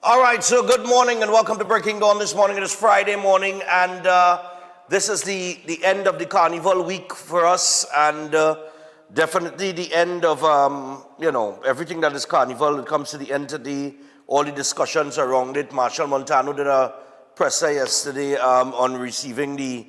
All right, so good morning and welcome to Breaking Dawn this morning. It is Friday morning and this is the end of the carnival week for us and definitely the end of, everything that is carnival. It comes to the end today, all the discussions around it. Marshal Montano did a presser yesterday on receiving the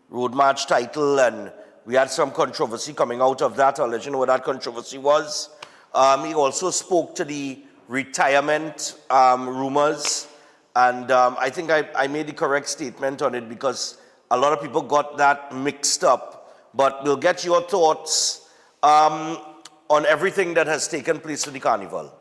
Road March title, and we had some controversy coming out of that. I'll let you know what that controversy was. He also spoke to the retirement rumors, and I think I made the correct statement on it because a lot of people got that mixed up. But we'll get your thoughts on everything that has taken place at the carnival.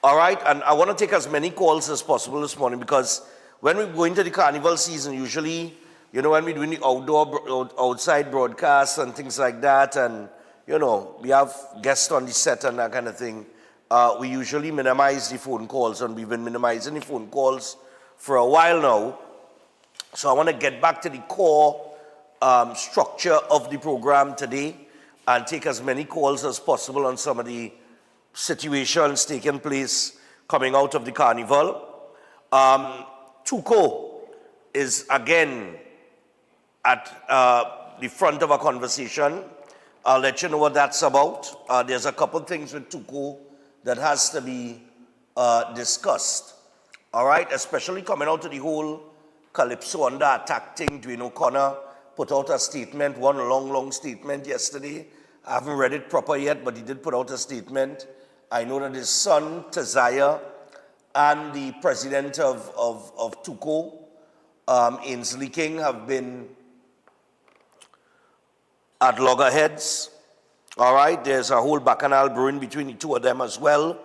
All right, and I want to take as many calls as possible this morning because when we go into the carnival season, usually, when we're doing the outside broadcasts and things like that, and we have guests on the set and that kind of thing, we usually minimize the phone calls, and we've been minimizing the phone calls for a while now. So I want to get back to the core structure of the program today and take as many calls as possible on some of the situations taking place coming out of the carnival. TUCO is again at the front of a conversation. I'll let you know what that's about. There's a couple things with TUCO that has to be discussed. All right, especially coming out of the whole Calypso under attack thing. Dwayne O'Connor put out a statement, one long statement yesterday. I haven't read it proper yet, but he did put out a statement. I know that his son, Tazaya, and the president of TUCO, Ainsley King, have been at loggerheads. All right, there's a whole bacchanal brewing between the two of them as well.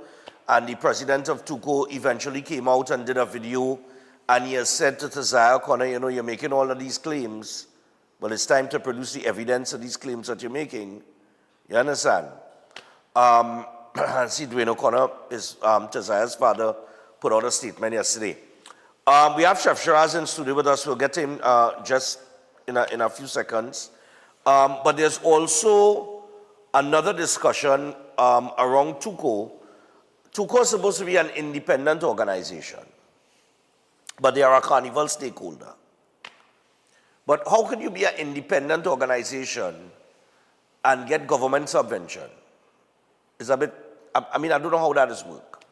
And the president of TUCO eventually came out and did a video, and he has said to Tazaya O'Connor, you're making all of these claims, but it's time to produce the evidence of these claims that you're making. You understand? See, Dwayne O'Connor, Tazaya's father, put out a statement yesterday. We have Chef Shiraz in studio with us. We'll get to him just in a few seconds. But there's also another discussion around TUCO. TUCO is supposed to be an independent organization, but they are a carnival stakeholder. But how can you be an independent organization and get government subvention? It's a bit, I don't know how that is work,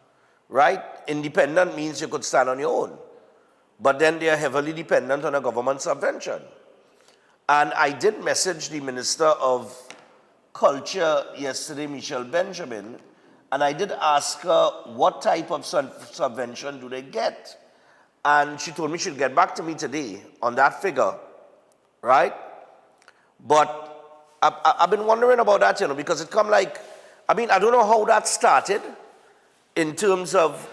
right? Independent means you could stand on your own, but then they are heavily dependent on a government subvention. And I did message the Minister of Culture yesterday, Michelle Benjamin, and I did ask her what type of subvention do they get. And she told me she'll get back to me today on that figure, right? But I've been wondering about that, because it come like, I don't know how that started in terms of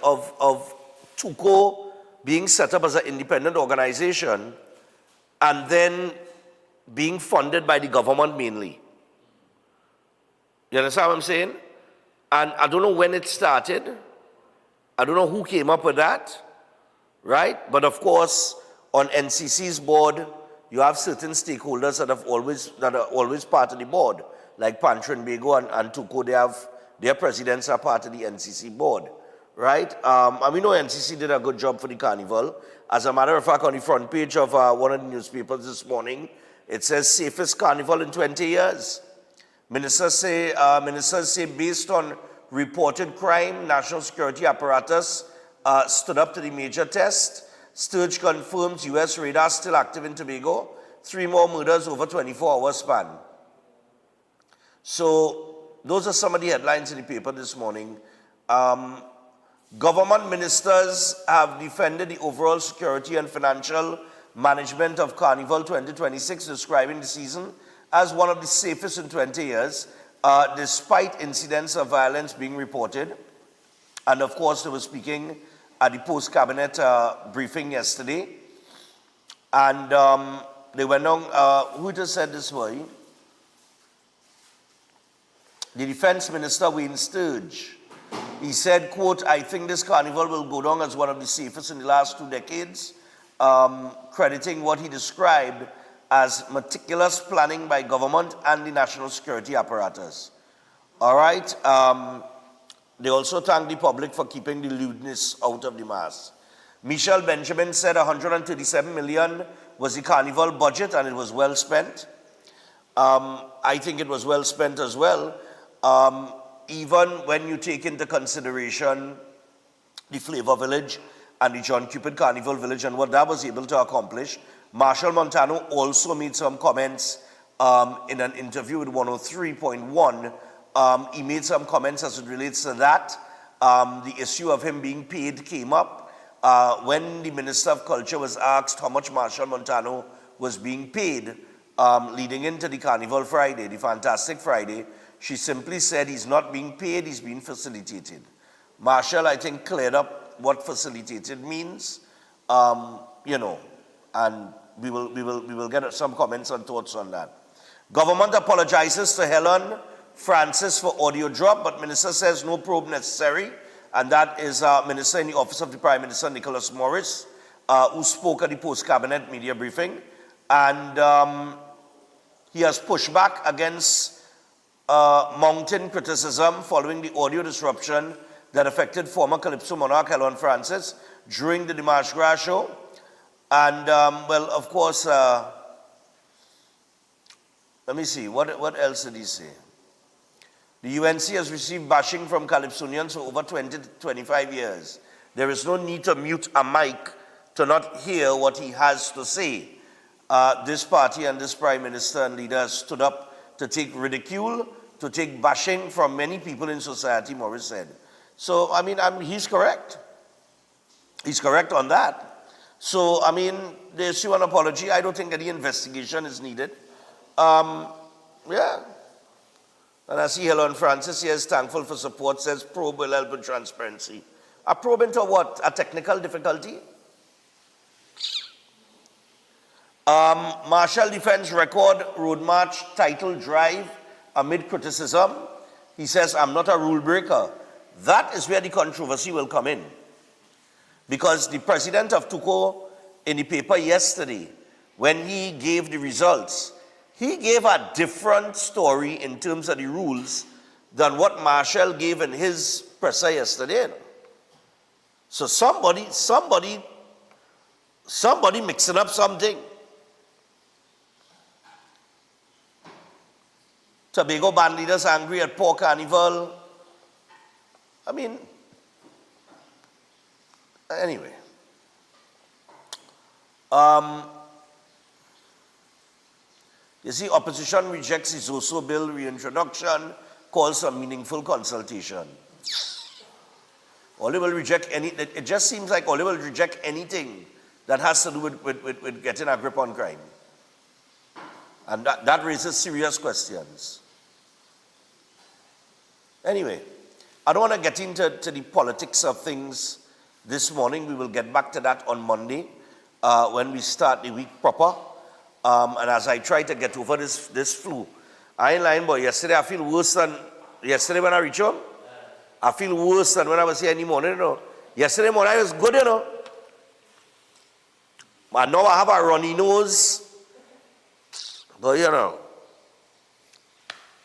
TUCO being set up as an independent organization and then being funded by the government mainly. You understand what I'm saying? And I don't know when it started. I don't know who came up with that, right? But of course, on NCC's board, you have certain stakeholders that are always part of the board, like Pan Trinbago and TUCO. Their presidents are part of the NCC board, right? And we know NCC did a good job for the carnival. As a matter of fact, on the front page of one of the newspapers this morning, it says safest carnival in 20 years. Ministers say based on reported crime, national security apparatus stood up to the major test. Sturge confirms U.S. radar still active in Tobago. 3 more murders over 24-hour span. So those are some of the headlines in the paper this morning. Government ministers have defended the overall security and financial management of Carnival 2026, describing the season as one of the safest in 20 years, despite incidents of violence being reported. And of course, they were speaking at the post-cabinet briefing yesterday. And they went on, who just said this way? The Defense Minister, Wayne Sturge. He said, quote, I think this carnival will go down as one of the safest in the last 2 decades, crediting what he described as meticulous planning by government and the national security apparatus. All right. They also thank the public for keeping the lewdness out of the mass. Michelle Benjamin said 137 million was the carnival budget and it was well spent. I think it was well spent as well. Even when you take into consideration the Flavor Village and the John Cupid Carnival Village and what that was able to accomplish. Marshall Montano also made some comments in an interview with 103.1. He made some comments as it relates to that. The issue of him being paid came up when the Minister of Culture was asked how much Marshall Montano was being paid leading into the Carnival Friday, the Fantastic Friday. She simply said he's not being paid, he's being facilitated. Marshall, I think, cleared up what facilitated means, and we will get some comments and thoughts on that. Government apologizes to Helen Francis for audio drop, but Minister says no probe necessary, and that is Minister in the Office of the Prime Minister, Nicholas Morris, who spoke at the post-cabinet media briefing, and he has pushed back against mounting criticism following the audio disruption that affected former Calypso monarch Helen Francis during the Dimanche Gras show. And, well, of course, let me see, what else did he say? The UNC has received bashing from Calypsonians for over 20 to 25 years. There is no need to mute a mic to not hear what he has to say. This party and this Prime Minister and leader stood up to take ridicule, to take bashing from many people in society, Morris said. So, I mean, he's correct. He's correct on that. So, I mean, they issue an apology. I don't think any investigation is needed. Yeah. And I see Helen Francis here is thankful for support, says probe will help with transparency. A probe into what? A technical difficulty? Marshall defends record road march title drive amid criticism. He says, I'm not a rule breaker. That is where the controversy will come in. Because the president of TUCO in the paper yesterday, when he gave the results, he gave a different story in terms of the rules than what Marshall gave in his presser yesterday. So somebody mixing up something. Tobago band leaders angry at poor carnival. I mean, anyway. You see, opposition rejects the Zoso bill reintroduction, calls for meaningful consultation. All they will reject it just seems like all they will reject anything that has to do with getting a grip on crime. And that raises serious questions. Anyway, I don't want to get into the politics of things this morning. We will get back to that on Monday when we start the week proper. And as I try to get over this flu, I ain't lying, boy. Yesterday I feel worse than yesterday when I reach home. I feel worse than when I was here in the morning, you know. Yesterday morning I was good, you know. But now I have a runny nose. But you know,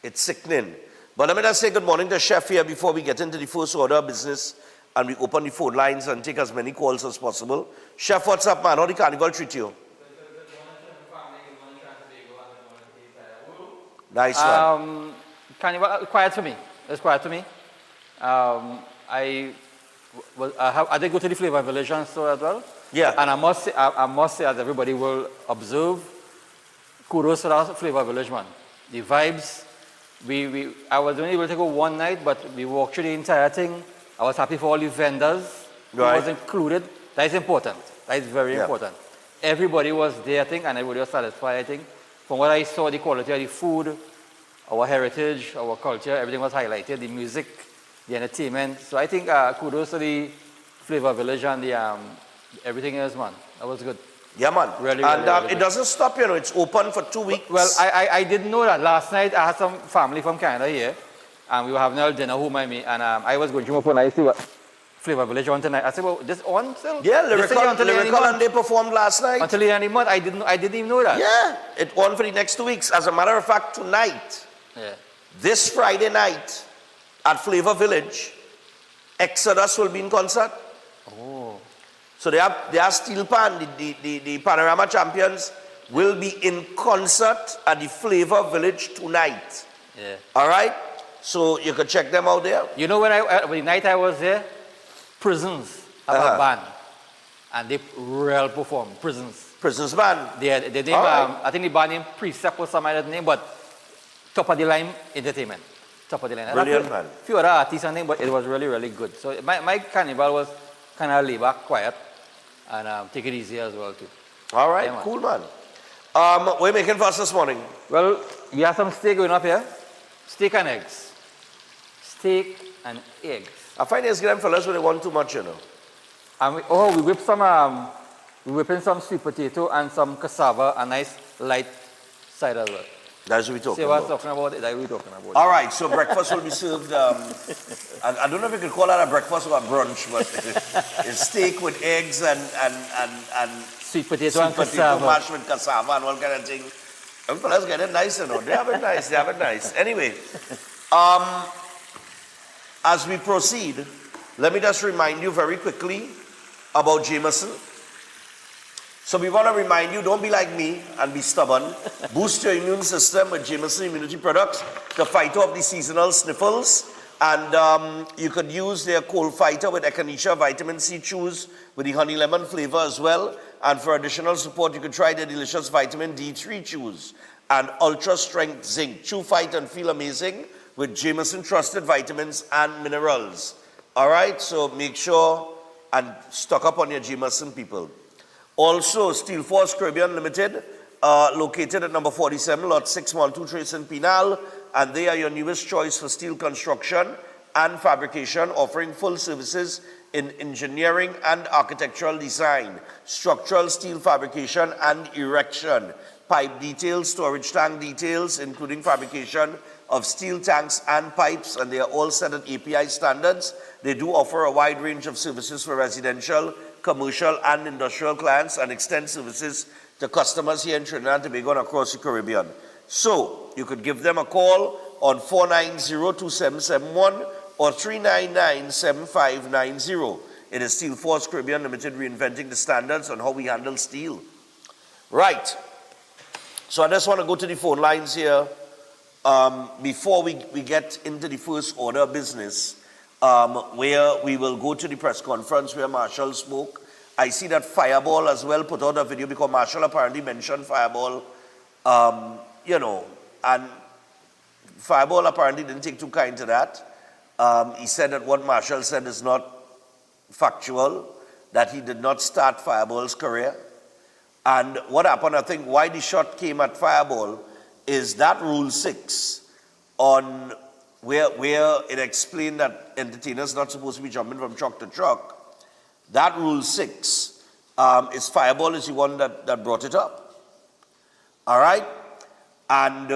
it's sickening. But let me just say good morning to Chef here before we get into the first order of business and we open the phone lines and take as many calls as possible. Chef, what's up, man? How the carnival treat you? Nice one. Carnival, quiet for me. It's quiet for me. I did go to the Flavor Village store as well. Yeah. And I must say, as everybody will observe, kudos to that Flavor Village, man. The vibes. I was only able to go one night, but we walked through the entire thing. I was happy for all the vendors who was included. That is important. That is very important. Everybody was there, I think, and everybody was satisfied, I think. From what I saw, the quality of the food, our heritage, our culture, everything was highlighted, the music, the entertainment. So I think kudos to the Flavor Village and the everything else, man. That was good. Yeah, man. Really, and really it doesn't stop, you know. It's open for 2 weeks. Well, I didn't know that. Last night, I had some family from Canada here, and we were having a dinner home by me, and I was going through my phone, I see what Flavor Village on tonight. I said, well, this on still? Yeah, Lyrical and they performed last night. Until the end of the month. I didn't even know that. Yeah, it on for the next 2 weeks. As a matter of fact, tonight, this Friday night, at Flavor Village, Exodus will be in concert. Oh. So their steel pan, the Panorama champions, will be in concert at the Flavor Village tonight. Yeah. All right? So you can check them out there. You know, when the night I was there, Prisons have a band. And they real perform, Prisons. Prisons band. The name, All right. I think the band name Precept or something like that name, but top of the line entertainment. Top of the line. Brilliant, man. Few other artists and things, but it was really, really good. So my carnival was kind of laid back, quiet, and take it easy as well too. All right, Yeah, man. cool, man. What are you making for us this morning? Well, we have some steak going up here. Steak and eggs. Steak and eggs. I find these them fellas when they want too much, you know. And we whip we whip in some sweet potato and some cassava, a nice light side as well. That's what we're talking See what I'm about. talking about? That's what we're talking about. All right, so breakfast will be served. I don't know if you could call that a breakfast or a brunch, but it's steak with eggs and Sweet potato sweet and potato cassava. mashed with cassava and all kind of thing. Them fellas get it nice, you know. They have it nice. They have it nice. Anyway, as we proceed, let me just remind you very quickly about Jameson. So we want to remind you, don't be like me and be stubborn. Boost your immune system with Jameson Immunity Products to fight off the seasonal sniffles. And you could use their cold fighter with Echinacea Vitamin C Chews with the honey lemon flavor as well. And for additional support, you could try their delicious Vitamin D3 Chews and Ultra Strength Zinc. Chew, fight, and feel amazing with Jameson trusted vitamins and minerals. All right, so make sure and stock up on your Jameson, people. Also, Steel Force Caribbean Limited, located at number 47, lot 612 Trace in Pinal, and they are your newest choice for steel construction and fabrication, offering full services in engineering and architectural design, structural steel fabrication and erection, pipe details, storage tank details, including fabrication of steel tanks and pipes, and they are all set at API standards. They do offer a wide range of services for residential, commercial, and industrial clients, and extend services to customers here in Trinidad and Tobago and across the Caribbean. So you could give them a call on 490-2771 or 399-7590. It is Steel Force Caribbean Limited, reinventing the standards on how we handle steel. Right. So I just want to go to the phone lines here before we get into the first order of business, where we will go to the press conference where Marshall spoke. I see that Fireball as well put out a video because Marshall apparently mentioned Fireball, and Fireball apparently didn't take too kind to that. He said that what Marshall said is not factual, that he did not start Fireball's career. And what happened, I think, why the shot came at Fireball is that Rule 6 on where it explained that entertainers not supposed to be jumping from truck to truck. That Rule 6 is Fireball is the one that brought it up. All right? And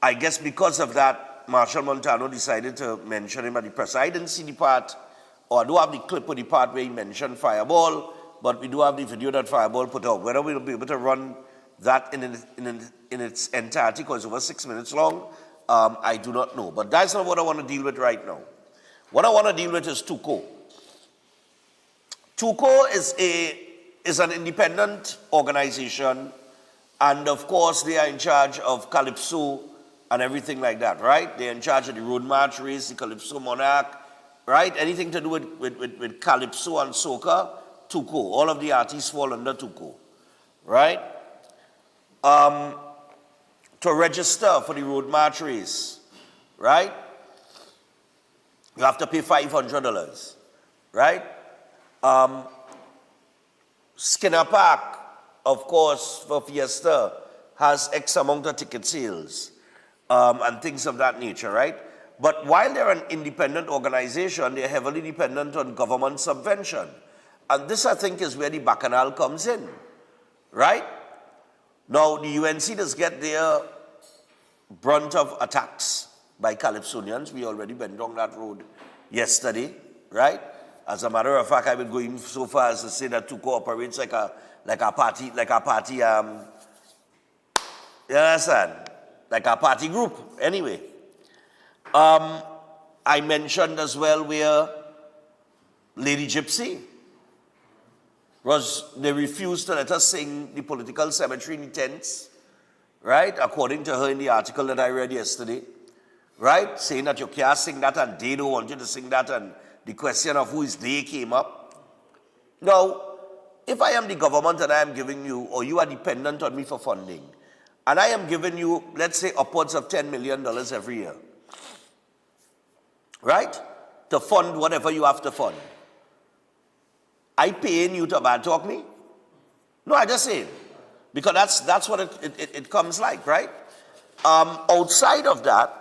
I guess because of that, Marshall Montano decided to mention him at the press. I didn't see the part, or I do have the clip of the part where he mentioned Fireball, but we do have the video that Fireball put out. Whether we'll be able to run that in its entirety, because it's over 6 minutes long, I do not know. But that's not what I want to deal with right now. What I want to deal with is TUCO. TUCO is an independent organization, and of course they are in charge of Calypso and everything like that, right? They're in charge of the road march race, the Calypso Monarch, right? Anything to do with Calypso and soca, TUCO. All of the artists fall under TUCO, right? To register for the road march race, right? You have to pay $500, right? Skinner Park, of course, for Fiesta, has X amount of ticket sales and things of that nature, right? But while they're an independent organization, they're heavily dependent on government subvention. And this, I think, is where the bacchanal comes in, right? Now, the UNC does get their brunt of attacks by Calypsonians. We already went down that road yesterday, right? As a matter of fact, I would go even so far as to say that TUCO operates like a party, you understand? Like a party group, anyway. I mentioned as well where Lady Gypsy, they refused to let us sing the political cemetery in the tents, right? According to her in the article that I read yesterday, right? Saying that you can't sing that and they don't want you to sing that, and the question of who is they came up. Now, if I am the government and I am giving you, or you are dependent on me for funding, and I am giving you, let's say, upwards of $10 million every year, right? To fund whatever you have to fund. I paying you to bad talk me? No, I just say, because that's what it comes like, right? Outside of that,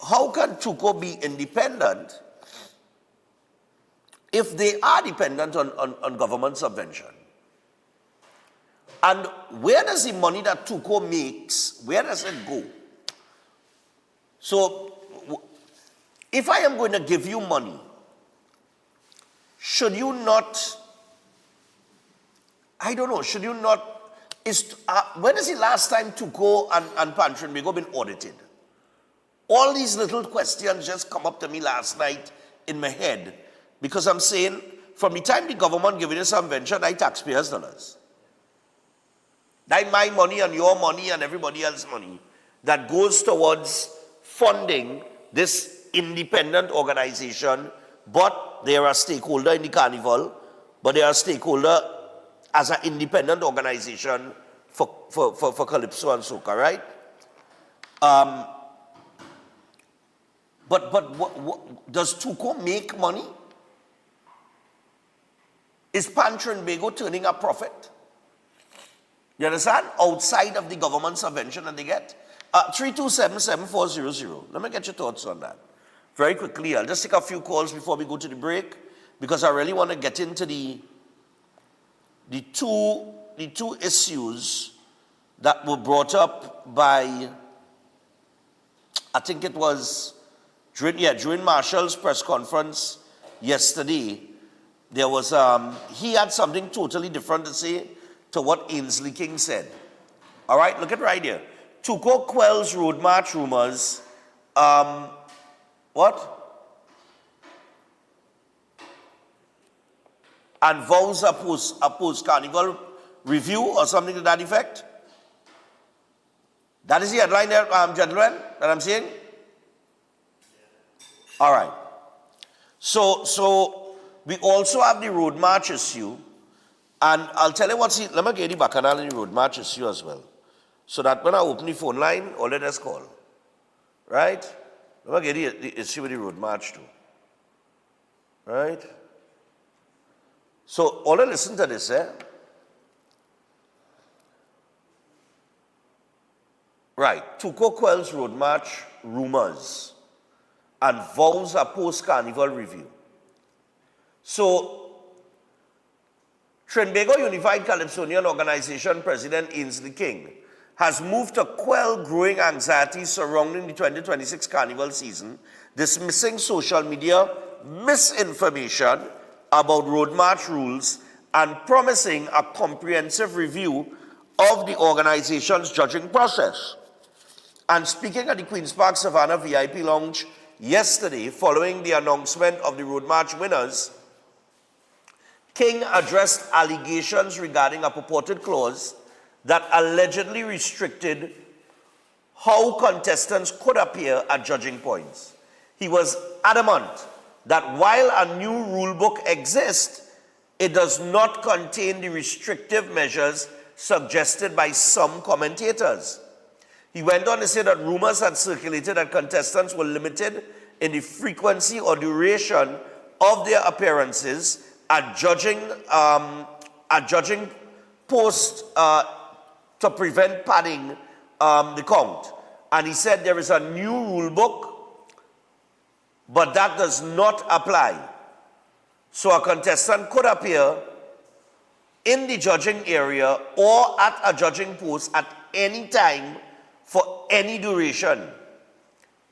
how can TUCO be independent if they are dependent on government subvention? And where does the money that TUCO makes, where does it go? So, if I am going to give you money, should you not, I don't know, should you not, when is the last time TUCO and Pan Trinbago been audited? All these little questions just come up to me last night in my head, because I'm saying, from the time the government giving us subvention, I taxpayers' dollars. That my money and your money and everybody else's money that goes towards funding this independent organization, but they are a stakeholder in the carnival, but they are a stakeholder as an independent organization for Calypso and Soca, right? But does TUCO make money? Is Pan Trinbago turning a profit? You understand? Outside of the government subvention that they get? 327-7400. Let me get your thoughts on that. Very quickly, I'll just take a few calls before we go to the break, because I really want to get into the two issues that were brought up by, I think it was during Marshall's press conference yesterday. There was, he had something totally different to say to what Ainsley King said. All right, look at right here. TUCO quells road march rumors. What? And vows a post-carnival review or something to that effect. That is the headline there, gentlemen, that I'm saying. All right. So we also have the road march issue. And I'll tell you what's, let me get the bacchanal in the road march issue as well. So that when I open the phone line, all let us call. Right? Let me get the issue with the road march too. Right? So all listen to this, eh? Right. TUCO quells road march rumors and vows a post-carnival review. So, Trinbago Unified Calypsonian Organization President Ainsley King has moved to quell growing anxiety surrounding the 2026 carnival season, dismissing social media misinformation about road march rules and promising a comprehensive review of the organization's judging process. And speaking at the Queen's Park Savannah VIP Lounge yesterday, following the announcement of the road march winners, King addressed allegations regarding a purported clause that allegedly restricted how contestants could appear at judging points. He was adamant that while a new rule book exists, it does not contain the restrictive measures suggested by some commentators. He went on to say that rumors had circulated that contestants were limited in the frequency or duration of their appearances at judging post to prevent padding the count. And he said there is a new rule book, but that does not apply. So a contestant could appear in the judging area or at a judging post at any time for any duration,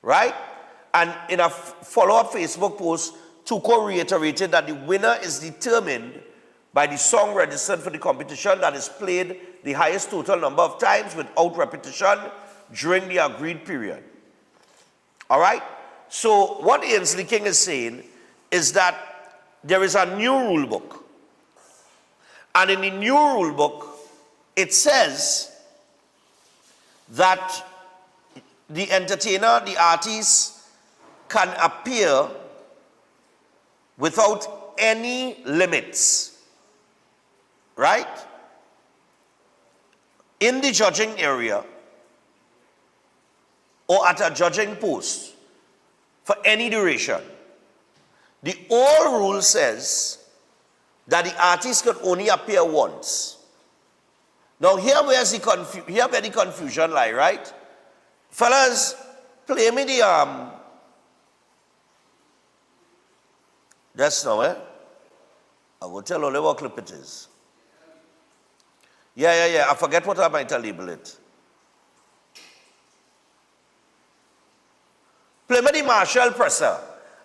right? And in a follow-up Facebook post, TUCO reiterated that the winner is determined by the song registered for the competition that is played the highest total number of times without repetition during the agreed period. All right? So what Ainsley King is saying is that there is a new rule book, And in the new rule book, it says that the entertainer, the artist, can appear without any limits, right? In the judging area or at a judging post for any duration. The old rule says that the artist could only appear once. Now here where the confusion lie, right? Fellas, play me the that's now, eh? I will tell only what clip it is. Yeah. I forget what I might label it. Play me the Marshall Presser.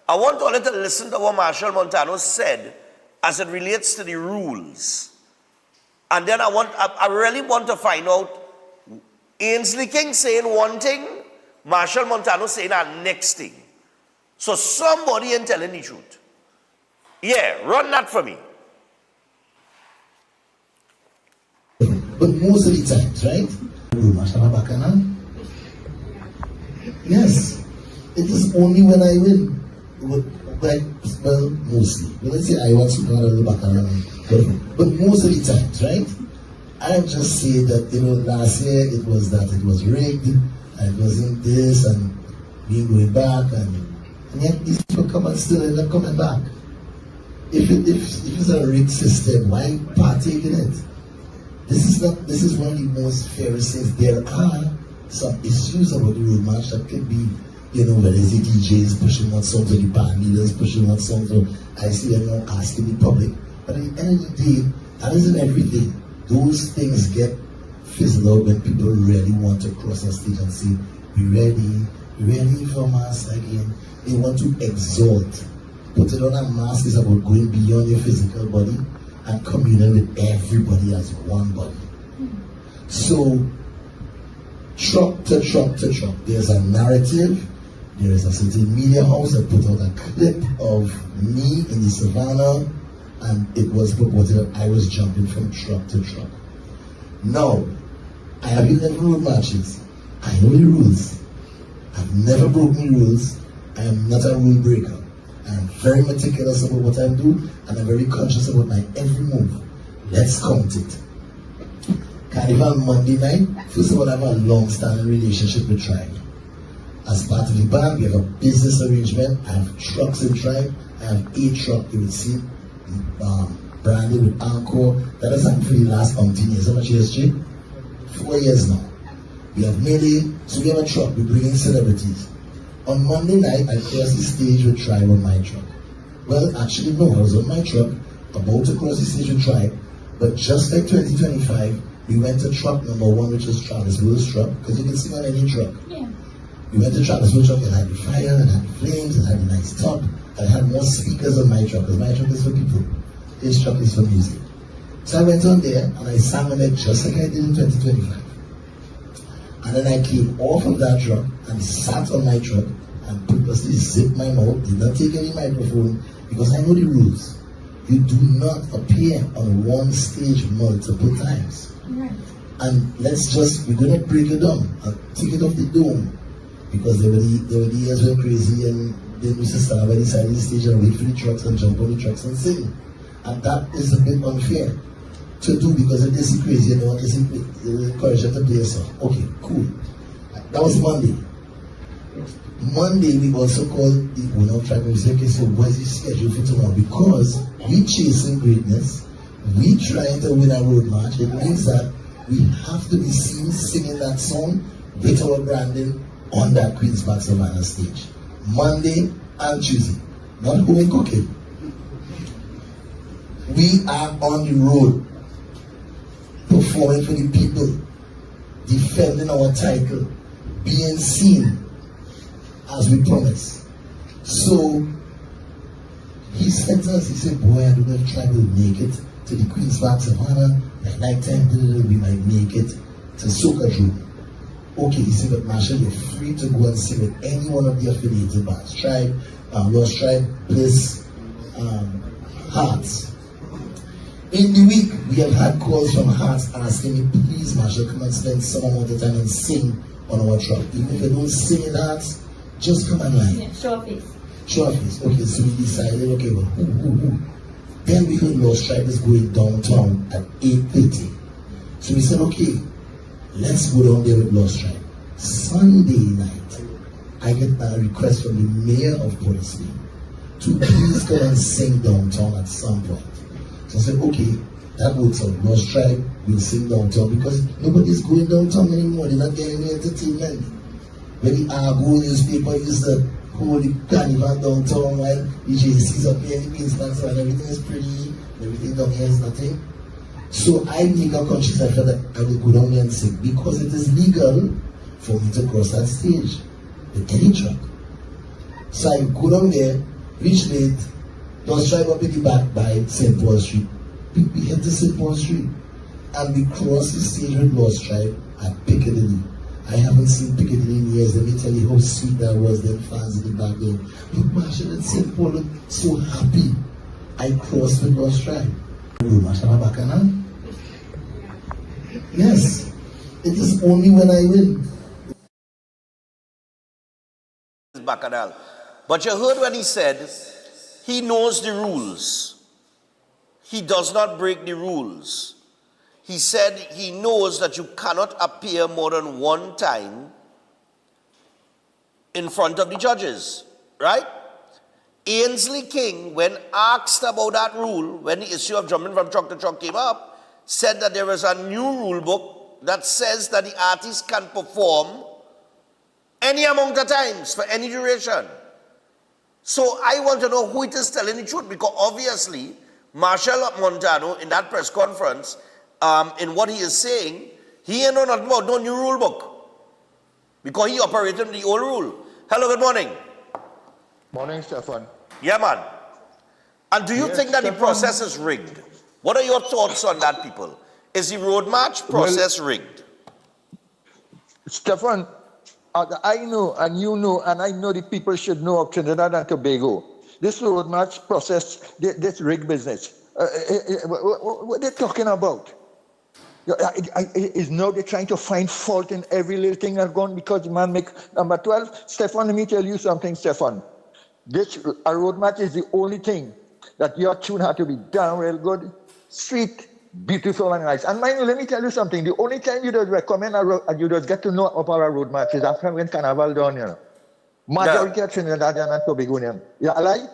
I want all to listen to what Marshall Montano said as it relates to the rules. And then I really want to find out Ainsley King saying one thing, Marshall Montano saying our next thing. So somebody ain't telling the truth. Yeah, run that for me. But most of the times, right? Yes. It is only when I win. Well, mostly. When I say I want to go to the back, but most of the times, right? I just say that, last year it was rigged, and it wasn't this, and being going back, and yet these people come and still end up coming back. If it's a rigged system, why partake in it? This is one of the most fairest things. There are some issues about the road march that could be, whether it's the DJs pushing one song, or the band leaders pushing one song, or I see them now asking the public. But at the end of the day, that isn't everything. Those things get fizzled out when people really want to cross a stage and say, be ready for mass again. They want to exalt. Putting on a mask is about going beyond your physical body and communing with everybody as one body. So, truck to truck to truck, there's a narrative. There is a certain media house that put out a clip of me in the savannah, and it was purported that I was jumping from truck to truck. Now, I have 11 road marches. I know the rules. I've never broken the rules. I am not a rule breaker. I am very meticulous about what I do, and I'm very conscious about my every move. Let's count it. Carnival Monday night, first of all, I have a long-standing relationship with Tribe. As part of the band, we have a business arrangement. I have trucks in Tribe. I have a truck, you will see, branded with Encore. That has happened for the last 18 years. How much years, Jay? 4 years now. We have Melee, so we have a truck. We bring in celebrities. On Monday night, I crossed the stage with Tribe on my truck. Well, actually, no, I was on my truck, about to cross the stage with Tribe, but just like 2025, we went to truck number 1, which is Travis Will's truck, because you can sing on any truck. Yeah. We went to Travis Will's truck, it had the fire, it had the flames, it had the nice top, and it had more speakers on my truck, because my truck is for people. His truck is for music. So I went on there, and I sang on it just like I did in 2025. And then I came off of that truck and sat on my truck and purposely zipped my mouth, did not take any microphone, because I know the rules. You do not appear on one stage multiple times. Right. And we're going to break it down and take it off the dome. Because there were the years were crazy, and they used to stand by the side of the stage and wait for the trucks and jump on the trucks and sing. And that is a bit unfair to do, because if they see crazy and they want to see, they encourage them to play a song. Okay, cool. That was Monday. Monday, we also called the owner of Tribe and we said, okay, so what is the schedule for tomorrow? Because we chasing greatness, we trying to win a road march. It means that we have to be seen singing that song with our branding on that Queen's Park Savannah stage. Monday and Tuesday. Not home cooking. We are on the road, performing for the people, defending our title, being seen as we promised. So he said to us, he said, boy, I don't know if Tribe will make it to the Queen's Park Savannah. By night time, we might make it to Soca Dream. Okay, he said, but Marshall, you're free to go and sing with any one of the affiliated bands. Tribe, Lost Tribe, Bliss, Hearts. In the week, we have had calls from Hearts asking me, please, Marshall, come and spend some amount of time and sing on our truck. Even if you don't sing in Hearts, just come and line. Yeah, show a face. Show a face. Okay, so we decided, okay, well, who? Then we heard Lost Tribe is going downtown at 8:30. So we said, okay, let's go down there with Lost Tribe. Sunday night, I get a request from the mayor of Portslade to please go and sing downtown at some point. So I said, okay, that works out. Lost Tribe will sing downtown because nobody's going downtown anymore. They're not getting any entertainment. When the Argo newspaper used to hold the carnival downtown while the JC's up here, the Queensland, and everything is pretty, everything down here is nothing. So I make a conscious effort that I will go down there and sing because it is legal for me to cross that stage with any truck. So I go down there, reach late, Lost Tribe up in the back by St. Paul Street. We hit the St. Paul Street and we cross the stage with Lost Tribe at Piccadilly. I haven't seen Piccadilly in years. Let me tell you how sweet that was, them fans in the back there. Look, Marshall and St. Paul looked so happy. I crossed with Lost Tribe. Marshall Abakana? Yes. It is only when I win. Bacchanal. But you heard when he said he knows the rules. He does not break the rules. He said he knows that you cannot appear more than one time in front of the judges, right? Ainsley King, when asked about that rule, when the issue of jumping from truck to truck came up, said that there is a new rule book that says that the artist can perform any amount of times for any duration. So I want to know who it is telling the truth, because obviously Marshall Montano in that press conference, in what he is saying, he ain't know nothing about no new rule book because he operated the old rule. Hello, good morning. Morning, Stefan. Yeah, man. And do you Yes, think that the Stefan. process is rigged? What are your thoughts on that, people? Is the road march process rigged? Stefan, I know, and you know, and I know the people should know of Trinidad and Tobago. This road march process, this rig business, what they're talking about? Is now they're trying to find fault in every little thing that's gone because the man make number 12. Stefan, let me tell you something, Stefan. A road match is the only thing that your tune had to be done real good, sweet, beautiful, and nice. And mind you, let me tell you something. The only time you just recommend you just get to know about a road match is after when Carnival done, you know. Majority of Trinidadian and Tobagonian. You lie?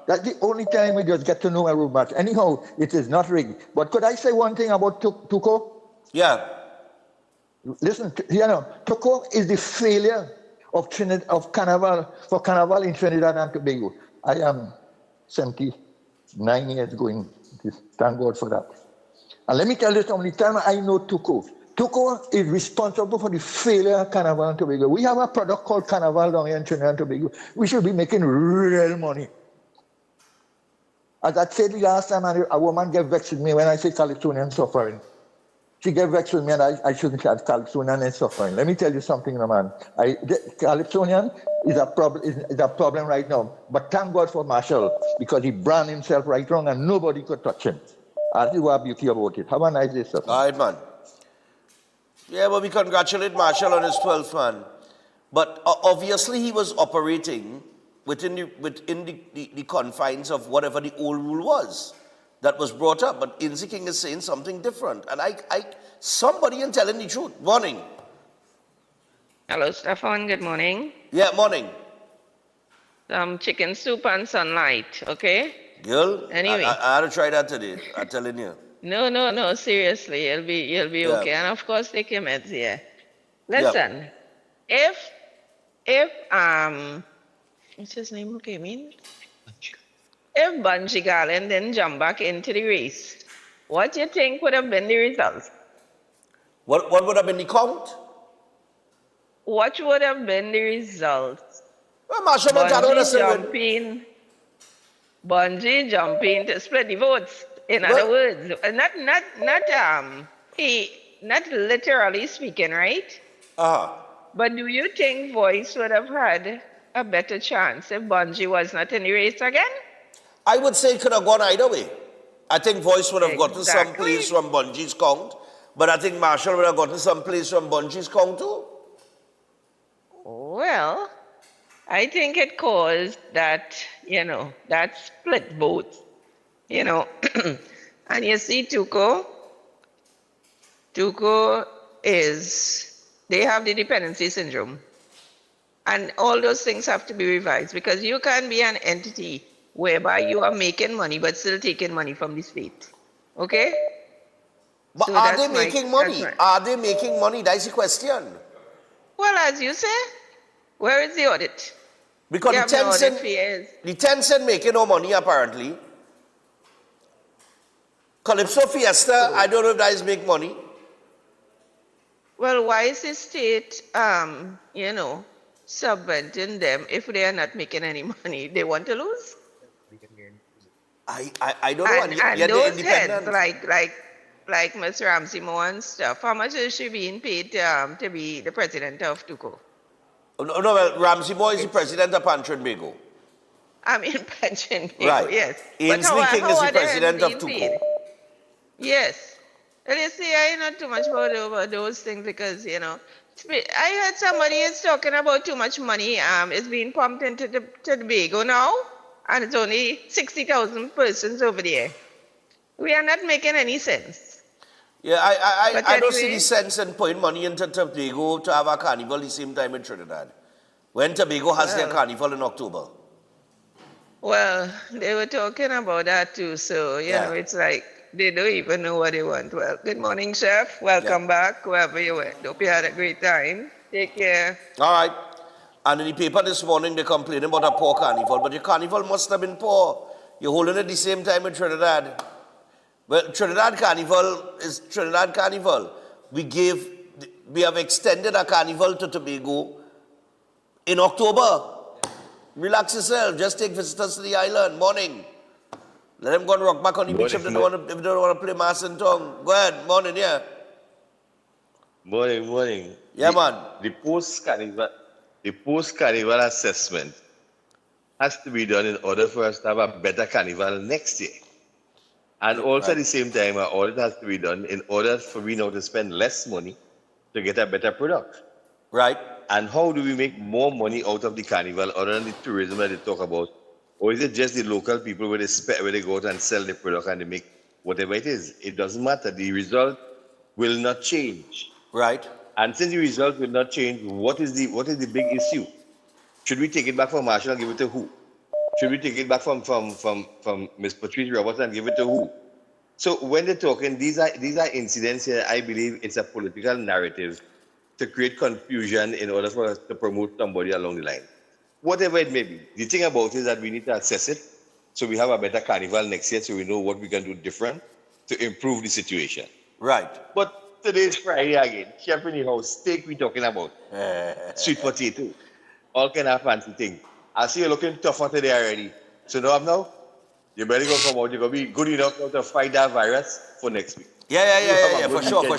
That's the only time we just get to know a road match. Anyhow, it is not rigged. But could I say one thing about Tuco? Yeah. Listen, you know, Tuco is the failure of Carnival for Carnival in Trinidad and Tobago. I am 79 years going. Thank God for that. And let me tell you something. The time I know Tuco is responsible for the failure of Carnival and Tobago. We have a product called Carnival down here in Trinidad and Tobago. We should be making real money. As I said the last time, a woman get vexed with me when I say Calypsonian suffering. She get vexed with me and I shouldn't have Calypsonian and suffering. Let me tell you something, man. Calypsonian is a problem right now. But thank God for Marshall, because he brand himself right wrong and nobody could touch him. That's what beauty about it. Have a nice day, sir. All right, man. Yeah, well, we congratulate Marshall on his 12th, man. But obviously he was operating within the confines of whatever the old rule was that was brought up. But Ainsley King is saying something different. And somebody ain't telling the truth. Morning. Hello, Stefan. Good morning. Yeah, morning. Chicken soup and sunlight, okay? Girl, Anyway. I had to try that today. I'm telling you. No, seriously. You'll be Yeah. okay. And of course, take your meds here. Listen, if what's his name? Okay, if Bunji Garlin didn't jump back into the race, what do you think would have been the result? What would have been the count? What would have been the result? Well, Marshall Montano would have said, Bunji jumping to split the votes. In other words, not literally speaking, right? But do you think Voice would have had a better chance if Bunji was not in the race again? I would say it could have gone either way. I think Voice would have gotten some Exactly. plays from Bungie's count, but I think Marshall would have gotten some plays from Bungie's count too. Well, I think it caused that, that split vote, And you see, Tuco they have the dependency syndrome. And all those things have to be revised because you can't be an entity whereby you are making money but still taking money from the state. Okay? But So are they that's my- making money? that's Are they making money? That's the question. Well, as you say, where is the audit? Because You the have no audit 10 for years. the 10 cent making no money apparently. Calypso Fiesta, I don't know if that is make money. Well, why is the state, subventing them if they are not making any money? They want to lose? I don't know. And yet they're those heads, independent. like Ms. Ramsey Moore and stuff, how much is she being paid to be the president of TUCO? No, well, Ramsey Moore is the president of Pantrin Bego. I mean, pension, Right. yes. Ainsley King is the are the heads president of being TUCO. paid? Yes. Well, you see, I know too much about those things because, I heard somebody is talking about too much money is being pumped into the Tobago now, and it's only 60,000 persons over there. We are not making any sense. Yeah, But I don't see anyway. the sense in putting money into Tobago to have a carnival the same time in Trinidad. When Tobago has their Well. carnival in October. Well, they were talking about that too, so, Yeah. it's like they don't even know what they want. Well, good morning, Chef. Welcome back, wherever you went. Hope you had a great time. Take care. All right. And in the paper this morning, they're complaining about a poor carnival, but your carnival must have been poor. You're holding it at the same time in Trinidad. Well, Trinidad Carnival is Trinidad Carnival. We have extended our carnival to Tobago in October. Relax yourself. Just take visitors to the island. Morning. Let them go and rock back on the beach if they don't want to play Mass and Tongue. Go ahead. Morning, yeah. Morning. Yeah, man. The post-carnival assessment has to be done in order for us to have a better carnival next year. And also at the same time, our audit has to be done in order for we now to spend less money to get a better product. Right. And how do we make more money out of the carnival other than the tourism that they talk about? Or is it just the local people where they go out and sell the product and they make whatever it is? It doesn't matter. The result will not change. Right. And since the result will not change, what is the big issue? Should we take it back from Marshall and give it to who? Should we take it back from Ms. Patrice Robertson and give it to who? So when they're talking, these are incidents here. I believe it's a political narrative to create confusion in order for us to promote somebody along the line. Whatever it may be. The thing about it is that we need to assess it so we have a better carnival next year so we know what we can do different to improve the situation. Right. But today's Friday again. Chef in the house, steak we talking about. Sweet potato. All kind of fancy thing. I see you looking tougher today already. So now, you better go come out. You're going to be good enough now to fight that virus for next week. Yeah. For sure.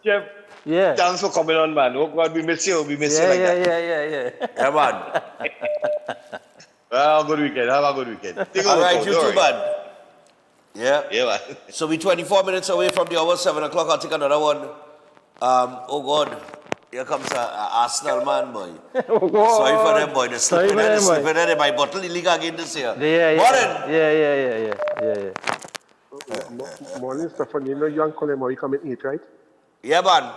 Chef, Yeah. thanks for coming on, man. Oh God, we miss you. We miss you like that. Yeah. Yeah, man. Have a good weekend. Take All over, right, Paul. you Don't too, worry. man. Yeah. Yeah, man. So we're 24 minutes away from the hour, 7 o'clock. I'll take another one. Oh, God. Here comes a Arsenal man, boy. Sorry for them, boy. They're Sorry slipping for there. them, boy. Slipping there. They might bottle the league again this year. Yeah. Morning. Yeah. Morning, Stefan. You know you and Colin Murray come and eat, right? Yeah, man.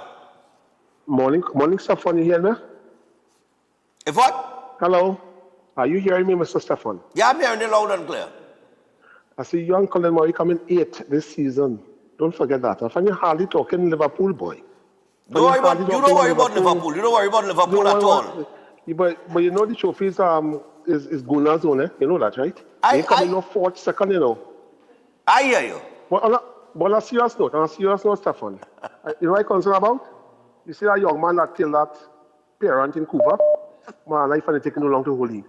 Morning, Stefan. You hear me? If what? Hello? Are you hearing me, Mr. Stefan? Yeah, I'm hearing you loud and clear. I see you and Colin Murray come and eat this season. Don't forget that. I find you hardly talking Liverpool, boy. You don't worry about Liverpool. You don't worry about Liverpool at all. But you know the trophies is Guna's own, eh? You know that, right? They come in no fourth, second, you know. I hear you. But on a serious note, Stefan, you know what I'm concerned about? You see that young man that killed that parent in Cuba? Man, life and taking no long to hold him.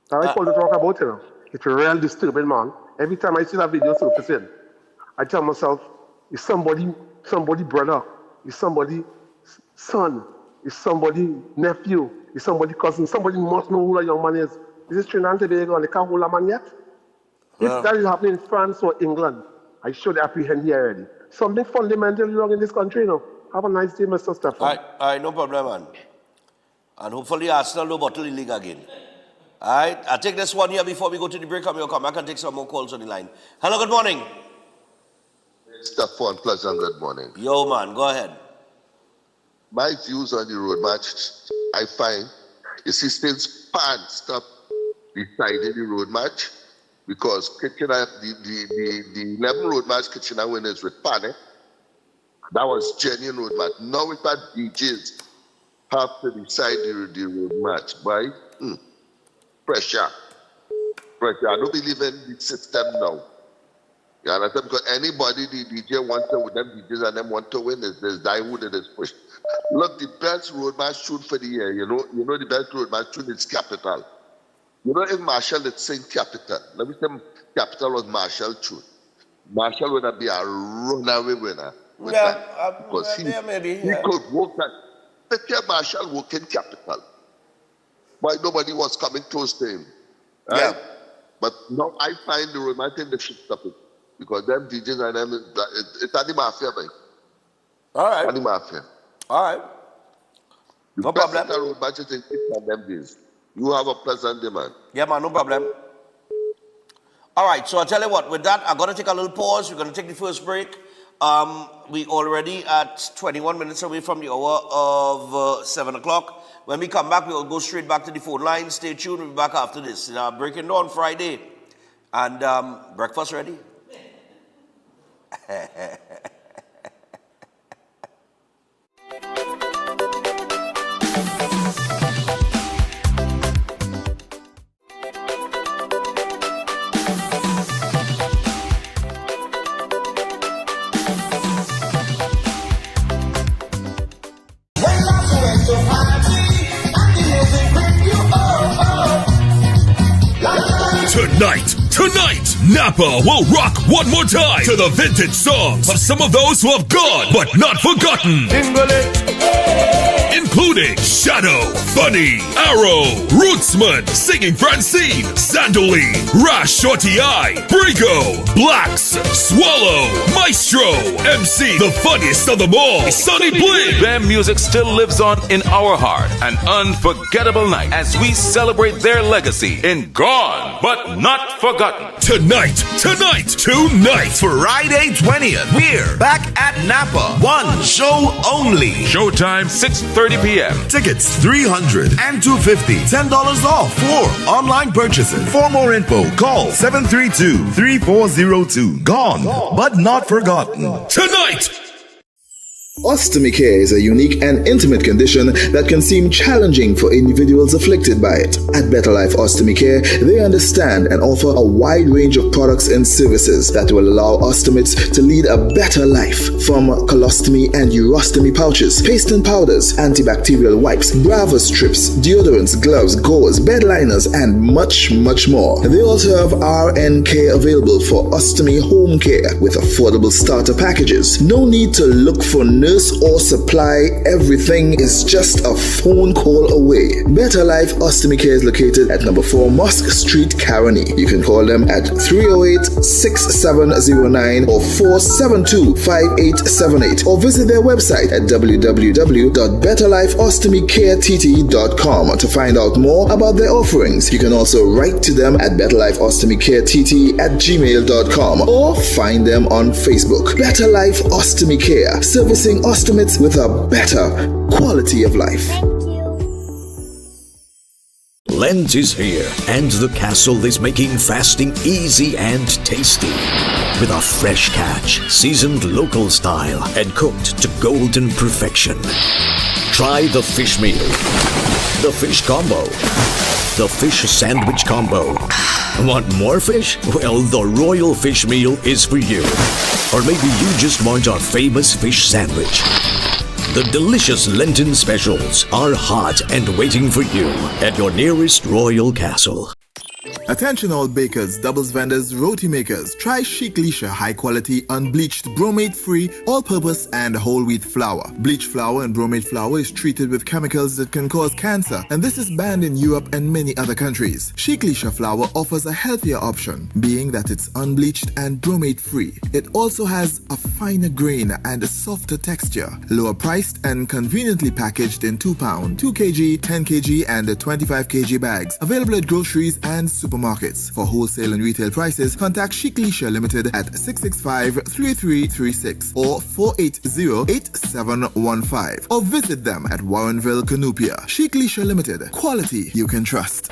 That's what I call to talk about, you know. It's a real disturbing, man. Every time I see that video surfacing, I tell myself, it's somebody brother, it's somebody son, it's somebody nephew, it's somebody cousin, somebody must know who that young man is. Is this Trinidad and Tobago and they can't hold a man yet? If that is happening in France or England, I should apprehend here already. Something fundamentally wrong in this country, you know. Have a nice day, Mr. Stefan. All right, no problem, man. And hopefully Arsenal no bottle in league again. All right, I'll take this one here before we go to the break. We'll come back and take some more calls on the line. Hello, good morning. Stefan, pleasant good morning. Yo, man, go ahead. My views on the road match, I find, you see, since Pan stopped deciding the road match, because Kitchener, the 11 road match Kitchener winners with Pan, that was genuine road match. Now it's that DJs have to decide the road match. Why? Pressure. I don't believe in the system now. You understand? Because anybody, the DJ wants to win, them DJs and them want to win, there's diewood and there's push. Look, the best road match tune for the year, you know the best road match tune is Capital. You know, if Marshall had sing Capital, let me say Capital was Marshall tune. Marshall would be a runaway winner. With that. Because he could work that. If Marshall work in Capital, why nobody was coming close to him. Right? Yeah. But now I find the road match thing, they should stop it. Because them DJs and them, it's the mafia, man. All right. It's the mafia. All right. No problem. The road matches in them days. You have a pleasant day, man. Yeah, man, no problem. All right, so I'll tell you what, with that, I'm going to take a little pause. We're going to take the first break. We already at 21 minutes away from the hour of 7 o'clock. When we come back, we'll go straight back to the phone line. Stay tuned. We'll be back after this. Breaking Dawn Friday. And breakfast ready? Tonight, Napa will rock one more time to the vintage songs of some of those who have gone but not forgotten. Including Shadow, Funny, Arrow, Rootsman, Singing Francine, Sandoli, Rash Shorty Eye, Brigo, Blacks, Swallow, Maestro, MC, the funniest of them all, Sonny Bling. Their music still lives on in our heart. An unforgettable night as we celebrate their legacy in Gone But Not Forgotten. Tonight, Friday 20th, we're back at Napa. One show only. Showtime 6:30 p.m. Tickets $300 and $250. $10 off for online purchases. For more info, call 732-3402. Gone but not forgotten. tonight. Ostomy care is a unique and intimate condition that can seem challenging for individuals afflicted by it. At Better Life Ostomy Care, they understand and offer a wide range of products and services that will allow ostomates to lead a better life. From colostomy and urostomy pouches, paste and powders, antibacterial wipes, Brava strips, deodorants, gloves, gauze, bed liners, and much, much more. They also have RN care available for ostomy home care with affordable starter packages. No need to look for nurse or supply, everything is just a phone call away. Better Life Ostomy Care is located at number 4 Mosque Street, Caroni. You can call them at 308-6709 or 472-5878 or visit their website at www.betterlifeostomycareTT.com to find out more about their offerings. You can also write to them at betterlifeostomycareTT@gmail.com or find them on Facebook. Better Life Ostomy Care, servicing ostomates with a better quality of life. Lent is here, and the castle is making fasting easy and tasty. With a fresh catch, seasoned local style, and cooked to golden perfection. Try the fish meal, the fish combo, the fish sandwich combo. Want more fish? Well, the Royal Fish Meal is for you. Or maybe you just want our famous fish sandwich. The delicious Lenten specials are hot and waiting for you at your nearest Royal Castle. Attention all bakers, doubles vendors, roti makers. Try Chic Lisha high quality, unbleached, bromate free, all purpose and whole wheat flour. Bleached flour and bromate flour is treated with chemicals that can cause cancer, and this is banned in Europe and many other countries. Chic Lisha flour offers a healthier option, being that it's unbleached and bromate free. It also has a finer grain and a softer texture, lower priced and conveniently packaged in 2 pound, 2 kg, 10 kg and 25 kg bags. Available at groceries and supermarkets. For wholesale and retail prices, contact Chic Lisha Limited at 665-3336 or 480-8715 or visit them at Warrenville, Canupia. Chic Lisha Limited. Quality you can trust.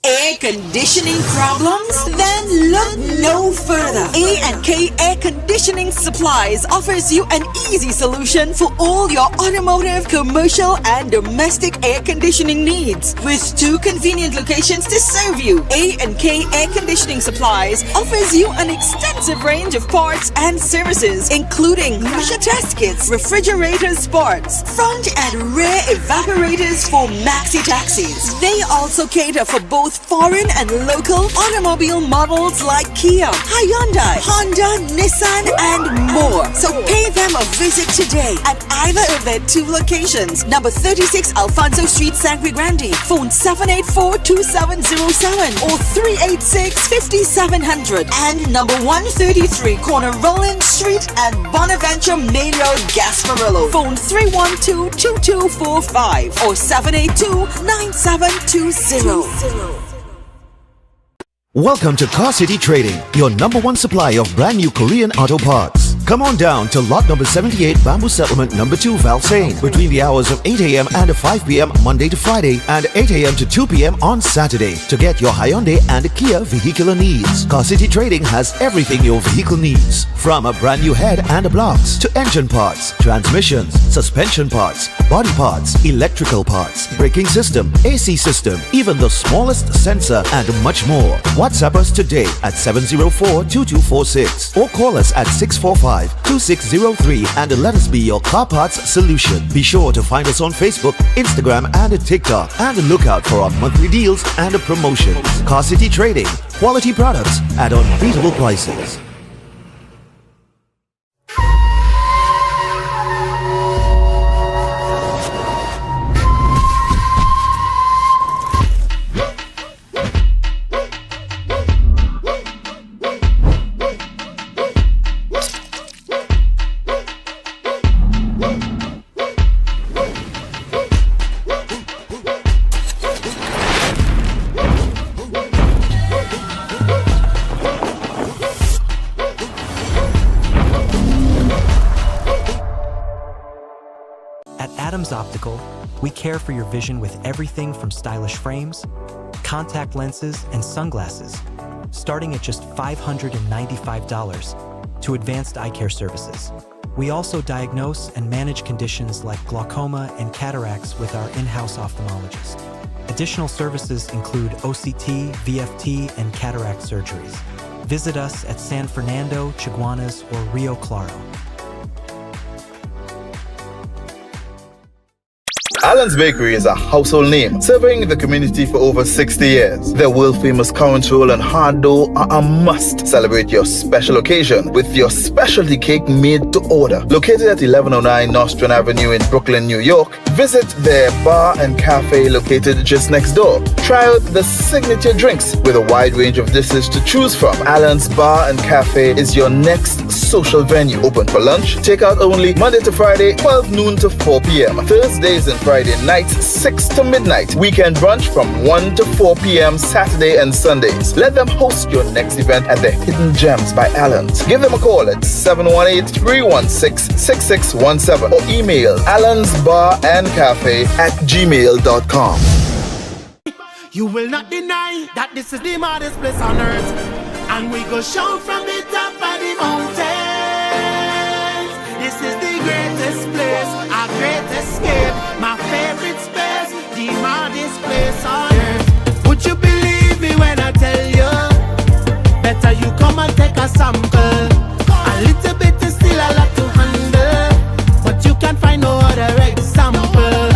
Air conditioning problems? Then look no further. A&K Air Conditioning Supplies offers you an easy solution for all your automotive, commercial, and domestic air conditioning needs. With 2 convenient locations to serve you, A&K Air Conditioning Supplies offers you an extensive range of parts and services, including pressure test kits, refrigerators parts, front and rear evaporators for maxi taxis. They also cater for both foreign and local automobile models like Kia, Hyundai, Honda, Nissan, and more. So pay them a visit today at either of their 2 locations. Number 36 Alfonso Street, Sangre Grande. Phone 784-2707 or 386-5700. And number 133 Corner Roland Street and Bonaventure Main Road, Gasparillo. Phone 312-2245 or 782-9720. Welcome to Car City Trading, your #1 supply of brand new Korean auto parts. Come on down to lot number 78, Bamboo Settlement number 2, Valsain, between the hours of 8 a.m. and 5 p.m. Monday to Friday and 8 a.m. to 2 p.m. on Saturday to get your Hyundai and Kia vehicular needs. Car City Trading has everything your vehicle needs, from a brand new head and blocks to engine parts, transmissions, suspension parts, body parts, electrical parts, braking system, AC system, even the smallest sensor and much more. WhatsApp us today at 704-2246 or call us at 645-2603 and let us be your car parts solution. Be sure to find us on Facebook, Instagram and TikTok and look out for our monthly deals and promotions. Car City Trading, quality products at unbeatable prices. Optical, we care for your vision with everything from stylish frames, contact lenses, and sunglasses, starting at just $595 to advanced eye care services. We also diagnose and manage conditions like glaucoma and cataracts with our in-house ophthalmologist. Additional services include OCT, VFT, and cataract surgeries. Visit us at San Fernando, Chaguanas, or Rio Claro. Allen's Bakery is a household name, serving the community for over 60 years. Their world-famous currant roll and hard dough are a must. Celebrate your special occasion with your specialty cake made to order. Located at 1109 Nostrand Avenue in Brooklyn, New York, visit their bar and cafe located just next door. Try out the signature drinks with a wide range of dishes to choose from. Allen's Bar and Cafe is your next social venue. Open for lunch, takeout only, Monday to Friday, 12 noon to 4 p.m. Thursdays and Friday nights, 6 to midnight. Weekend brunch from 1 to 4 p.m. Saturday and Sundays. Let them host your next event at the Hidden Gems by Allen's. Give them a call at 718-316-6617 or email allensbarandcafe@gmail.com. You will not deny that this is the maddest place on earth, and we go shout from the top of the mountains. This is the greatest place, our great escape, my favorite space, the maddest place on earth. Would you believe me when I tell you? Better you come and take a sample. A little bit is still a lot to handle, but you can find no other example.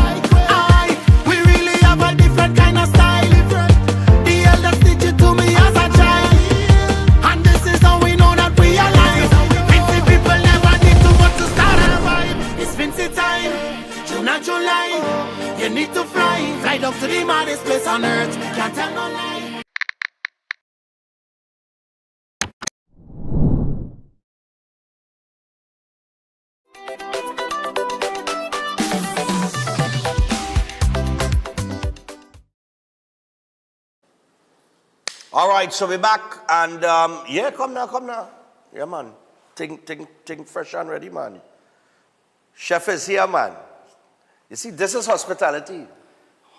We really have a different kind of style. The elders did you time. June and July, you need to fly down to the maddest place on earth. Can't tell no lie. All right, so we're back, and yeah, come now. Yeah, man. Think fresh and ready, man. Chef is here, man. You see, this is hospitality.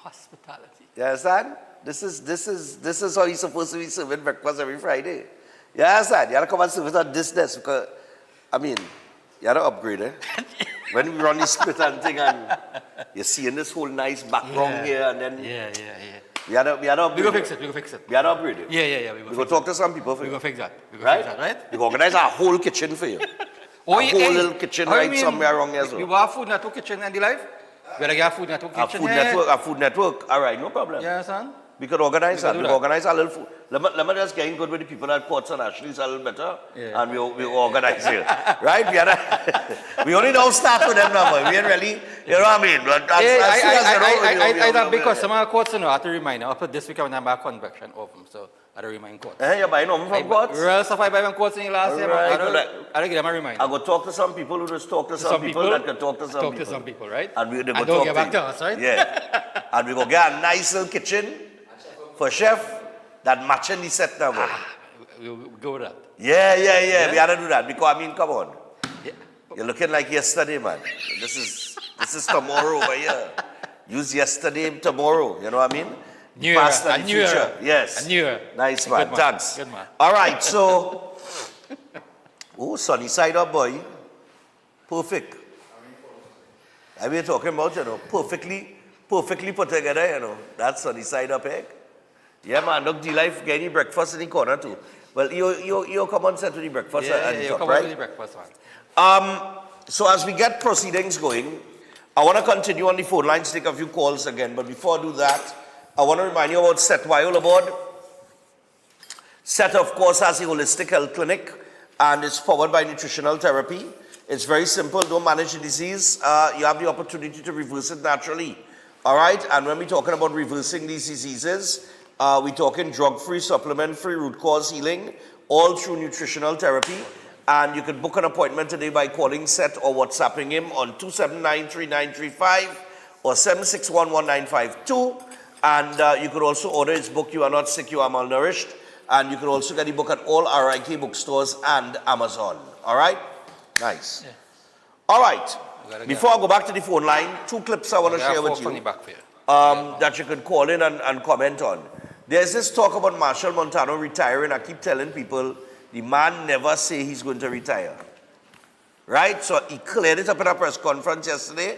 Hospitality. You understand? This is how he's supposed to be serving breakfast every Friday. You understand? You gotta come and serve it on this desk because, I mean, you gotta upgrade it. When we run this split and thing, and you're seeing this whole nice background here, and then we gotta upgrade We go fix it. We gotta upgrade it. Yeah. We go talk to some people for you. We go fix that. Right? We go organize a whole kitchen for you. A whole little kitchen right somewhere around here as well. You want Food Network kitchen in the life? We gotta get a Food Network kitchen A Food Network. All right, no problem. You understand? We could organize that. We could organize a little food. Let me just get in good with the people at Ports and Ashley's a little better, and we organize it. Right? We only don't start with them now, but we ain't really, you know what I mean? But I have big customer at Quartz, I have to remind you. After this week, I'm going to buy convection oven, so I have to remind Quartz. You're buying oven from Quartz? Real stuff I buy from Quartz in the last year, I don't give them a reminder. I go talk to some people who just talk to some people that can talk to some people. Talk to some people, right? And they go don't talk get back to us, right? Yeah. And we go get a nice little kitchen for chef that matching the set now. We'll go with that. Yeah. We gotta do that because I mean, come on. Yeah. You're looking like yesterday, man. This is tomorrow over here. Use yesterday, tomorrow. You know what I mean? New Past era. and future. Yes. A new era. Nice, man. Thanks. Good man. All right, so sunny side up, boy. Perfect. I been talking about, perfectly put together, That's sunny side up egg. Yeah, man, look, D-Life, get any breakfast in the corner too. Well, you come on set to the breakfast and you talk, come right? on to the breakfast, man. So as we get proceedings going, I want to continue on the phone lines, take a few calls again. But before I do that, I want to remind you about Set While aboard. Set, of course, has a holistic health clinic, and it's powered by nutritional therapy. It's very simple. Don't manage the disease. You have the opportunity to reverse it naturally. All right? And when we're talking about reversing these diseases, we're talking drug-free, supplement-free, root cause healing, all through nutritional therapy. And you can book an appointment today by calling Seth or WhatsApping him on 279-3935 or 761-1952. And you could also order his book, You Are Not Sick, You Are Malnourished. And you can also get the book at all RIK bookstores and Amazon. All right? Nice. Yeah. All right. Before I go back to the phone line, 2 clips I want to share with you that you can call in and comment on. There's this talk about Marshall Montano retiring. I keep telling people, the man never say he's going to retire. Right? So he cleared it up in a press conference yesterday.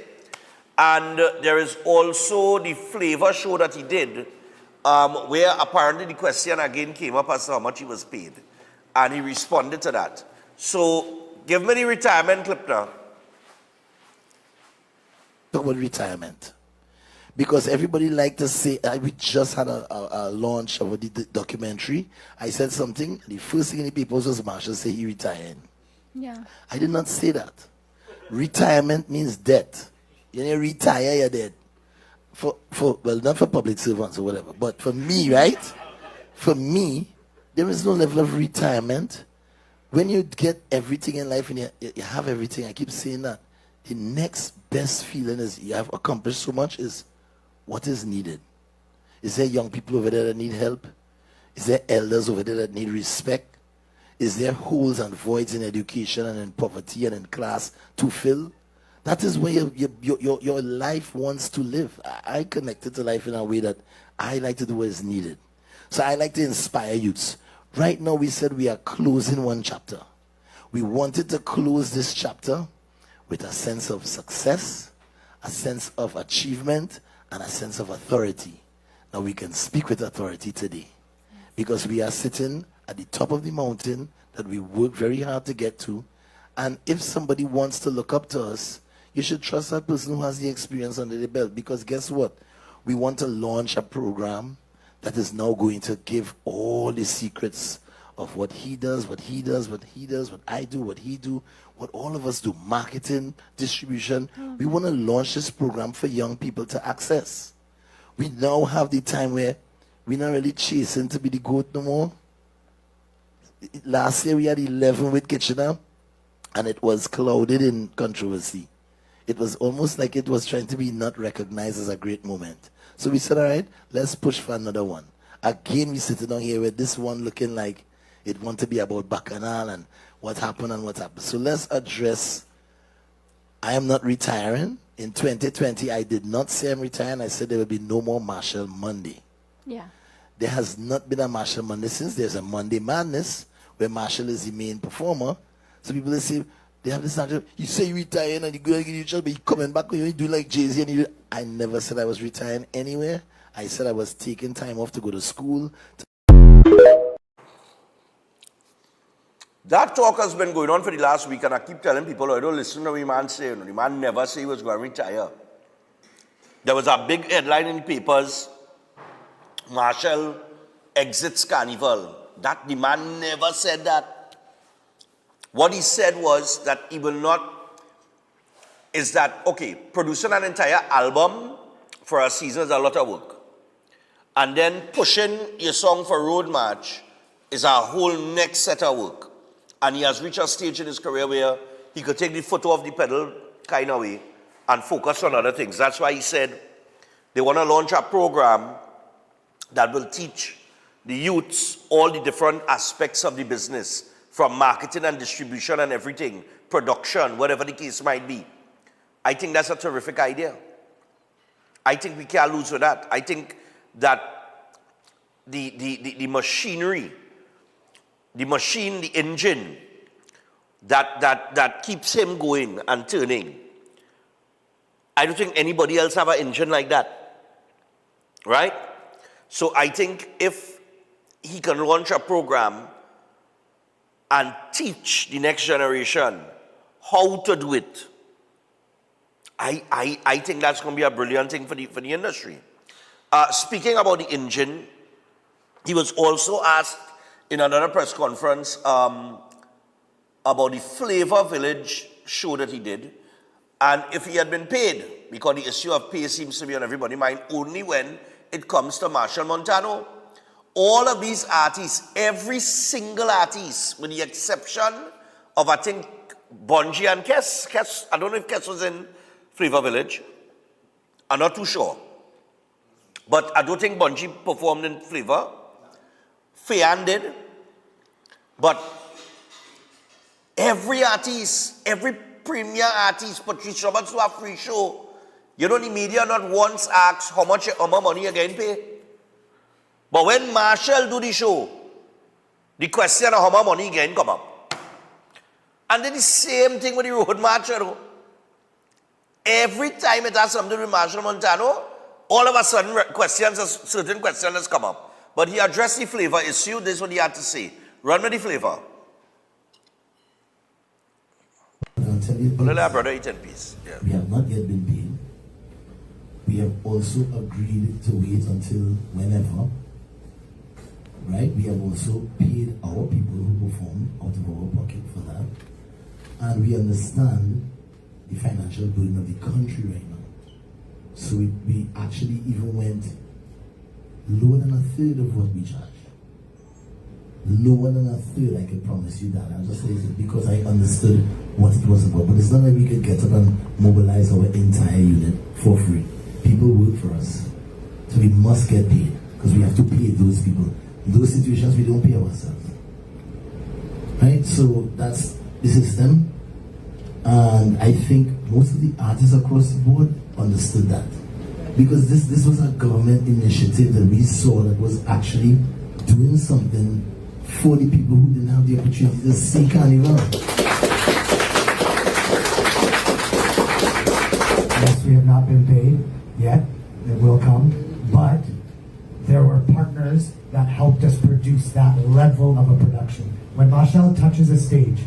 And there is also the Flavor show that he did, where apparently the question again came up as to how much he was paid. And he responded to that. So give me the retirement clip now. Talk about retirement. Because everybody like to say, we just had a launch of the documentary. I said something, the first thing the people was Marshall say he retired. Yeah. I did not say that. Retirement means death. You retire, you're dead. Well, not for public servants or whatever, but for me, right? For me, there is no level of retirement. When you get everything in life and you have everything, I keep saying that, the next best feeling is you have accomplished so much is what is needed. Is there young people over there that need help? Is there elders over there that need respect? Is there holes and voids in education and in poverty and in class to fill? That is where your life wants to live. I connected to life in a way that I like to do what is needed. So I like to inspire youths. Right now we said we are closing one chapter. We wanted to close this chapter with a sense of success, a sense of achievement, and a sense of authority. Now we can speak with authority today because we are sitting at the top of the mountain that we work very hard to get to. And if somebody wants to look up to us, you should trust that person who has the experience under the belt, because guess what? We want to launch a program that is now going to give all the secrets of what he does, what he does, what he does, what I do, what he do, what all of us do, marketing, distribution. We want to launch this program for young people to access. We now have the time where we're not really chasing to be the GOAT no more. Last year we had 11 with Kitchener, and it was clouded in controversy. It was almost like it was trying to be not recognized as a great moment. So we said, all right, let's push for another one. Again, we sitting down here with this one looking like it want to be about Bacchanal and what happened and what happened. So let's address, I am not retiring. In 2020, I did not say I'm retiring. I said there will be no more Marshall Monday. Yeah. There has not been a Marshall Monday since there's a Monday Madness where Marshall is the main performer. So people they say, they have this idea, you say you retiring and you go and get your job, but you coming back when you do like Jay-Z and you do. I never said I was retiring anywhere. I said I was taking time off to go to school. That talk has been going on for the last week, and I keep telling people, I don't listen to what the man say. The man never say he was going to retire. There was a big headline in the papers, Marshall exits Carnival. That the man never said that. What he said was that he will not, is that, okay, producing an entire album for a season is a lot of work. And then pushing your song for Road March is a whole next set of work. And he has reached a stage in his career where he could take the foot off the pedal kind of way and focus on other things. That's why he said they want to launch a program that will teach the youths all the different aspects of the business, from marketing and distribution and everything, production, whatever the case might be. I think that's a terrific idea. I think we can't lose with that. I think that the machinery, the machine, the engine that keeps him going and turning, I don't think anybody else have an engine like that, right? So I think if he can launch a program and teach the next generation how to do it, I think that's going to be a brilliant thing for the industry. Speaking about the engine, he was also asked in another press conference about the Flavor Village show that he did, and if he had been paid, because the issue of pay seems to be on everybody's mind only when it comes to Marshall Montano. All of these artists, every single artist, with the exception of, I think, Bunji and Kes, I don't know if Kes was in Flavor Village. I'm not too sure. But I don't think Bunji performed in Flavor. Fayan did. But every artist, every premier artist, Patrice Roberts do a free show. You know, the media not once asks how much money you're getting paid. But when Marshall do the show, the question of how much money he getting come up. And then the same thing with the Road March. Every time it has something to do with Marshall Montano, all of a sudden certain questions come up. But he addressed the Flavor issue. This is what he had to say. Run with the Flavor. I'll tell you this. Let our brother eat in peace. Yeah. We have not yet been paid. We have also agreed to wait until whenever. Right? We have also paid our people who perform out of our pocket for that. And we understand the financial burden of the country right now. So we actually even went lower than a third of what we charge. Lower than a third, I can promise you that. I'll just say it because I understood what it was about. But it's not like we could get up and mobilize our entire unit for free. People work for us. So we must get paid because we have to pay those people. In those situations, we don't pay ourselves. Right? So that's the system. And I think most of the artists across the board understood that. Because this was a government initiative that we saw that was actually doing something for the people who didn't have the opportunity to see Carnival. Yes, we have not been paid yet. It will come. But there were partners that helped us produce that level of a production. When Marshall touches a stage,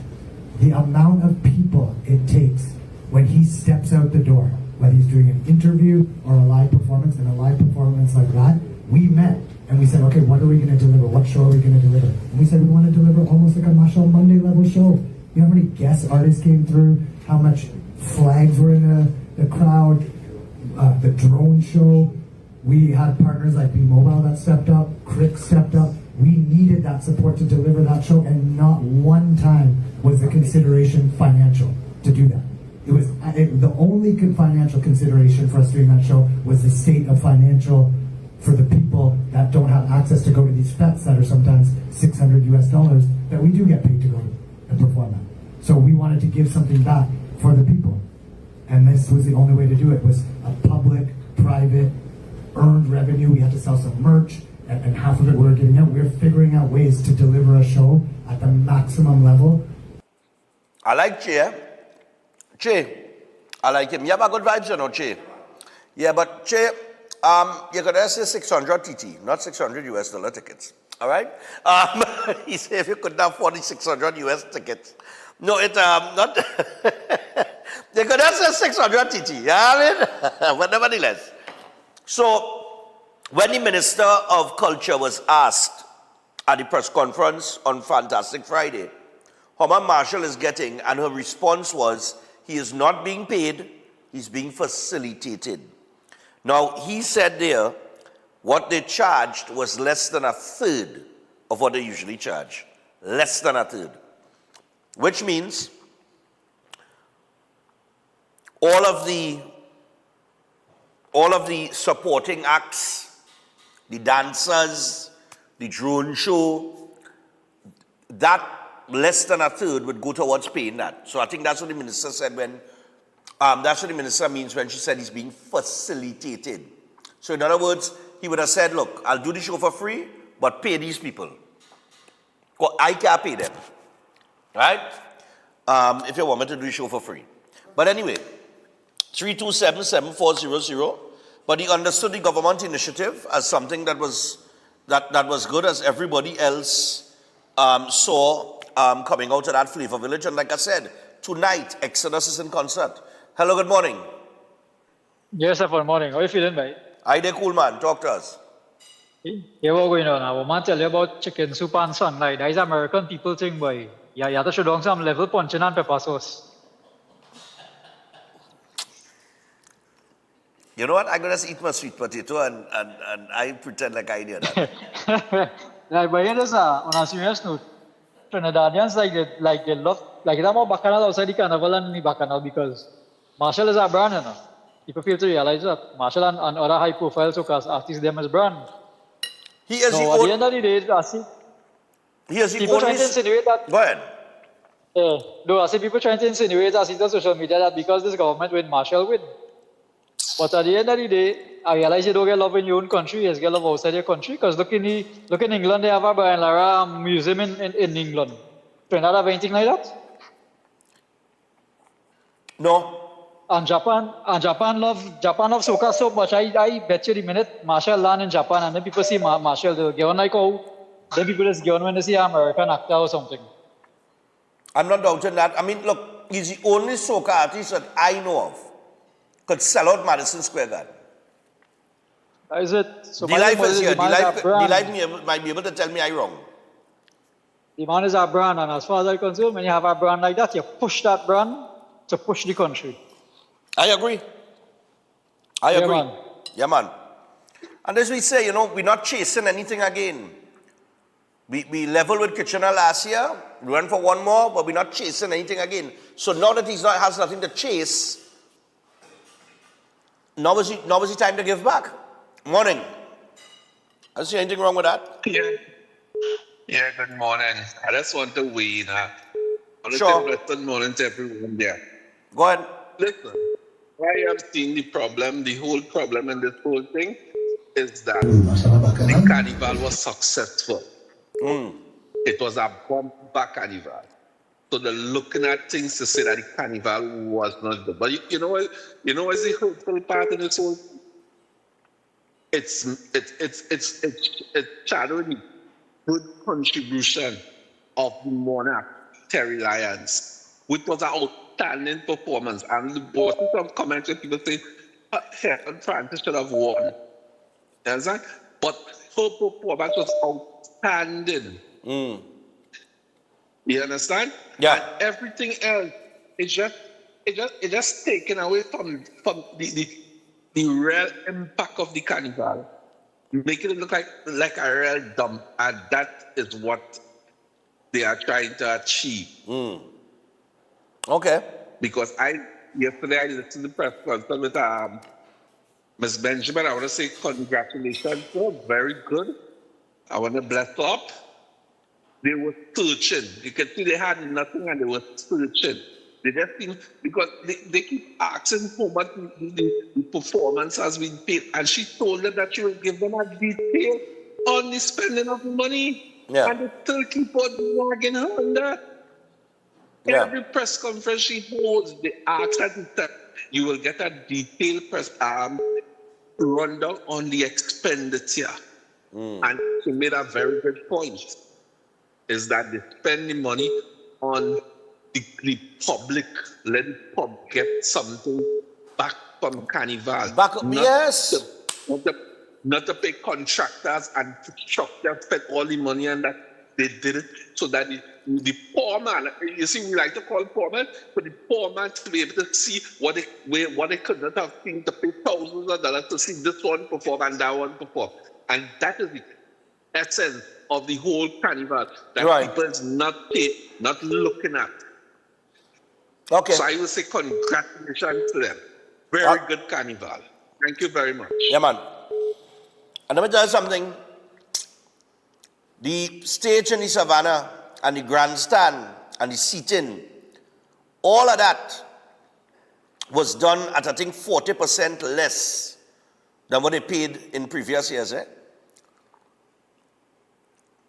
the amount of people it takes when he steps out the door, whether he's doing an interview or a live performance, and a live performance like that, we met And we said, okay, what are we going to deliver? What show are we going to deliver? And we said, we want to deliver almost like a Marshall Monday level show. You know how many guest artists came through? How much flags were in the crowd? The drone show. We had partners like B-Mobile that stepped up. Crick stepped up. We needed that support to deliver that show, and not one time was the consideration financial to do that. It was the only financial consideration for us doing that show was the state of financial for the people that don't have access to go to these fests that are sometimes $600 that we do get paid to go and perform at. So we wanted to give something back for the people, and this was the only way to do it. Was a public, private, earned revenue. We had to sell some merch, and half of it we were giving out. We were figuring out ways to deliver a show at the maximum level. I like Che. Che, I like him. You have a good vibes, you know, Che. Yeah, but Che, you could say 600 TT, not $600 tickets. All right? He said if you could not afford the $600 tickets. No, it's not. You could say 600 TT. You know what I mean? But nevertheless. So, when the Minister of Culture was asked at the press conference on Fantastic Friday how much Marshall is getting, and her response was, he is not being paid, he's being facilitated. Now, he said there, what they charged was less than a third of what they usually charge. Less than a third. Which means all of the supporting acts, the dancers, the drone show, that less than a third would go towards paying that. So I think that's what the minister said when, that's what the minister means when she said he's being facilitated. So in other words, he would have said, look, I'll do the show for free, but pay these people. I can't pay them, right? If you want me to do the show for free. But anyway, 327-7400, but he understood the government initiative as something that was good, as everybody else saw coming out of that Flavor Village. And like I said, tonight, Exodus is in concert. Hello, good morning. Yes, sir, good morning. How are you feeling, mate? Hi there, cool man. Talk to us. Yeah, what's going on? I want to tell you about chicken soup and sunlight. That is American people thing, boy. Yeah, you have to show down some level punching and pepper sauce. You know what? I'm going to eat my sweet potato and I pretend like I did that. Like, but you know, on a serious note, Trinidadians they love, like they have more bacchanal outside the carnival than the bacchanal because Marshall is our brand, you know. People fail to realize that Marshall and other high-profile soca artists, them as brand. He is at the end of the day, I see people trying to insinuate that. Go ahead. No, I see people trying to insinuate that on social media that because this government win, Marshall win. But at the end of the day, I realize you don't get love in your own country, you get love outside your country. Because look in England, they have a Brian Lara museum in England. Trinidad have anything like that? No. And Japan love soca so much. I bet you the minute Marshall land in Japan and then people see Marshall, they'll get on like how then people just get on when they see an American actor or something. I'm not doubting that. I mean, look, he's the only soca artist that I know of could sell out Madison Square Garden. Is it? So the life is here. The life might be able to tell me I'm wrong. The man is our brand, and as far as I'm concerned, when you have a brand like that, you push that brand to push the country. I agree. Yeah, man. And as we say, you know, we're not chasing anything again. We leveled with Kitchener last year. We went for one more, but we're not chasing anything again. So now that has nothing to chase, now is the time to give back. Morning. I don't see anything wrong with that. Yeah, good morning. I just want to weigh in. Sure. Good morning to everyone there. Go ahead. Listen, I have seen the whole problem in this whole thing is that the carnival was successful. It was a bomba carnival. So they're looking at things to say that the carnival was not good. But you know what's the hurtful part in this whole thing? It's shadowing the good contribution of the monarch, Terry Lyons, which was an outstanding performance. And the boss of some comments where people say, Francis should have won. You understand? But whole performance was outstanding. You understand? Yeah. And everything else is just taken away from the real impact of the carnival. Make it look like a real dump, and that is what they are trying to achieve. Okay. Because yesterday I listened to the press conference with Ms. Benjamin. I want to say congratulations to her. Very good. I want to bless up. They were searching. You can see they had nothing and they were searching. They just think, because they keep asking how much the performance has been paid. And she told them that she will give them a detail on the spending of money. Yeah. And they still keep on nagging her on that. Yeah. Every press conference she holds, they ask her that you will get a detailed rundown on the expenditure. And she made a very good point, is that they spend the money on the public, let the public get something back from Carnival. Yes. Not to pay contractors and structures spend all the money on that. They did it so that the poor man, you see, we like to call poor man, but the poor man to be able to see what they could not have seen, to pay thousands of dollars to see this one perform and that one perform. And that is the essence of the whole carnival that people is not looking at. Okay. So I will say congratulations to them. Very good carnival. Thank you very much. Yeah, man. And let me tell you something. The stage in the Savannah and the grandstand and the seating, all of that was done at, I think, 40% less than what they paid in previous years.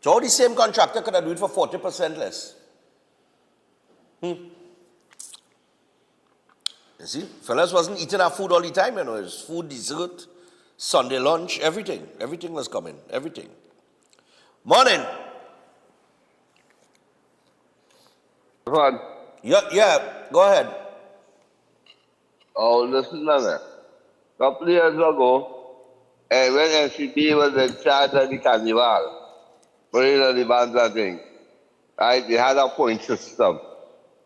So the same contractor could have do it for 40% less. You see, fellas wasn't eating our food all the time, you know. It was food, dessert, Sunday lunch, everything. Everything was coming, everything. Morning. Yeah, go ahead. Oh, listen, man. Couple years ago, when NCP was in charge of the carnival, putting on the bands and things, right, they had a point system.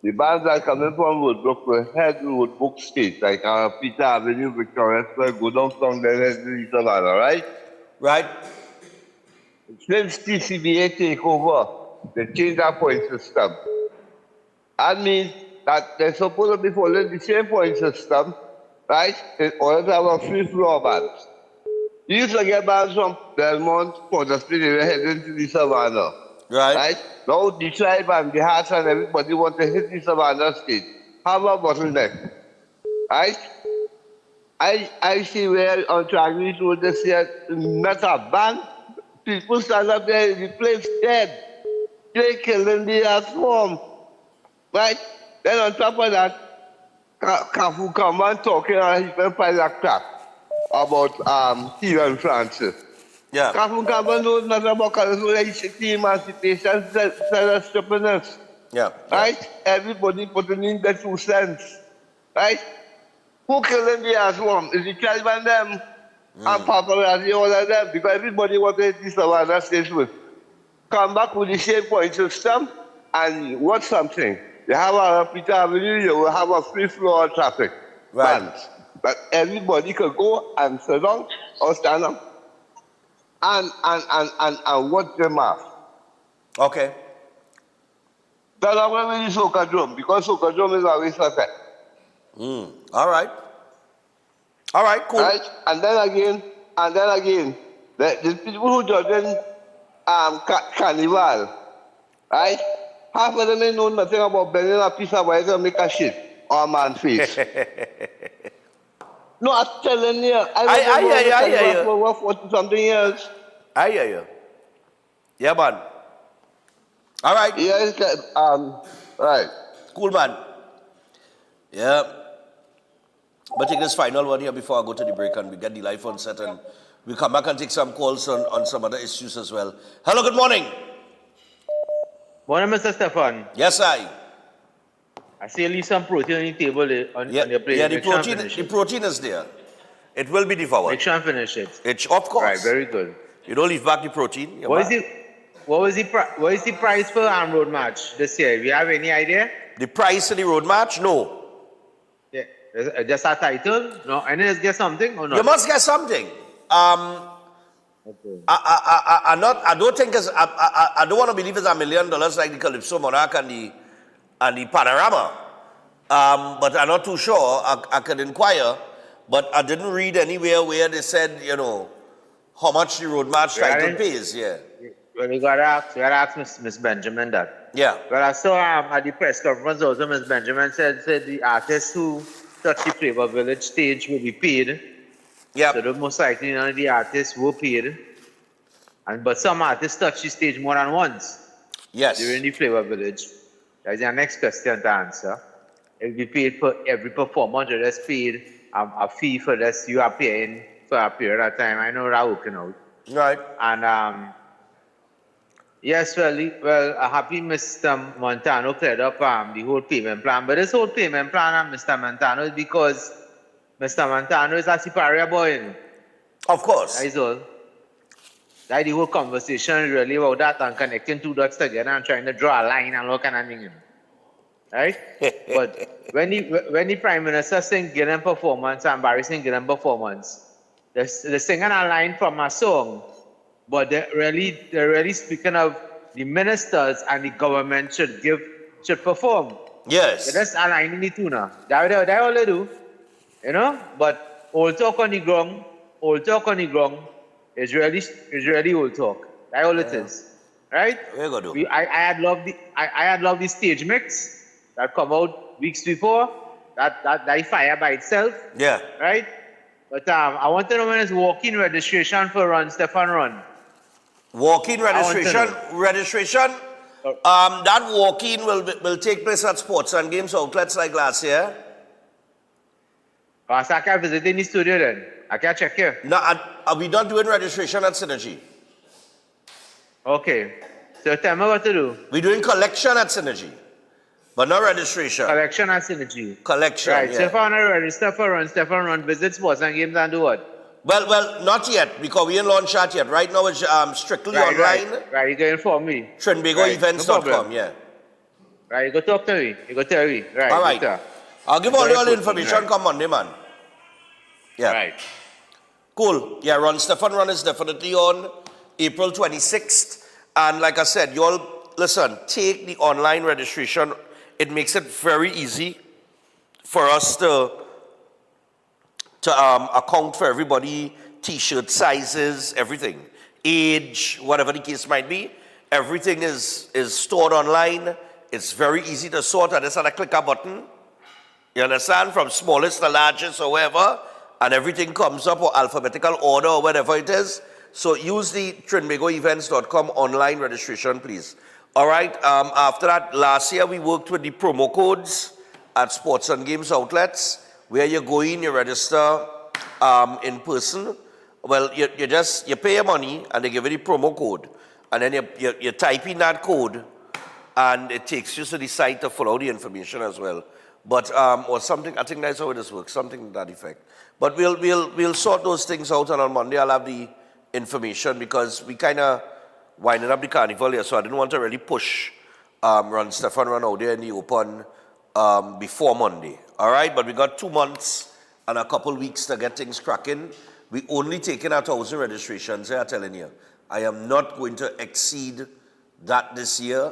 The bands that coming from Woodbrook will head to Woodbrook Street, like Peter Avenue, Victoria Square, go down there, head to the Savannah, right? Right. Since TCBA take over, they changed that point system. That means that they're supposed to be following the same point system, right? In order to have a free floor bands. You used to get bands from Belmont, Port of Spain, they were heading to the Savannah. Right. Now the tribe and the Hearts and everybody want to hit the Savannah state. Have a bottleneck. Right? I see where on Tragedy Road this year, not a band. People stand up there, the place dead. They killing the swarm. Right? Then on top of that, Kafu come and talking and he can find a crap about Stephen Francis. Yeah. Kafu come and knows nothing about the emancipation, self-stupidness. Yeah. Right? Everybody putting in their 2 cents. Right? Who killing the swarm? Is the tribe and them? And paparazzi, all of them, because everybody wanted this Savannah stage with. Come back with the same point system and what something. You have a Peter Avenue, you will have a free flow traffic. Right. Bands. But everybody could go and sit down or stand up and watch them off. Okay. That's why we use Soca Drum, because Soca Drum is always perfect. All right. All right, cool. Right? And then again, the people who judging Carnival, right? Half of them know nothing about bending a piece of wire to make a shit or a man's face. No, I'm telling you. I hear you. For 40-something years. I hear you. Yeah, man. All right. Yes, right. Cool, man. Yeah. But take this final one here before I go to the break and we get the live on set and we'll come back and take some calls on some other issues as well. Hello, good morning. Morning, Mr. Stefan. Yes, I see at least some protein on the table on your plate. Yeah, the protein is there. It will be devoured. Make sure and finish it. Of course. Right, very good. You don't leave back the protein. you're What bad. is the price for road match this year? Do you have any idea? The price of the road match? No. Yeah. Just a title? No. And then get something or not? You must get something. Okay. I don't think I don't want to believe it's $1 million like the Calypso Monarch and the Panorama. But I'm not too sure. I could inquire, but I didn't read anywhere where they said, how much the road match title pays. Yeah. Well, you gotta ask Miss Benjamin that. Yeah. Well, I saw at the press conference also, Miss Benjamin said the artists who touch the Flavor Village stage will be paid. Yeah. So the most likely none of the artists were paid. But some artists touch the stage more than once. Yes. During the Flavor Village. That's your next question to answer. It will be paid for every performance. You just paid a fee for this. You are paying for a period of time. I know that working out. Right. And yes, well, happy Mr. Montano cleared up the whole payment plan. But this whole payment plan of Mr. Montano is because Mr. Montano is a Siparia boy. Of course. That is all. That the whole conversation really about that and connecting two dots together and trying to draw a line and all kind of thing. Right? But when the Prime Minister sing Gillen performance and Barry sing Gillen performance, they're singing a line from a song, but they're really speaking of the ministers and the government should perform. Yes. That's aligning the two now. That's all they do. But old talk on the ground is really old talk. That's all it is. Right? We're gonna do. I had loved the stage mix that come out weeks before. That fire by itself. Yeah. Right? But I want to know when it's walk-in registration for Run Stefan Run. Walk-in registration. That walk-in will take place at sports and games outlets like last year. So I can't visit in the studio then. I can't check here. No, are we not doing registration at Synergy? Okay. So tell me what to do. We're doing collection at Synergy, but not registration. Collection at Synergy. Collection, Right. yeah. So if I want to register for Run Stefan Run, visit sports and games and do what? Well, not yet, because we ain't launched that yet. Right now it's strictly online. Right, you can inform me. TrinbagoEvents.com, yeah. Right, you go talk to me. You go tell me. Right. All right. Good. I'll give all the information come Monday, man. Yeah. Right. Cool. Yeah, Run Stefan Run is definitely on April 26th. And like I said, you all, listen, take the online registration. It makes it very easy for us to account for everybody, t-shirt sizes, everything, age, whatever the case might be. Everything is stored online. It's very easy to sort. I just had to click a button. You understand? From smallest to largest or whatever. And everything comes up or alphabetical order or whatever it is. So use the TrinbagoEvents.com online registration, please. All right. After that, last year we worked with the promo codes at sports and games outlets, where you go in, you register in person. Well, you pay your money and they give you the promo code. And then you type in that code and it takes you to the site to fill out the information as well. But, or something, I think that's how it works, something to that effect. But we'll sort those things out, and on Monday I'll have the information, because we kind of winding up the carnival here, so I didn't want to really push Run Stefan Run out there in the open before Monday. All right, but we got 2 months and a couple weeks to get things cracking. We only taking 1,000 registrations, I'm telling you. I am not going to exceed that this year.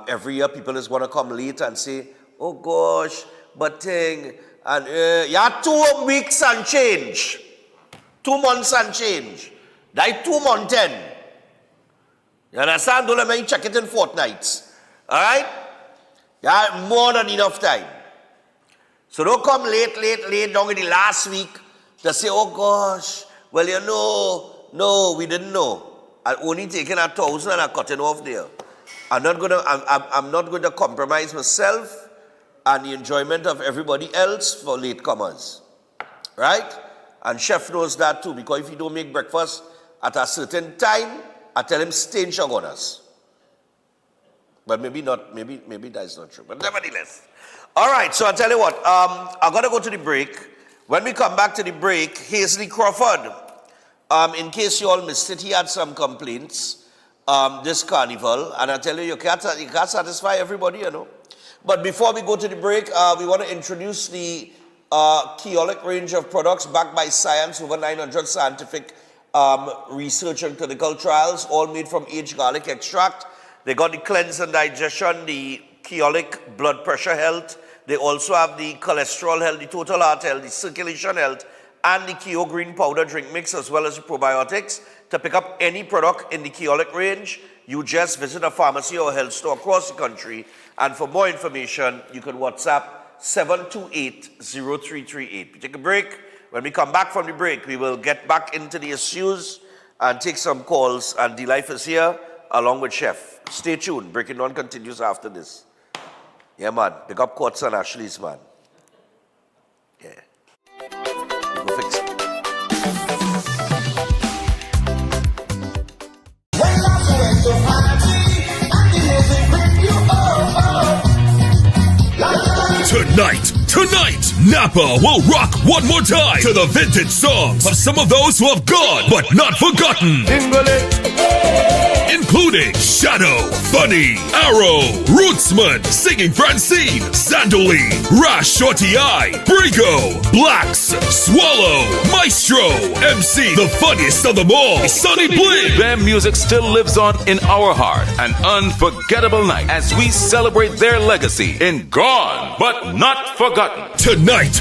Every year people is going to come late and say, oh gosh, but thing, and yeah, 2 weeks and change. 2 months and change. That 2 months 10. You understand? Don't let me check it in fortnights. All right? Yeah, more than enough time. So don't come late down in the last week to say, oh gosh, well, no, we didn't know. I'm only taking 1,000 and I'm cutting off there. I'm not going to compromise myself and the enjoyment of everybody else for latecomers. Right? And Chef knows that too, because if he don't make breakfast at a certain time, I tell him stay in Chagonas. But maybe not, maybe that's not true. But nevertheless. All right, so I tell you what, I'm going to go to the break. When we come back to the break, Hazley Crawford In case you all missed it, he had some complaints this carnival, and I tell you, you can't satisfy everybody, you know. But before we go to the break, we want to introduce the Keolic range of products backed by science, over 900 scientific research and clinical trials, all made from aged garlic extract. They got the cleanse and digestion, the Keolic blood pressure health. They also have the cholesterol health, the total heart health, the circulation health, and the Keo Green powder drink mix, as well as the probiotics. To pick up any product in the Keolic range, you just visit a pharmacy or health store across the country. And for more information, you can WhatsApp 728-0338. We take a break. When we come back from the break, we will get back into the issues and take some calls. And D-Life is here along with Chef. Stay tuned. Breaking Down continues after this. Yeah, man. Pick up Courts and Ashley's, man. Yeah. We'll fix it. Tonight, Napa will rock one more time to the vintage songs of some of those who have gone but not forgotten. Including Shadow, Funny, Arrow, Rootsman, Singing Francine, Sandoli, Rash Shorty Eye, Brigo, Blacks, Swallow, Maestro, MC, the funniest of them all, Sonny Bling. Their music still lives on in our heart. An unforgettable night as we celebrate their legacy in Gone But Not Forgotten. Tonight,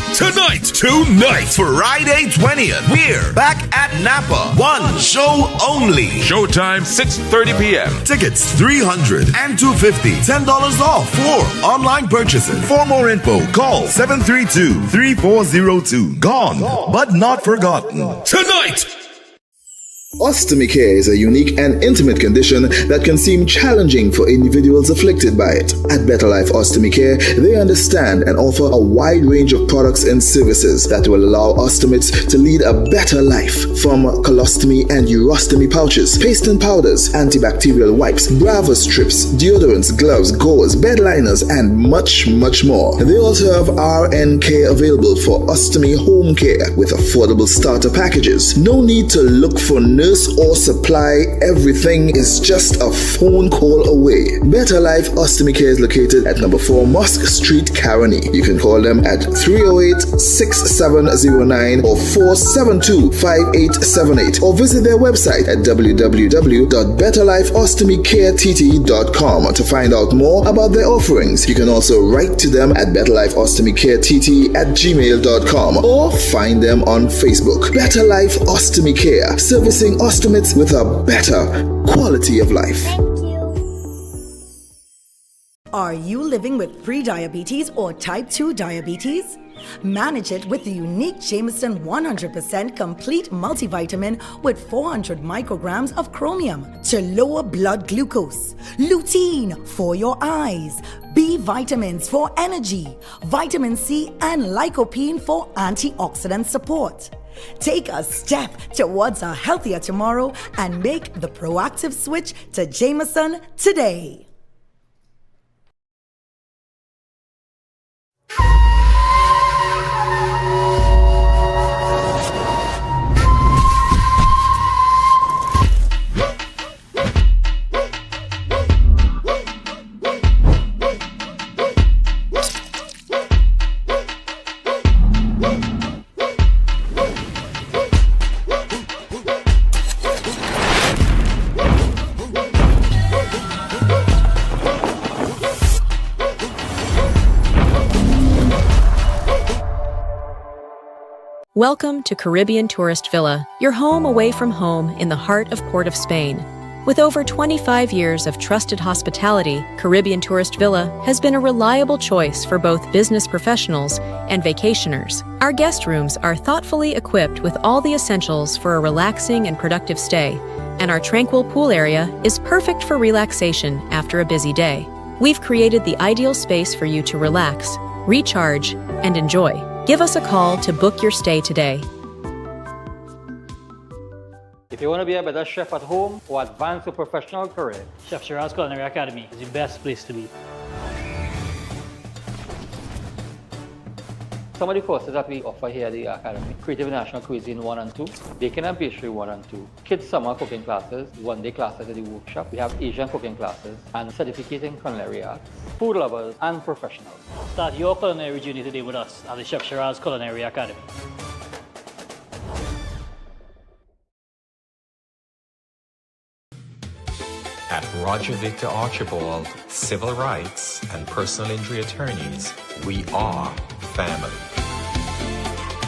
Friday 20th, we're back at Napa. One show only. Showtime 6:30 p.m. Tickets $300 and $250. $10 off for online purchases. For more info, call 732-3402. Gone but not forgotten. Tonight! Ostomy care is a unique and intimate condition that can seem challenging for individuals afflicted by it. At Better Life Ostomy Care, they understand and offer a wide range of products and services that will allow ostomates to lead a better life. From colostomy and urostomy pouches, paste and powders, antibacterial wipes, Brava strips, deodorants, gloves, gauze, bed liners, and much, much more. They also have RN care available for ostomy home care with affordable starter packages. No need to look for nurse or supply, everything is just a phone call away. Better Life Ostomy Care is located at number 4 Mosque Street, Caroni. You can call them at 308-6709 or 472-5878 or visit their website at www.betterlifeostomycareTT.com to find out more about their offerings. You can also write to them at betterlifeostomycareTT@gmail.com or find them on Facebook. Better Life Ostomy Care, servicing ostomates with a better quality of life. Are you living with pre-diabetes or type 2 diabetes? Manage it with the unique Jameson 100% complete multivitamin with 400 micrograms of chromium to lower blood glucose, lutein for your eyes, B vitamins for energy, vitamin C and lycopene for antioxidant support. Take a step towards a healthier tomorrow and make the proactive switch to Jameson today. Welcome to Caribbean Tourist Villa, your home away from home in the heart of Port of Spain. With over 25 years of trusted hospitality, Caribbean Tourist Villa has been a reliable choice for both business professionals and vacationers. Our guest rooms are thoughtfully equipped with all the essentials for a relaxing and productive stay, and our tranquil pool area is perfect for relaxation after a busy day. We've created the ideal space for you to relax, recharge, and enjoy. Give us a call to book your stay today. If you want to be a better chef at home or advance your professional career, Chef Shiraz Culinary Academy is the best place to be. some of the courses that we offer here at the Academy: Creative National Cuisine 1 and 2, Baking and Pastry 1 and 2, Kids Summer Cooking Classes, one-day classes at the workshop. We have Asian cooking classes and certificate in culinary arts, food lovers and professionals. Start your culinary journey today with us at the Chef Shiraz Culinary Academy. At Roger Victor Archibald Civil Rights and Personal Injury Attorneys, we are family.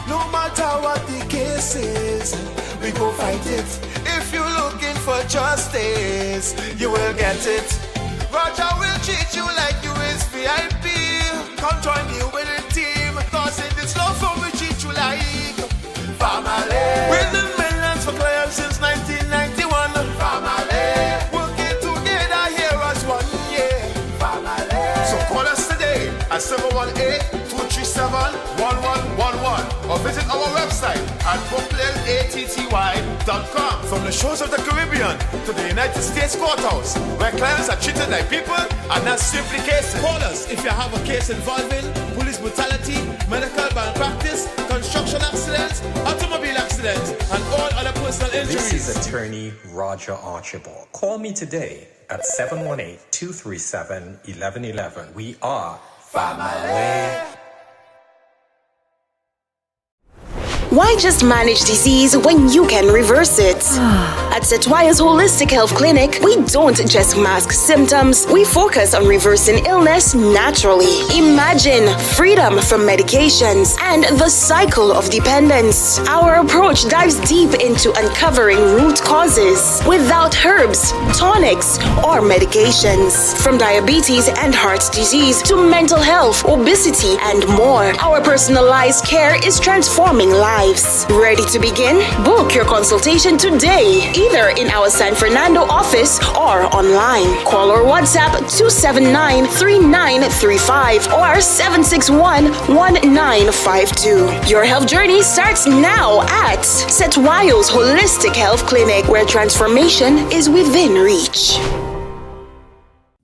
No matter what the case is, we go fight it. If you're looking for justice, you will get it. Roger will treat you like you is VIP. Come join the winning team, cause in this law firm we treat you like family. We're the millions for clients since 1991. Family. Working together here as one, yeah. Family. So call us today at 718-237-1111 or visit our website at BrooklynATTY.com. From the shores of the Caribbean to the United States Courthouse, where clients are treated like people and not simply cases. Call us if you have a case involving police brutality, medical malpractice, construction accidents, automobile accidents, and all other personal injuries. This is Attorney Roger Archibald. Call me today at 718-237-1111. We are family. Why just manage disease when you can reverse it? At Setwaya's Holistic Health Clinic, we don't just mask symptoms, we focus on reversing illness naturally. Imagine freedom from medications and the cycle of dependence. Our approach dives deep into uncovering root causes without herbs, tonics, or medications. From diabetes and heart disease to mental health, obesity, and more, our personalized care is transforming lives. Ready to begin? Book your consultation today, either in our San Fernando office or online. Call or WhatsApp 279-3935 or 761-1952. Your health journey starts now at Setwayo's Holistic Health Clinic, where transformation is within reach.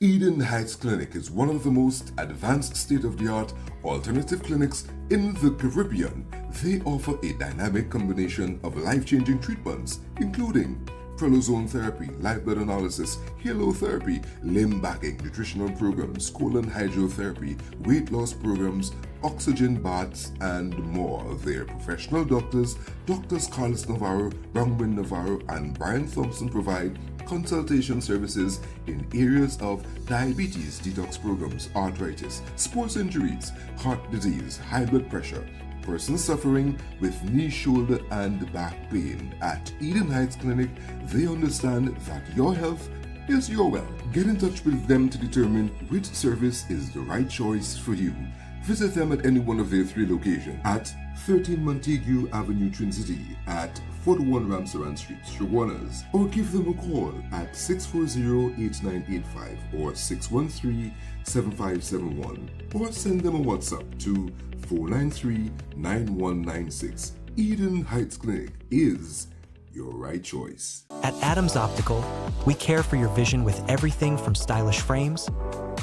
Eden Heights Clinic is one of the most advanced state-of-the-art alternative clinics in the Caribbean. They offer a dynamic combination of life-changing treatments, including prelozone therapy, live blood analysis, halotherapy, limb backing, nutritional programs, colon hydrotherapy, weight loss programs, oxygen baths, and more. Their professional doctors, Drs. Carlos Navarro, Bronwyn Navarro, and Brian Thompson, provide consultation services in areas of diabetes, detox programs, arthritis, sports injuries, heart disease, high blood pressure, persons suffering with knee, shoulder, and back pain. At Eden Heights Clinic, they understand that your health is your wealth. Get in touch with them to determine which service is the right choice for you. Visit them at any one of their 3 locations at 13 Montague Avenue, Twin City, at 41 Ramsaran Street, Shoguanas, or give them a call at 640-8985 or 613-7571, or send them a WhatsApp to 493-9196. Eden Heights Clinic is your right choice. At Adams Optical, we care for your vision with everything from stylish frames,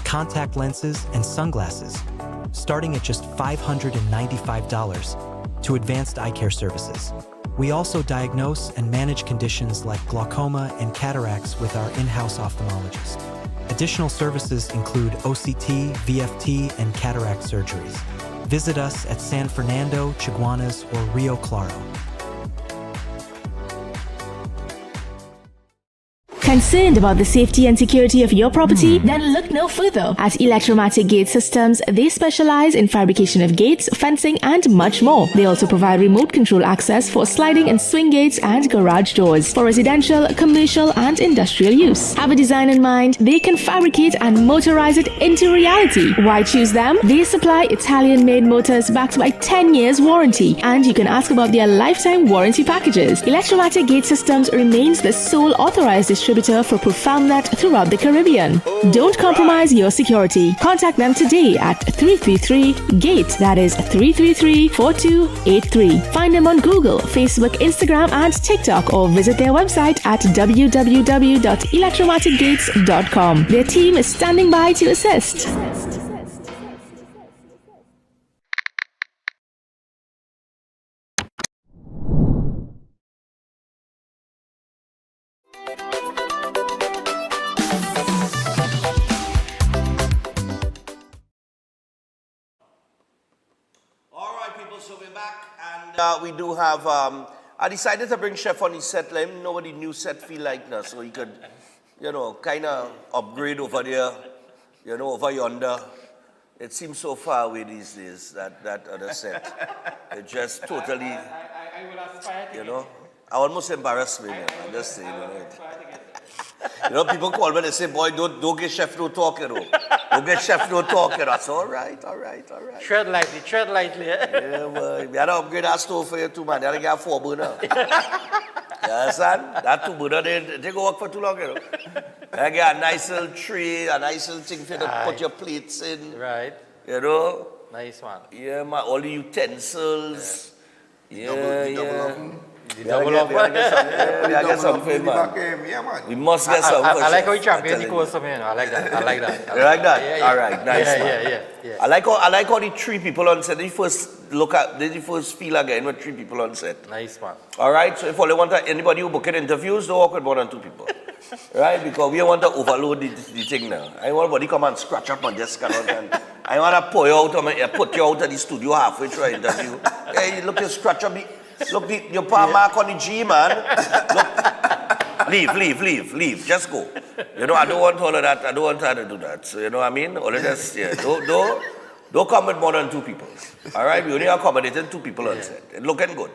contact lenses, and sunglasses, starting at just $595, to advanced eye care services. We also diagnose and manage conditions like glaucoma and cataracts with our in-house ophthalmologist. Additional services include OCT, VFT, and cataract surgeries. Visit us at San Fernando, Chaguanas, or Rio Claro. Concerned about the safety and security of your property? Then look no further. At Electromatic Gate Systems, they specialize in fabrication of gates, fencing, and much more. They also provide remote control access for sliding and swing gates and garage doors for residential, commercial, and industrial use. Have a design in mind? They can fabricate and motorize it into reality. Why choose them? They supply Italian-made motors backed by 10 years warranty, and you can ask about their lifetime warranty packages. Electromatic Gate Systems remains the sole authorized distributor for ProfoundNet throughout the Caribbean. Don't compromise your security. Contact them today at 333-GATE, that is 333-4283. Find them on Google, Facebook, Instagram, and TikTok, or visit their website at www.electromaticgates.com. Their team is standing by to assist. We do have, I decided to bring Chef on his set. Let him know what the new set feel like now, so he could, kind of upgrade over there, over yonder. It seems so far away these days, that other set. It just totally, I will aspire to I almost embarrassed me, man. I'm just saying, people call me, they say, boy, don't get Chef no talk, Don't get Chef no talk, I say, all right. Tread lightly. Yeah, boy. We had to upgrade our stove for you too, man. You had to get 4 burner. You understand? That 2 burner, they go work for too long, You get a nice little tray, a nice little thing for you to put your plates in. Right. Nice one. Yeah, man. All the utensils. Yeah. Double oven. We get something, man. We must get something. I like how you champion the course for me, I like that. You like that? Yeah. All right, nice. Yeah. I like how the 3 people on set, they first feel again with 3 people on set. Nice one. All right, so if you want anybody who booking interviews, don't work with more than 2 people. Right? Because we don't want to overload the thing now. I want somebody come and scratch up on desk and I want to put you out of the studio halfway through an interview. Hey, look, you scratch up your palm mark on the G, man. Look, leave. Just go. I don't want all of that. I don't want her to do that. So, you know what I mean? All of this, don't come with more than 2 people. All right? We only accommodated 2 people on set. It's looking good.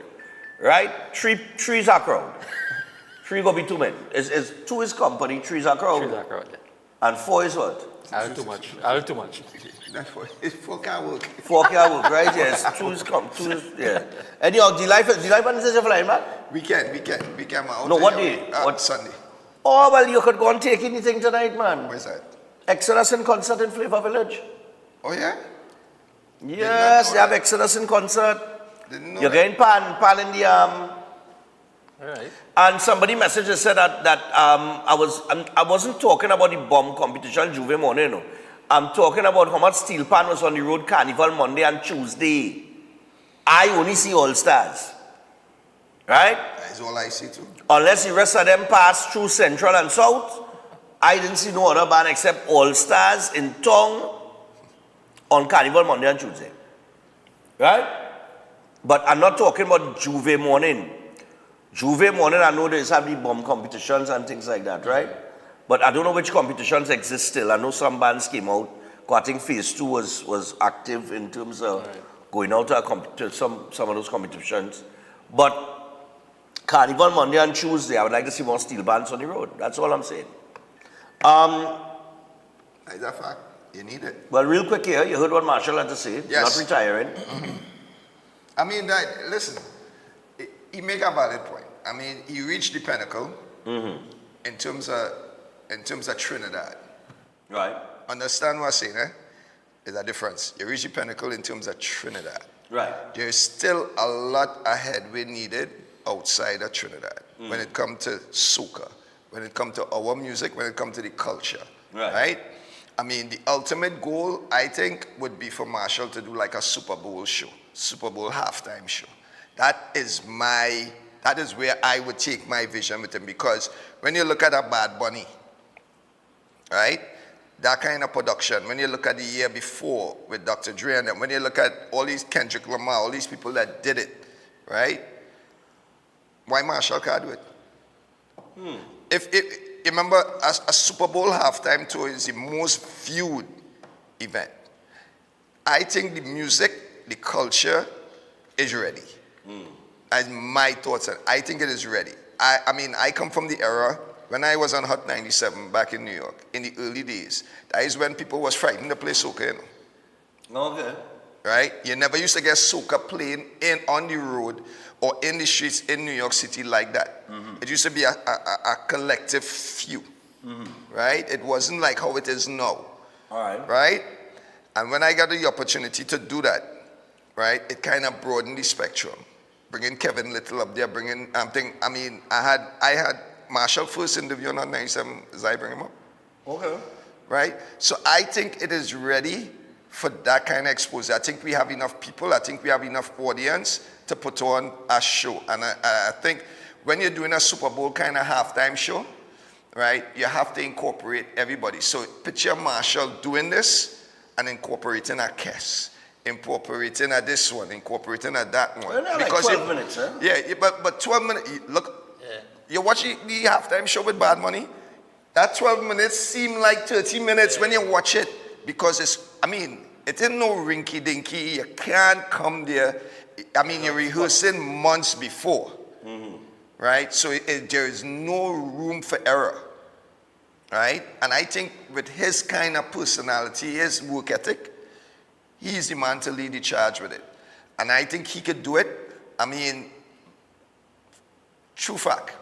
Right? 3 is a crowd. 3 go be 2 men. 2 is company, 3 is a crowd. 3 is a crowd, And 4 is what? A little too much. That's 4 can work. 4 can work, right? Yes. 2 is yeah. Anyhow, the life on the stage flying, man? We can. No, what day? What Sunday? Oh, well, you could go and take anything tonight, man. Where's that? Exodus in concert in Flavor Village. Oh, yeah? Yes, they have Exodus in concert. You're getting pan in the All right. And somebody messaged and said that I wasn't talking about the bomb competition Juve morning, no. I'm talking about how much steel pan was on the road Carnival Monday and Tuesday. I only see All Stars. Right? That's all I see too. Unless the rest of them pass through Central and South, I didn't see no other band except All Stars in Tong on Carnival Monday and Tuesday. Right? But I'm not talking about Juve morning. Juve morning, I know there's have the bomb competitions and things like that, right? But I don't know which competitions exist still. I know some bands came out. I think Phase 2 was active in terms of going out to some of those competitions. But Carnival Monday and Tuesday, I would like to see more steel bands on the road. That's all I'm saying. Is that fact? You need it. Well, real quick here, you heard what Marshall had to say. Yes. Not retiring. I mean, listen, he make a valid point. I mean, he reached the pinnacle in terms of Trinidad. Right. Understand what I'm saying, eh? There's a difference. You reach the pinnacle in terms of Trinidad. Right. There's still a lot ahead we needed outside of Trinidad when it comes to soca, when it comes to our music, when it comes to the culture. Right? I mean, the ultimate goal, I think, would be for Marshall to do like a Super Bowl show, Super Bowl halftime show. That is where I would take my vision with him, because when you look at a Bad Bunny, right? That kind of production, when you look at the year before with Dr. Dre and them, when you look at all these Kendrick Lamar, all these people that did it, right? Why Marshall can't do it? If remember, a Super Bowl halftime tour is the most viewed event. I think the music, the culture is ready. That's my thoughts. I think it is ready. I mean, I come from the era when I was on Hot 97 back in New York, in the early days. That is when people was frightened to play soca, you know. Okay. Right? You never used to get soca playing on the road or in the streets in New York City like that. It used to be a collective few. Right? It wasn't like how it is now. All right. Right? And when I got the opportunity to do that, right, it kind of broadened the spectrum. Bringing Kevin Little up there, I had Marshall first interview on 97, as I bring him up. Okay. Right? So I think it is ready for that kind of exposure. I think we have enough people, I think we have enough audience to put on a show. And I think when you're doing a Super Bowl kind of halftime show, right, you have to incorporate everybody. So picture Marshall doing this and incorporating a Kes, incorporating at this one, incorporating at that one. Well, like 12 minutes, huh? Yeah, but 12 minutes, look, you watch the halftime show with Bad Money, that 12 minutes seem like 30 minutes when you watch it, because it ain't no rinky-dinky, you can't come there, you're rehearsing months before, right? So there is no room for error, right? And I think with his kind of personality, his work ethic, he's the man to lead the charge with it. And I think he could do it. True fact,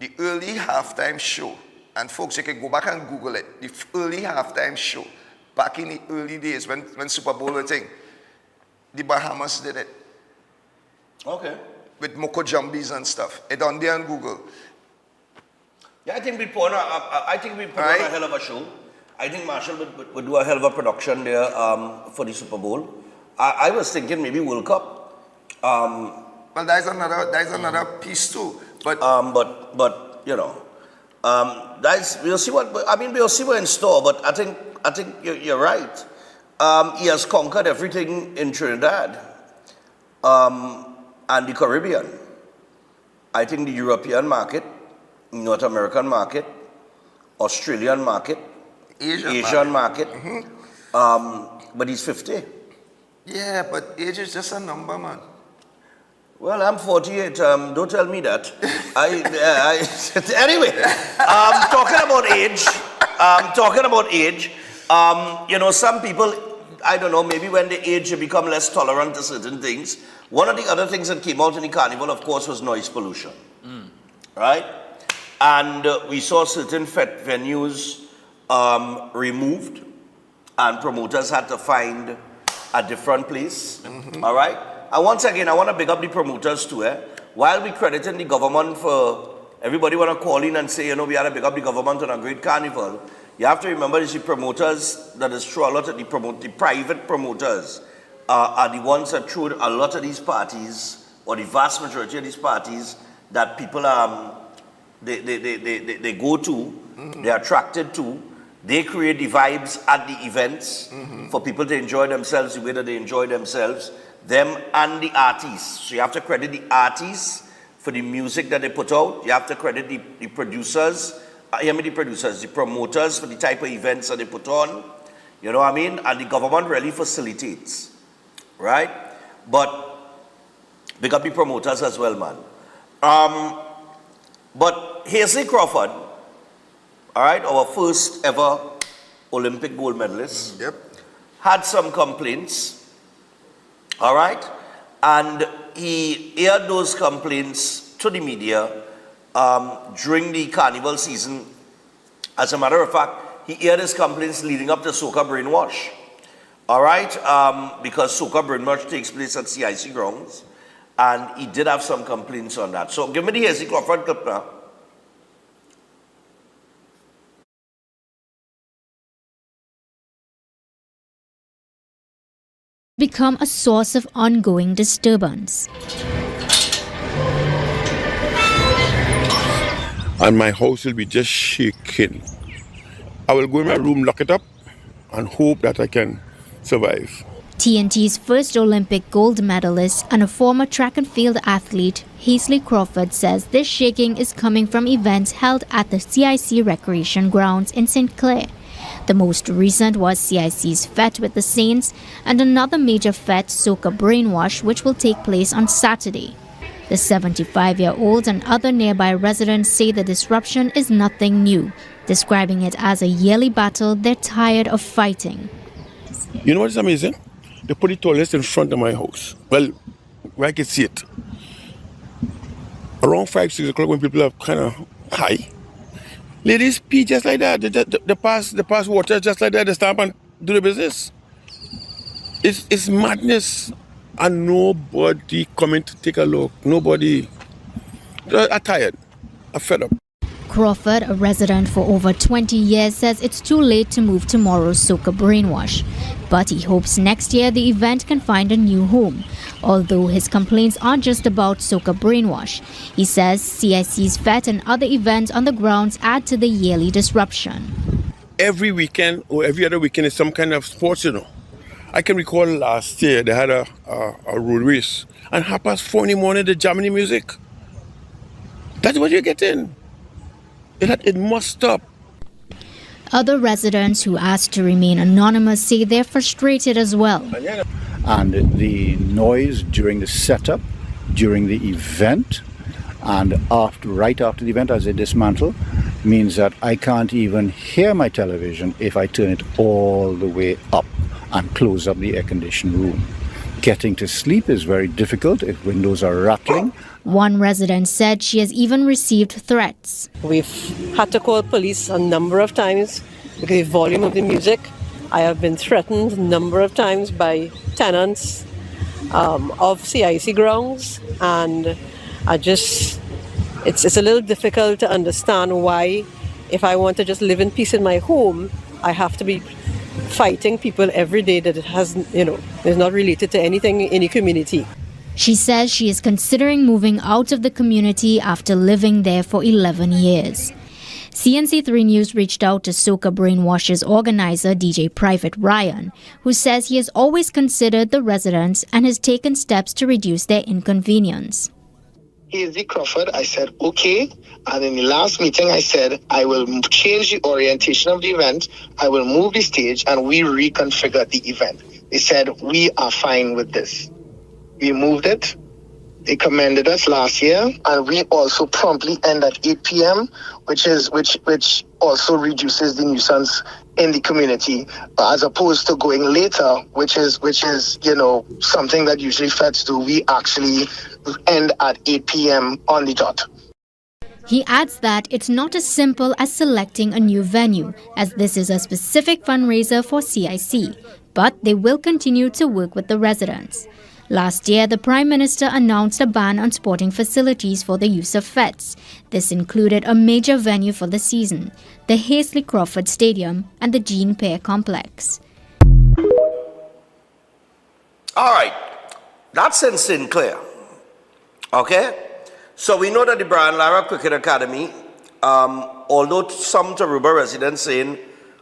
the early halftime show, and folks, you can go back and Google it, the early halftime show, back in the early days when Super Bowl was a thing, the Bahamas did it. Okay. With Moko Jumbies and stuff. It's on there on Google. Yeah, I think we put on a hell of a show. I think Marshall would do a hell of a production there for the Super Bowl. I was thinking maybe World Cup. Well, there's another piece too. But you know, we'll see what in store. But I think you're right. He has conquered everything in Trinidad and the Caribbean. I think the European market, North American market, Australian market, Asian market. But he's 50. Yeah, but age is just a number, man. Well, I'm 48. Don't tell me that. Anyway, talking about age. You know, some people, I don't know, maybe when they age, they become less tolerant to certain things. One of the other things that came out in the carnival, of course, was noise pollution. Right? And we saw certain venues removed, and promoters had to find a different place. All right? And once again, I want to big up the promoters too. While we crediting the government for, everybody want to call in and say, you know, we had to big up the government on a great carnival. You have to remember it's the promoters that is true. A lot of the private promoters are the ones that throw a lot of these parties, or the vast majority of these parties that people they go to, they're attracted to. They create the vibes at the events for people to enjoy themselves the way that they enjoy themselves. Them and the artists. So you have to credit the artists for the music that they put out. You have to credit the producers, the promoters for the type of events that they put on. You know what I mean? And the government really facilitates. Right? But big up the promoters as well, man. But Hasely Crawford, all right, our first ever Olympic gold medalist, had some complaints. All right? And he aired those complaints to the media during the carnival season. As a matter of fact, he aired his complaints leading up to Soca Brainwash. All right? Because Soca Brainwash takes place at CIC grounds. And he did have some complaints on that. So give me the Hasely Crawford clip now. Become a source of ongoing disturbance. And my house will be just shaking. I will go in my room, lock it up, and hope that I can survive. TNT's first Olympic gold medalist and a former track and field athlete, Hasely Crawford, says this shaking is coming from events held at the CIC Recreation Grounds in St. Clair. The most recent was CIC's Fete with the Saints and another major fete, Soca Brainwash, which will take place on Saturday. The 75-year-old and other nearby residents say the disruption is nothing new, describing it as a yearly battle they're tired of fighting. You know what's amazing? They put the toilets in front of my house. Well, where I can see it. Around 5, 6 o'clock when people are kind of high, ladies pee just like that. They pass water just like that. They stamp and do the business. It's madness. And nobody coming to take a look. Nobody. I'm tired. I'm fed up. Crawford, a resident for over 20 years, says it's too late to move tomorrow's Soca Brainwash. But he hopes next year the event can find a new home. Although his complaints aren't just about Soca Brainwash. He says CIC's Fete and other events on the grounds add to the yearly disruption. Every weekend or every other weekend is some kind of sports, you know. I can recall last year they had a road race, and 4:30 in the morning they're jamming the music. That's what you're getting. It must stop. Other residents who asked to remain anonymous say they're frustrated as well. And the noise during the setup, during the event, and right after the event as they dismantle, means that I can't even hear my television if I turn it all the way up and close up the air-conditioned room. Getting to sleep is very difficult if windows are rattling. One resident said she has even received threats. We've had to call police a number of times because of the volume of the music. I have been threatened a number of times by tenants of CIC grounds, and it's a little difficult to understand why, if I want to just live in peace in my home, I have to be fighting people every day that is not related to anything in the community. She says she is considering moving out of the community after living there for 11 years. CNC3 News reached out to Soca Brainwash's organizer, DJ Private Ryan, who says he has always considered the residents and has taken steps to reduce their inconvenience. Hazy Crawford, I said, okay. And in the last meeting, I said, I will change the orientation of the event. I will move the stage and we reconfigure the event. They said, we are fine with this. We moved it. They commended us last year, and we also promptly end at 8 p.m., which also reduces the nuisance in the community, as opposed to going later, which is something that usually feds do. We actually end at 8 p.m. on the dot. He adds that it's not as simple as selecting a new venue, as this is a specific fundraiser for CIC, but they will continue to work with the residents. Last year, the Prime Minister announced a ban on sporting facilities for the use of FETs. This included a major venue for the season, the Hasely Crawford Stadium and the Jean Pear Complex. All right, that's in Sinclair. Okay? So we know that the Brian Lara Cricket Academy, although some Taruba residents saying,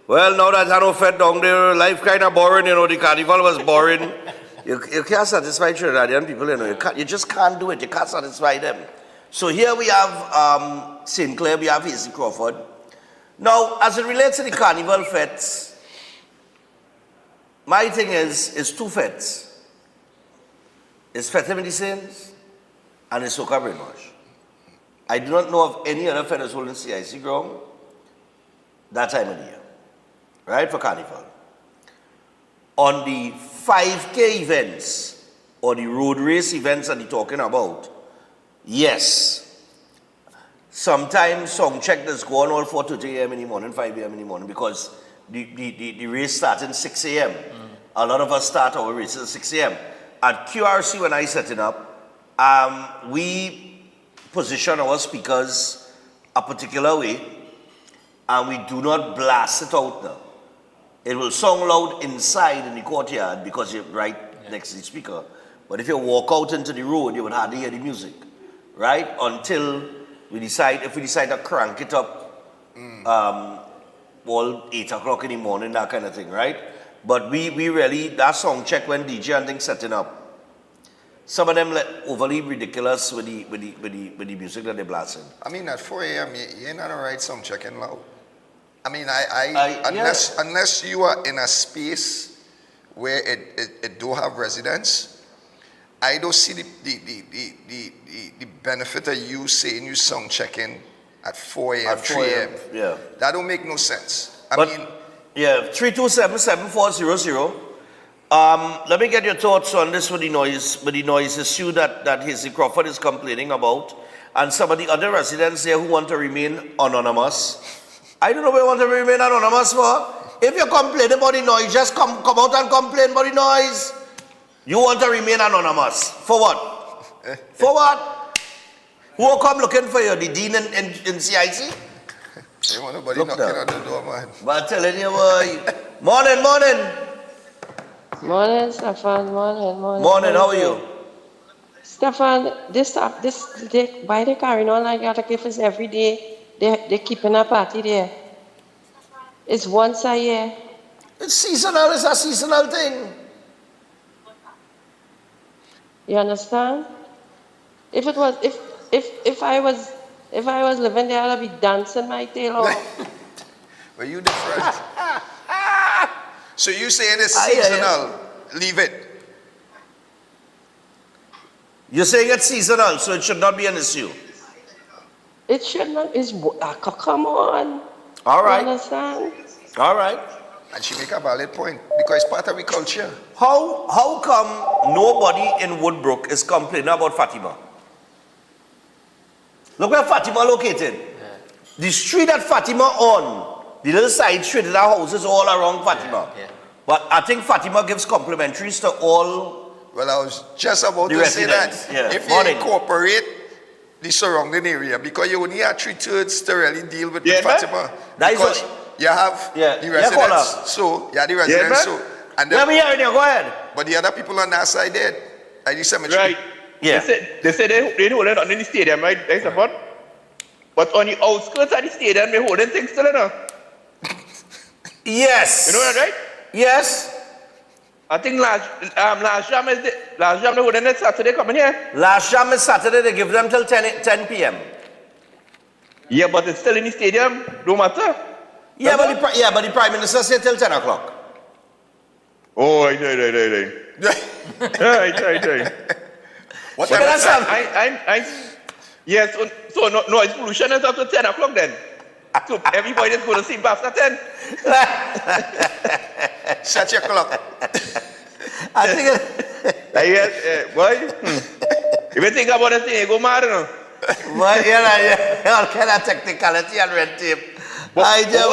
well, now that I no fed down there, life kind of boring, the carnival was boring. You can't satisfy Trinidadian people, you just can't do it. You can't satisfy them. So here we have Sinclair, we have Hasely Crawford. Now, as it relates to the carnival fetes, my thing is two fetes. It's Fete Midi Saints and it's Soca Brainwash. I do not know of any other fete that's holding CIC ground that time of the year, right, for carnival. On the 5K events or the road race events that you're talking about, yes, sometimes song check does go on all 4:30 a.m. in the morning, 5 a.m. in the morning, because the race starts at 6 a.m. A lot of us start our races at 6 a.m. At QRC, when I set it up, we position our speakers a particular way, and we do not blast it out now. It will sound loud inside in the courtyard because you're right next to the speaker. But if you walk out into the road, you would hardly hear the music, right? Until we decide, if we decide to crank it up, all 8 o'clock in the morning, that kind of thing, right? But we really, that song check when DJ and things setting up, some of them like overly ridiculous with the music that they're blasting. I mean, at 4 a.m., you ain't not all right song checking loud. I mean, unless you are in a space where it don't have residents, I don't see the benefit of you saying you song checking at 4 a.m., 3 a.m. Yeah. That don't make no sense. Yeah, 327-7400. Let me get your thoughts on this with the noise issue that Hasely Crawford is complaining about, and some of the other residents there who want to remain anonymous. I don't know what you want to remain anonymous for. If you complain about the noise, just come out and complain about the noise. You want to remain anonymous. For what? For what? Who will come looking for you? The dean in CIC? They want nobody knocking on the door, man. But I'm telling you, boy. Morning. Morning, Stefan. Morning. Morning, how are you? Stefan, why they carrying on like that? If it's every day. They're keeping a party there. It's once a year. It's seasonal. It's a seasonal thing. You understand? If it was if I was living there, I'd be dancing my tail off. Well, you different. So you saying it's seasonal? Leave it. You're saying it's seasonal, so it should not be an issue. It should not. Come on. All right. You understand? All right. And she make a valid point because it's part of our culture. How come nobody in Woodbrook is complaining about Fatima? Look where Fatima located. The street that Fatima on, the little side street, there are houses all around Fatima. But I think Fatima gives complimentaries to all. Well, I was just about the to say that. Yeah. If you incorporate the surrounding area, because you only have 3/3 to really deal with Fatima. Because you have the residents, so you have the residents, so and then, go ahead. But the other people on that side there, at the cemetery. Right. Yeah. They say they hold it on in the stadium, right? They support. But on the outskirts of the stadium, they holding things still enough. Yes. You know that, right? Yes. I think last jam they holding it Saturday coming here. Last jam is Saturday. They give them till 10 p.m. Yeah, but it's still in the stadium. No matter. Yeah, but the Prime Minister said till 10 o'clock. Oh, right. Right. What time is that? Yes, so noise pollution is up to 10 o'clock then. So everybody is going to sleep after 10. Set your clock. I think boy. If you think about it, you go mad, no? Well, yeah, all kind of technicality and red tape. What studio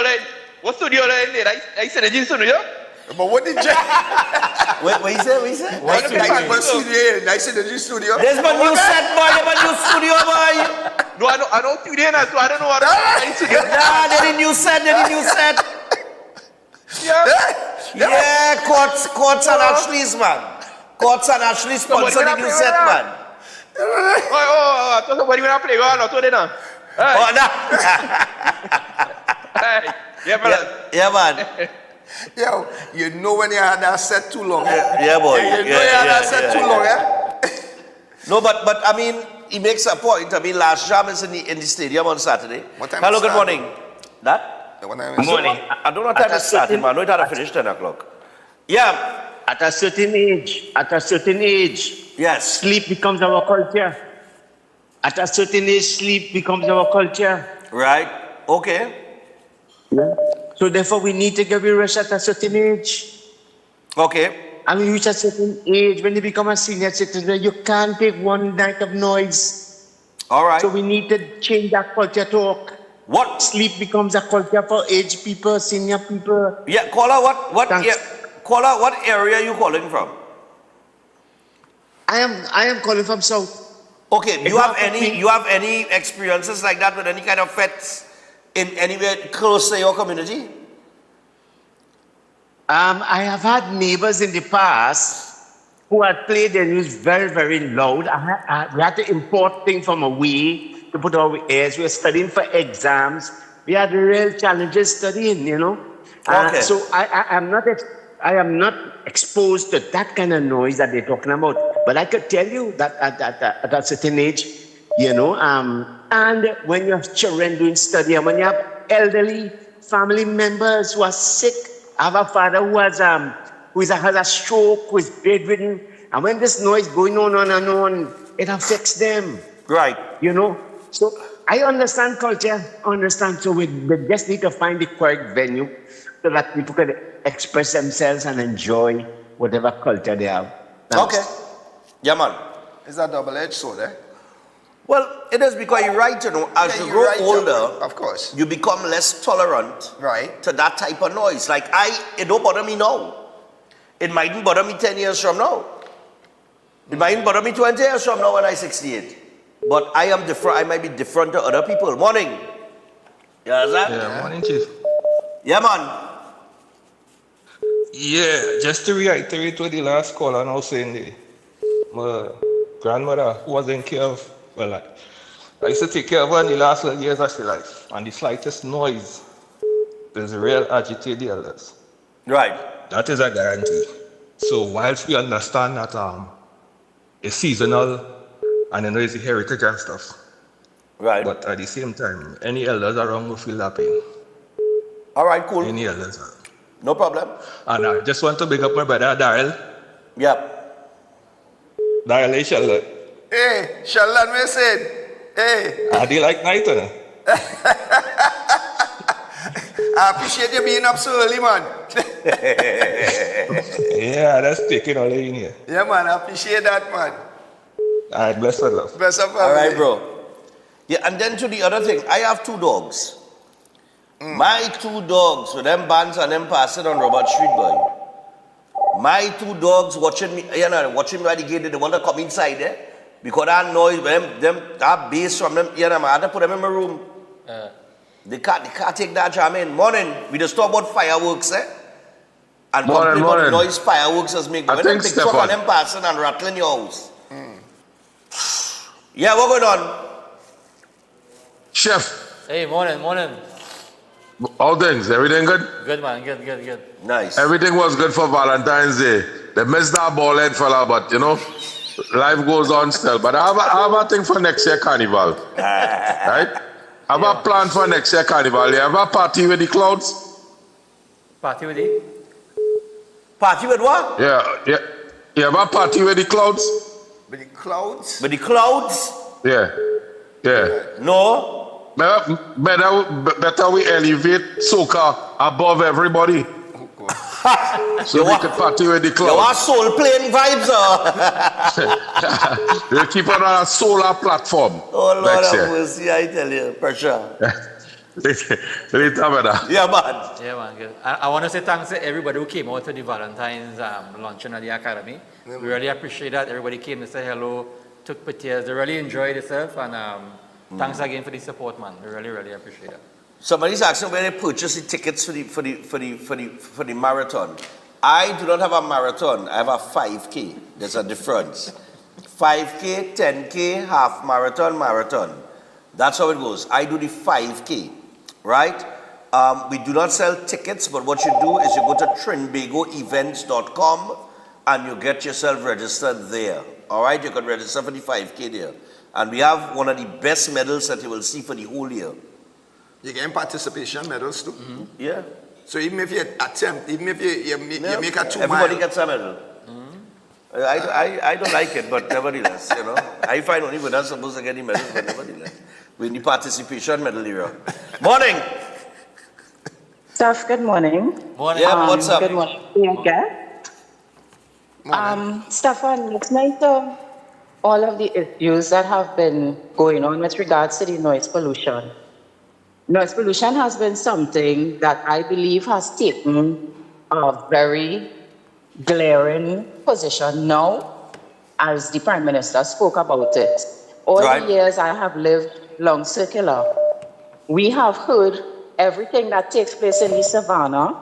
line? What studio line there? I said the studio. But what did you? What you say? What studio? Nice in the studio. There's my new set, boy. There's my new studio, boy. No, I don't studio now, so I don't know what I'm studio. Nah, there's a new set. Yeah, Courts and Ashley's, man. Courts and Ashley sponsor the new set, man. I thought somebody going to play well, not today now. Oh, no. Yeah, man. Yo, you know when you had that set too long. Yeah, boy. You know you had that set too long, No, but I mean, he makes a point. I mean, last jam is in the stadium on Saturday. What time Hello, is good that? morning. That? Good morning. I don't know what time it started, man. I know it had to finish 10 o'clock. Yeah. At a certain age, yes, sleep becomes our culture. At a certain age, sleep becomes our culture. Right. Okay. Yeah. So therefore, we need to give you rest at a certain age. Okay. And when you reach a certain age, when you become a senior citizen, you can't take one night of noise. All right. So we need to change that culture talk. What? Sleep becomes a culture for aged people, senior people. Yeah, caller, caller, what area are you calling from? I am calling from South. Okay, you have any experiences like that with any kind of pets in anywhere close to your community? I have had neighbors in the past who had played their music very, very loud. We had to import things from away to put our ears. We were studying for exams. We had real challenges studying, you know. Okay. So I am not exposed to that kind of noise that they're talking about. But I could tell you that at a certain age, you know, and when you have children doing study, and when you have elderly family members who are sick, I have a father who has a stroke, who is bedridden, and when this noise going on, it affects them. Right. You know, so I understand culture, so we just need to find the correct venue so that people can express themselves and enjoy whatever culture they have. Okay. Yeah, man. It's a double-edged sword, eh? Well, it is because you're right, you know, as you grow older, of course, you become less tolerant to that type of noise. Like it don't bother me now. It mightn't bother me 10 years from now. It mightn't bother me 20 years from now when I'm 68. But I am different. I might be different to other people. Morning. You understand? Yeah, morning, Chief. Yeah, man. Yeah, just to reiterate what the last caller now saying, my grandmother who was in care of, well, I used to take care of her in the last years of her life. And the slightest noise, there's a real agitate the elders. Right. That is a guarantee. So whilst we understand that it's seasonal, and it's the heritage and stuff. Right. But at the same time, any elders around will feel happy. All right, cool. Any elders. No problem. And I just want to big up my brother Daryl. Yep. Daryl, hey, Sheldon. Hey, Sheldon, what you said? Hey. I do like night, huh? I appreciate you being up so early, man. Yeah, that's taking all in here. Yeah, man, I appreciate that, man. All right, bless her love. Bless up, All right, bro. Yeah, and then to the other thing, I have 2 dogs. My 2 dogs, with them bands and them passing on Robert Street, boy. My 2 dogs watching me, watching me at the gate, they want to come inside there. Because that noise, that bass from them, I had to put them in my room. They can't take that jam in. Morning, we just talk about fireworks, and complain about the noise fireworks has made. When them big truck and them passing and rattling your house. Yeah, what going on? Chef. Hey, morning. All things, everything good? Good, man. Good. Nice. Everything was good for Valentine's Day. They missed that ball head fella, but life goes on still. But I have a thing for next year carnival. Right? I have a plan for next year carnival. You have a party with the clouds? Party with the? Party with what? Yeah. You have a party with the clouds? With the clouds? With the clouds? Yeah. No. Better we elevate soca above everybody. So we could party with the clouds. You want soul playing vibes, They keep it on a solar platform. Oh, Lord next year. have mercy, I tell you. Pressure. Later, brother. Yeah, man. Yeah, man. Good. I want to say thanks to everybody who came out to the Valentine's luncheon at the Academy. We really appreciate that. Everybody came to say hello, took pictures. They really enjoyed themselves, and thanks again for the support, man. We really appreciate it. Somebody's asking where they purchase the tickets for the marathon. I do not have a marathon. I have a 5K. There's a difference. 5K, 10K, half marathon. That's how it goes. I do the 5K, right? We do not sell tickets, but what you do is you go to trinbagoevents.com and you get yourself registered there. All right, you can register for the 5K there. And we have one of the best medals that you will see for the whole year. You get participation medals too? Yeah. So even if you attempt, even if you make a 2 everybody mile. gets a medal. I don't like it, but nevertheless, I find only we're not supposed to get the medals, but nevertheless. We're in the participation medal era. Morning! Steph, good morning. Morning. Yeah, what's up? Good morning. Yeah. Stefan, it's nice all of the issues that have been going on with regards to the noise pollution. Noise pollution has been something that I believe has taken a very glaring position now, as the Prime Minister spoke about it. All the years I have lived Long Circular, we have heard everything that takes place in the Savannah,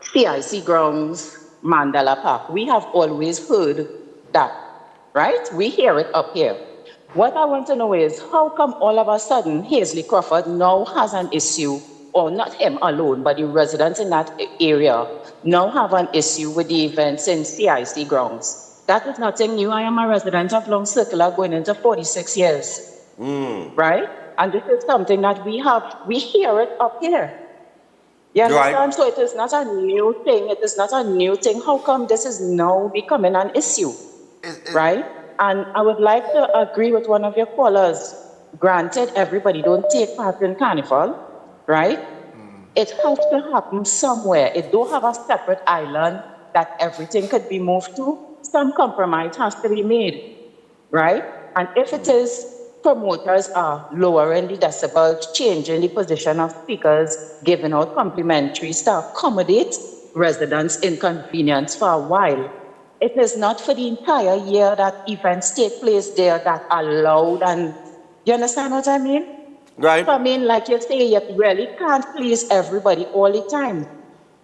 CIC grounds, Mandela Park. We have always heard that, right? We hear it up here. What I want to know is, how come all of a sudden Hazley Crawford now has an issue, or not him alone, but the residents in that area now have an issue with the events in CIC grounds? That is nothing new. I am a resident of Long Circular going into 46 years, right? And this is something that we hear it up here. You understand? Right. So it is not a new thing. It is not a new thing. How come this is now becoming an issue, right? And I would like to agree with one of your callers. Granted, everybody don't take part in Carnival, right? It has to happen somewhere. It don't have a separate island that everything could be moved to. Some compromise has to be made, right? And if it is, promoters are lowering the decibels, changing the position of speakers, giving out complimentaries to accommodate residents' inconvenience for a while. It is not for the entire year that events take place there that are loud, and you understand what I mean? Right. So I mean, like you say, you really can't please everybody all the time.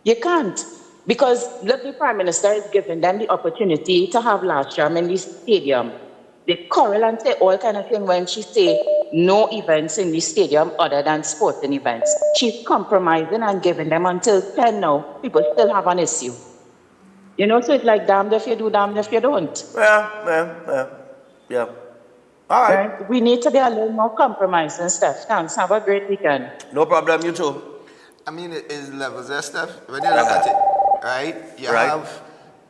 You can't. Because look, the Prime Minister is giving them the opportunity to have last year in the stadium. They quarrel and say all kind of thing when she say no events in the stadium other than sporting events. She's compromising and giving them until 10 now. People still have an issue. You know, so it's like damned if you do, damned if you don't. Yeah. All right. We need to be a little more compromised and stuff. Thanks. Have a great weekend. No problem, you too. I mean, it is levels there, Steph. When you look at it, right? You have,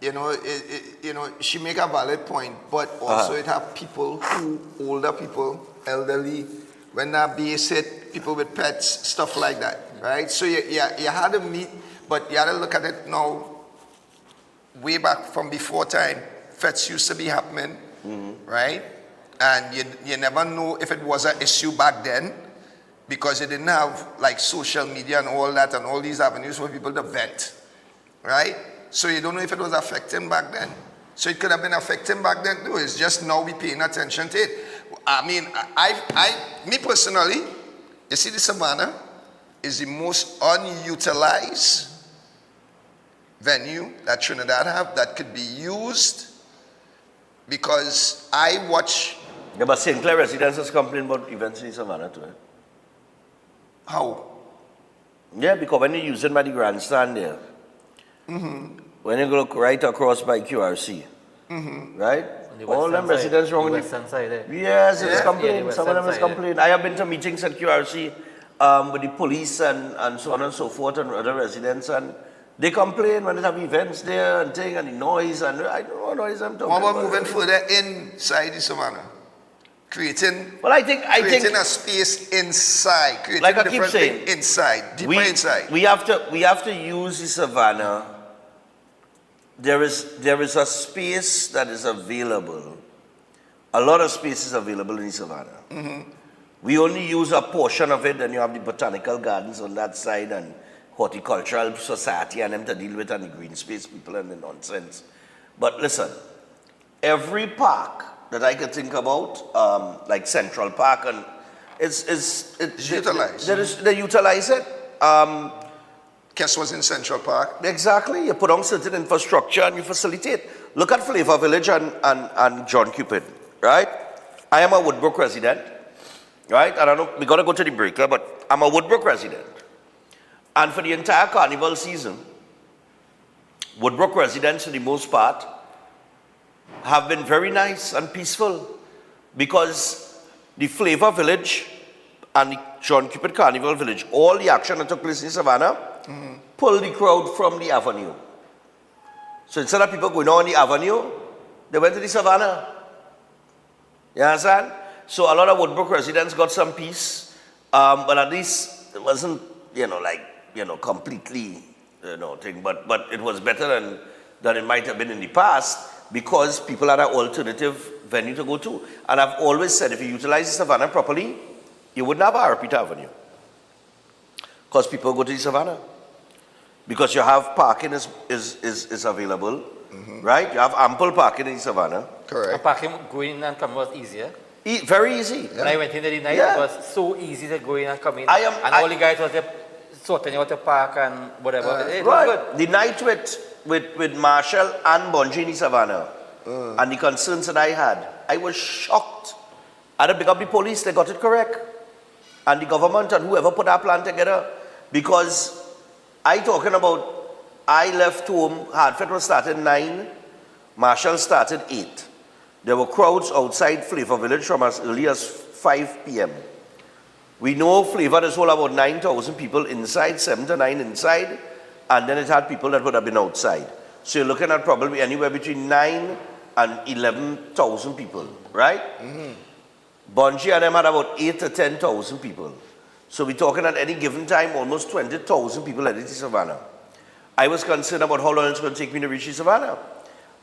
you know, she make a valid point, but also it have people who, older people, elderly, when that babysit, people with pets, stuff like that, right? So you had to meet, but you had to look at it now, way back from before time. Fets used to be happening, right? And you never know if it was an issue back then, because you didn't have like social media and all that and all these avenues for people to vent, right? So you don't know if it was affecting back then. So it could have been affecting back then too. It's just now we paying attention to it. I mean, me personally, you see the Savannah is the most unutilized venue that Trinidad have that could be used, because I watch. Yeah, but St. Clair residents has complained about events in Savannah too. How? Yeah, because when you use it by the grandstand there, when you look right across by QRC, right? All them residents wrong with the yes, it's complained. Some of them is complained. I have been to meetings at QRC with the police and so on and so forth and other residents, and they complain when they have events there and thing and the noise, and I don't know what noise I'm talking about. What about moving further inside the Savannah? Creating I think a space inside, creating like I different keep saying, thing inside, deeper inside. We have to use the Savannah. There is a space that is available. A lot of space is available in the Savannah. We only use a portion of it, and you have the botanical gardens on that side and horticultural society and them to deal with, and the green space people and the nonsense. But listen, every park that I could think about, like Central Park, and it's utilized. They utilize it. Kess was in Central Park. Exactly. You put on certain infrastructure and you facilitate. Look at Flavor Village and John Cupid, right? I am a Woodbrook resident, right? And I know we gotta go to the breaker, but I'm a Woodbrook resident. And for the entire carnival season, Woodbrook residents, for the most part, have been very nice and peaceful, because the Flavor Village and the John Cupid Carnival Village, all the action that took place in Savannah, pulled the crowd from the avenue. So instead of people going on the avenue, they went to the Savannah. You understand? So a lot of Woodbrook residents got some peace, but at least it wasn't, completely, thing. But it was better than it might have been in the past, because people had an alternative venue to go to. And I've always said, if you utilize the Savannah properly, you wouldn't have a Arpita Avenue, because people go to the Savannah. Because you have parking is available, right? You have ample parking in the Savannah. Correct. And parking going and coming was easier. Very easy. When I went in the night, it was so easy to go in and come in. All the guys was there sorting out the park and whatever. It was good. The night with Marshall and Bonji in the Savannah, and the concerns that I had, I was shocked. I had to pick up the police, they got it correct. And the government and whoever put that plan together, because I left home, Hartford was started 9, Marshall started 8. There were crowds outside Flavor Village from as early as 5 p.m. We know Flavor is all about 9,000 people inside, 7 to 9 inside, and then it had people that would have been outside. So you're looking at probably anywhere between 9 and 11,000 people, right? Bonji and them had about 8 to 10,000 people. So we're talking at any given time, almost 20,000 people at the Savannah. I was concerned about how long it's going to take me to reach the Savannah.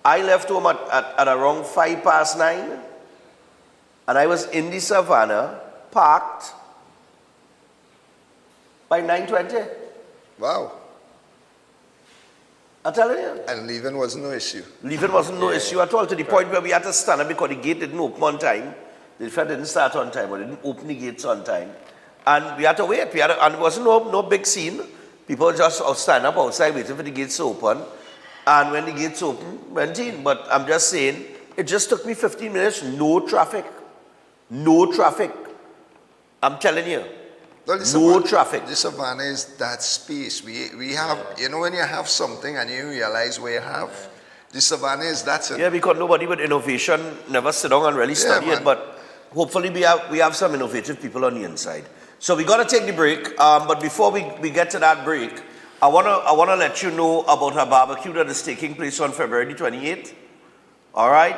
I left home at around 9:05, and I was in the Savannah, parked, by 9:20. Wow. I'm telling you. And leaving was no issue. Leaving wasn't no issue at all, to the point where we had to stand up because the gate didn't open on time. The fair didn't start on time, or didn't open the gates on time. And we had to wait. And it wasn't no big scene. People just stand up outside waiting for the gates to open. And when the gates opened, went in. But I'm just saying, it just took me 15 minutes, no traffic. No traffic. I'm telling you. Well, no traffic. The Savannah is that space. We have, when you have something and you realize what you have, The Savannah is that's it. Yeah, because nobody with innovation never sit down and really study it, but hopefully we have some innovative people on the inside. So we got to take the break, but before we get to that break, I wanna let you know about a barbecue that is taking place on February 28th. All right,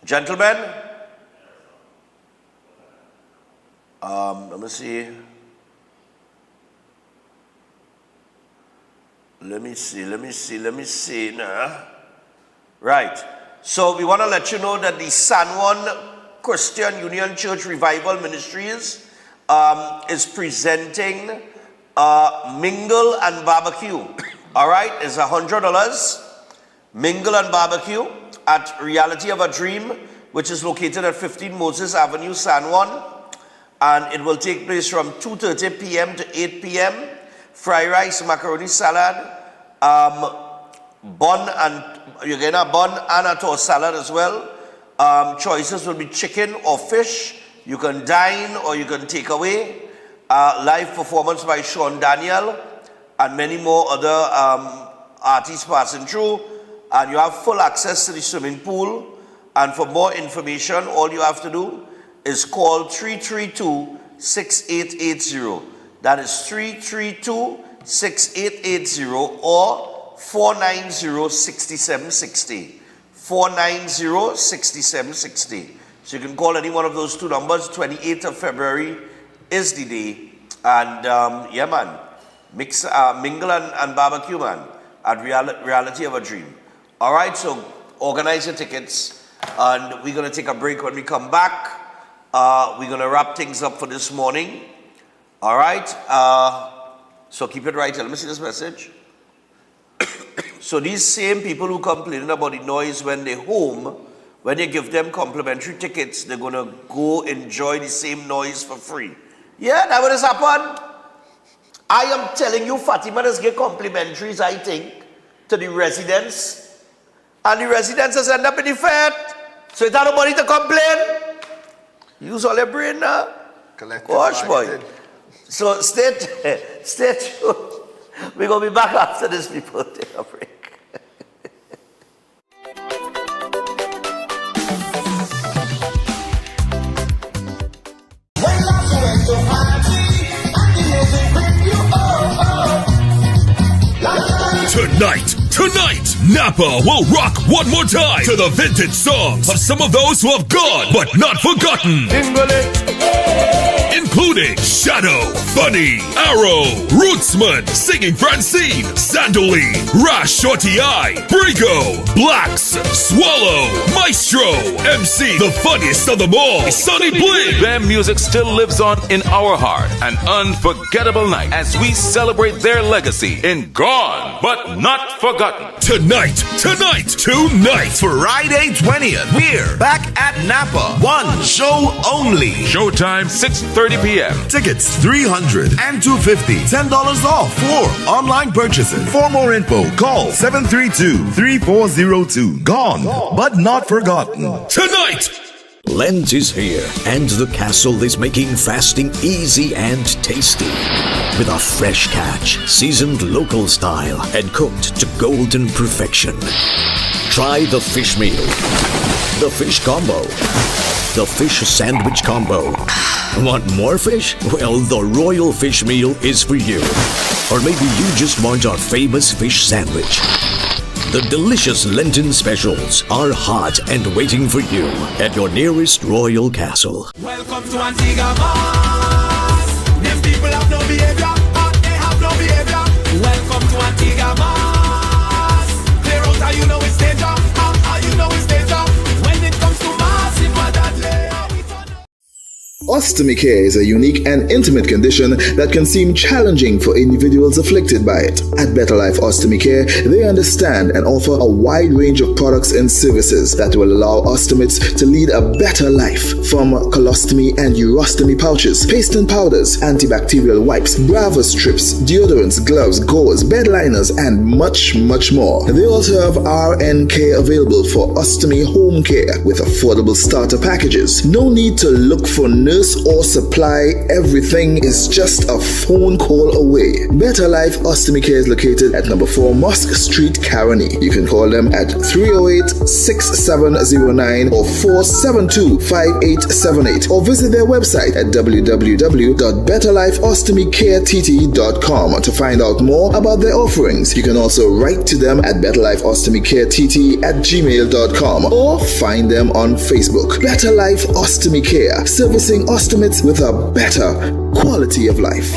gentlemen. Let me see. Let me see now. Right. So we want to let you know that the San Juan Christian Union Church Revival Ministries is presenting Mingle and Barbecue. All right, it's $100. Mingle and Barbecue at Reality of a Dream, which is located at 15 Moses Avenue, San Juan. And it will take place from 2:30 p.m. to 8 p.m. Fried rice, macaroni salad, bun, and you're getting a bun and a toast salad as well. Choices will be chicken or fish. You can dine or you can take away. Live performance by Sean Daniel and many more other artists passing through. And you have full access to the swimming pool. And for more information, all you have to do is call 332-6880. That is 332-6880 or 490-6760. 490-6760. So you can call any one of those two numbers. 28th of February is the day. And yeah, man, mingle and barbecue, man, at Reality of a Dream. All right, so organize your tickets. And we're going to take a break. When we come back, we're going to wrap things up for this morning. All right. So keep it right here. Let me see this message. So these same people who complaining about the noise when they're home, when you give them complimentary tickets, they're going to go enjoy the same noise for free. Yeah, that what has happened. I am telling you, Fatima does get complimentaries, I think, to the residents. And the residents has ended up in the fed. So it's not nobody to complain. Use all your brain now. Gosh, boy. So stay tuned. We're going to be back after this, people. Take a break. Tonight, Napa will rock one more time to the vintage songs of some of those who have gone but not forgotten. Including Shadow, Funny, Arrow, Rootsman, Singing Francine, Sandoli, Rash Shorty Eye, Brigo, Blacks, Swallow, Maestro, MC, the funniest of them all, Sonny Bling. Their music still lives on in our heart. An unforgettable night as we celebrate their legacy in Gone But Not Forgotten. Tonight, Friday 20th, we're back at Napa. One show only. Showtime 6:30 p.m. Tickets $300 and $250. $10 off for online purchases. For more info, call 732-3402. Gone but not forgotten. Tonight. Lent is here, and the castle is making fasting easy and tasty. With a fresh catch, seasoned local style, and cooked to golden perfection. Try the fish meal, the fish combo, the fish sandwich combo. Want more fish? Well, the Royal Fish Meal is for you. Or maybe you just want our famous fish sandwich. The delicious Lenten specials are hot and waiting for you at your nearest Royal Castle. Welcome to Antigua Mars. Them people have no behavior, they have no behavior. Welcome to Antigua Mars. Clear out how you know it's danger, how you know it's danger. When it comes to massive Madadle. Ostomy care is a unique and intimate condition that can seem challenging for individuals afflicted by it. At Better Life Ostomy Care, they understand and offer a wide range of products and services that will allow ostomates to lead a better life. From colostomy and urostomy pouches, paste and powders, antibacterial wipes, Brava strips, deodorants, gloves, gauze, bed liners, and much, much more. They also have RN care available for ostomy home care with affordable starter packages. No need to look for nurse purchase or supply everything is just a phone call away. Better Life Ostomy Care is located at number 4 Mosque Street, Caroni. You can call them at 308-6709 or 472-5878 or visit their website at www.betterlifeostomycareTT.com to find out more about their offerings. You can also write to them at betterlifeostomycareTT@gmail.com or find them on Facebook. Better Life Ostomy Care, servicing ostomates with a better quality of life.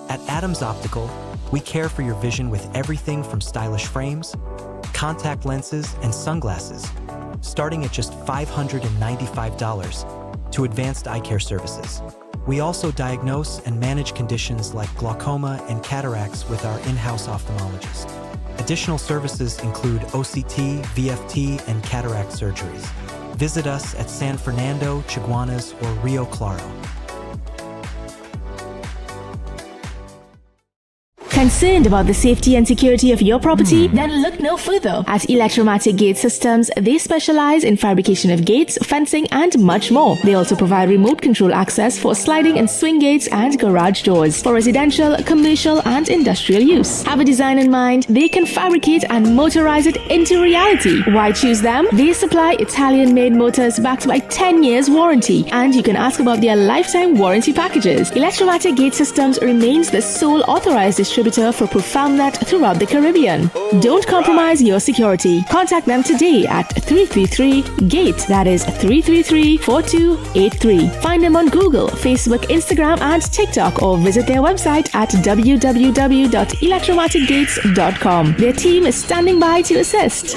At Adams Optical, we care for your vision with everything from stylish frames, contact lenses, and sunglasses, starting at just $595, to advanced eye care services. We also diagnose and manage conditions like glaucoma and cataracts with our in-house ophthalmologist. Additional services include OCT, VFT, and cataract surgeries. Visit us at San Fernando, Chaguanas, or Rio Claro. Concerned about the safety and security of your property? Then look no further. At Electromatic Gate Systems, they specialize in fabrication of gates, fencing, and much more. They also provide remote control access for sliding and swing gates and garage doors for residential, commercial, and industrial use. Have a design in mind? They can fabricate and motorize it into reality. Why choose them? They supply Italian-made motors backed by 10 years warranty, and you can ask about their lifetime warranty packages. Electromatic Gate Systems remains the sole authorized distributor for ProfoundNet throughout the Caribbean. Don't compromise your security. Contact them today at 333-GATE. That is 333-4283. Find them on Google, Facebook, Instagram, and TikTok, or visit their website at www.electromaticgates.com. Their team is standing by to assist.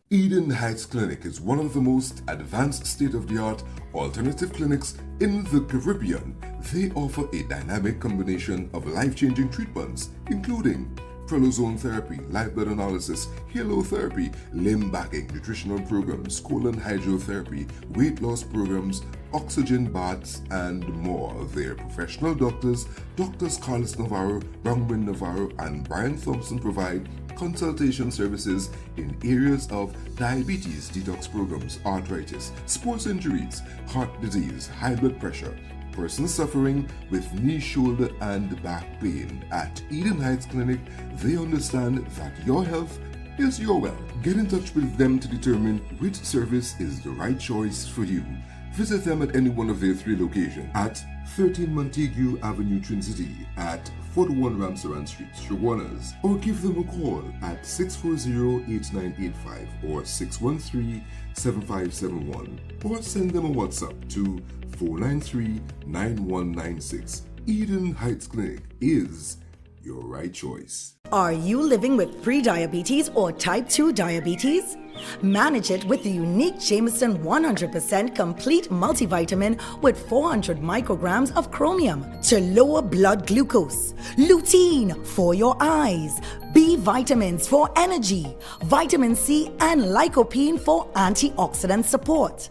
Eden Heights Clinic is one of the most advanced state-of-the-art alternative clinics in the Caribbean. They offer a dynamic combination of life-changing treatments, including prolozone therapy, live blood analysis, halotherapy, limb backing, nutritional programs, colon hydrotherapy, weight loss programs, oxygen baths, and more. Their professional doctors, Drs. Carlos Navarro, Bronwyn Navarro, and Brian Thompson, provide consultation services in areas of diabetes detox programs, arthritis, sports injuries, heart disease, high blood pressure, persons suffering with knee, shoulder, and back pain. At Eden Heights Clinic, they understand that your health is your wealth. Get in touch with them to determine which service is the right choice for you. Visit them at any one of their 3 locations at 13 Montague Avenue, Twin City, at 41 Ramsaran Street, Chaguanas, or give them a call at 640-8985 or 613-7571, or send them a WhatsApp to 493-9196. Eden Heights Clinic is your right choice. Are you living with pre-diabetes or type 2 diabetes? Manage it with the unique Jameson 100% complete multivitamin with 400 micrograms of chromium to lower blood glucose, lutein for your eyes, B vitamins for energy, vitamin C, and lycopene for antioxidant support.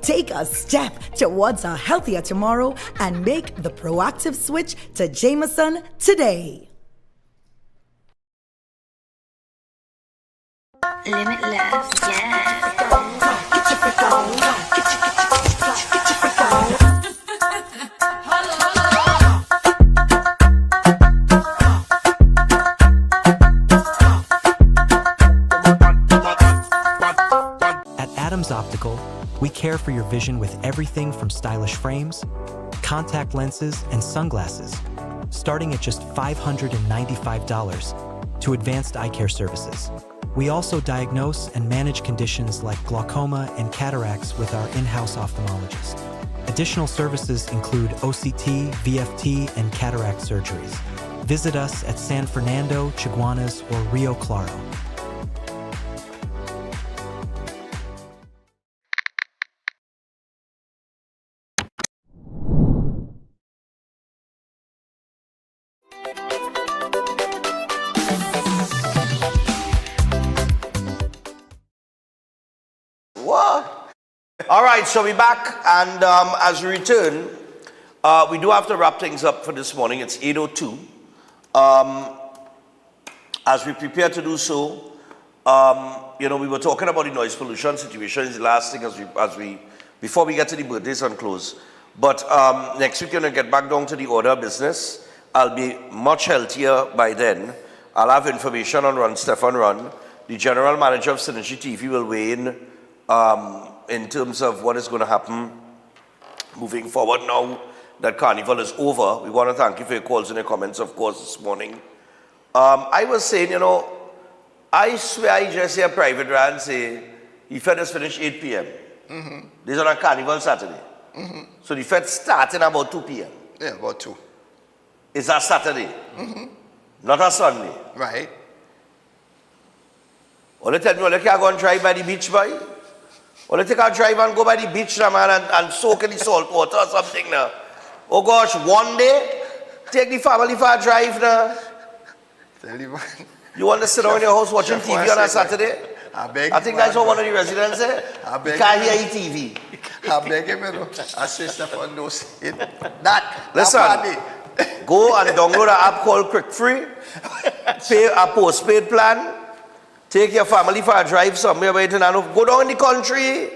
Take a step towards a healthier tomorrow and make the proactive switch to Jameson today. Limitless, yeah. At Adams Optical, we care for your vision with everything from stylish frames, contact lenses, and sunglasses, starting at just $595, to advanced eye care services. We also diagnose and manage conditions like glaucoma and cataracts with our in-house ophthalmologist. Additional services include OCT, VFT, and cataract surgeries. Visit us at San Fernando, Chaguanas, or Rio Claro. All right, so we're back, and as we return, we do have to wrap things up for this morning. It's 8:02. As we prepare to do so, we were talking about the noise pollution situation is the last thing before we get to the birthdays and close. But next week, get back down to the order of business. I'll be much healthier by then. I'll have information on Run, Stefan Run. The general manager of Synergy TV will weigh in terms of what is going to happen moving forward now that Carnival is over. We want to thank you for your calls and your comments, of course, this morning. I was saying, I swear I just hear Private Ryan say, the Fed has finished 8 p.m. Mm-hmm. This is on a Carnival Saturday. Mm-hmm. So the Fed starting about 2 p.m. Yeah, about 2. It's a Saturday, Mm-hmm. not a Sunday. Right. Or they tell me, you can't go and drive by the beach, boy? Or they take a drive and go by the beach now, man, and soak in the salt water or something now. Oh gosh, one day, take the family for a drive now. Tell you, man. You want to sit down in your house watching TV on a Saturday? I think that's what one of the residents said. You can't hear TV. I beg him, I say Stefan knows it. That Listen, go and download an app called Quick Free, pay a postpaid plan, take your family for a drive somewhere where you don't know. Go down in the country,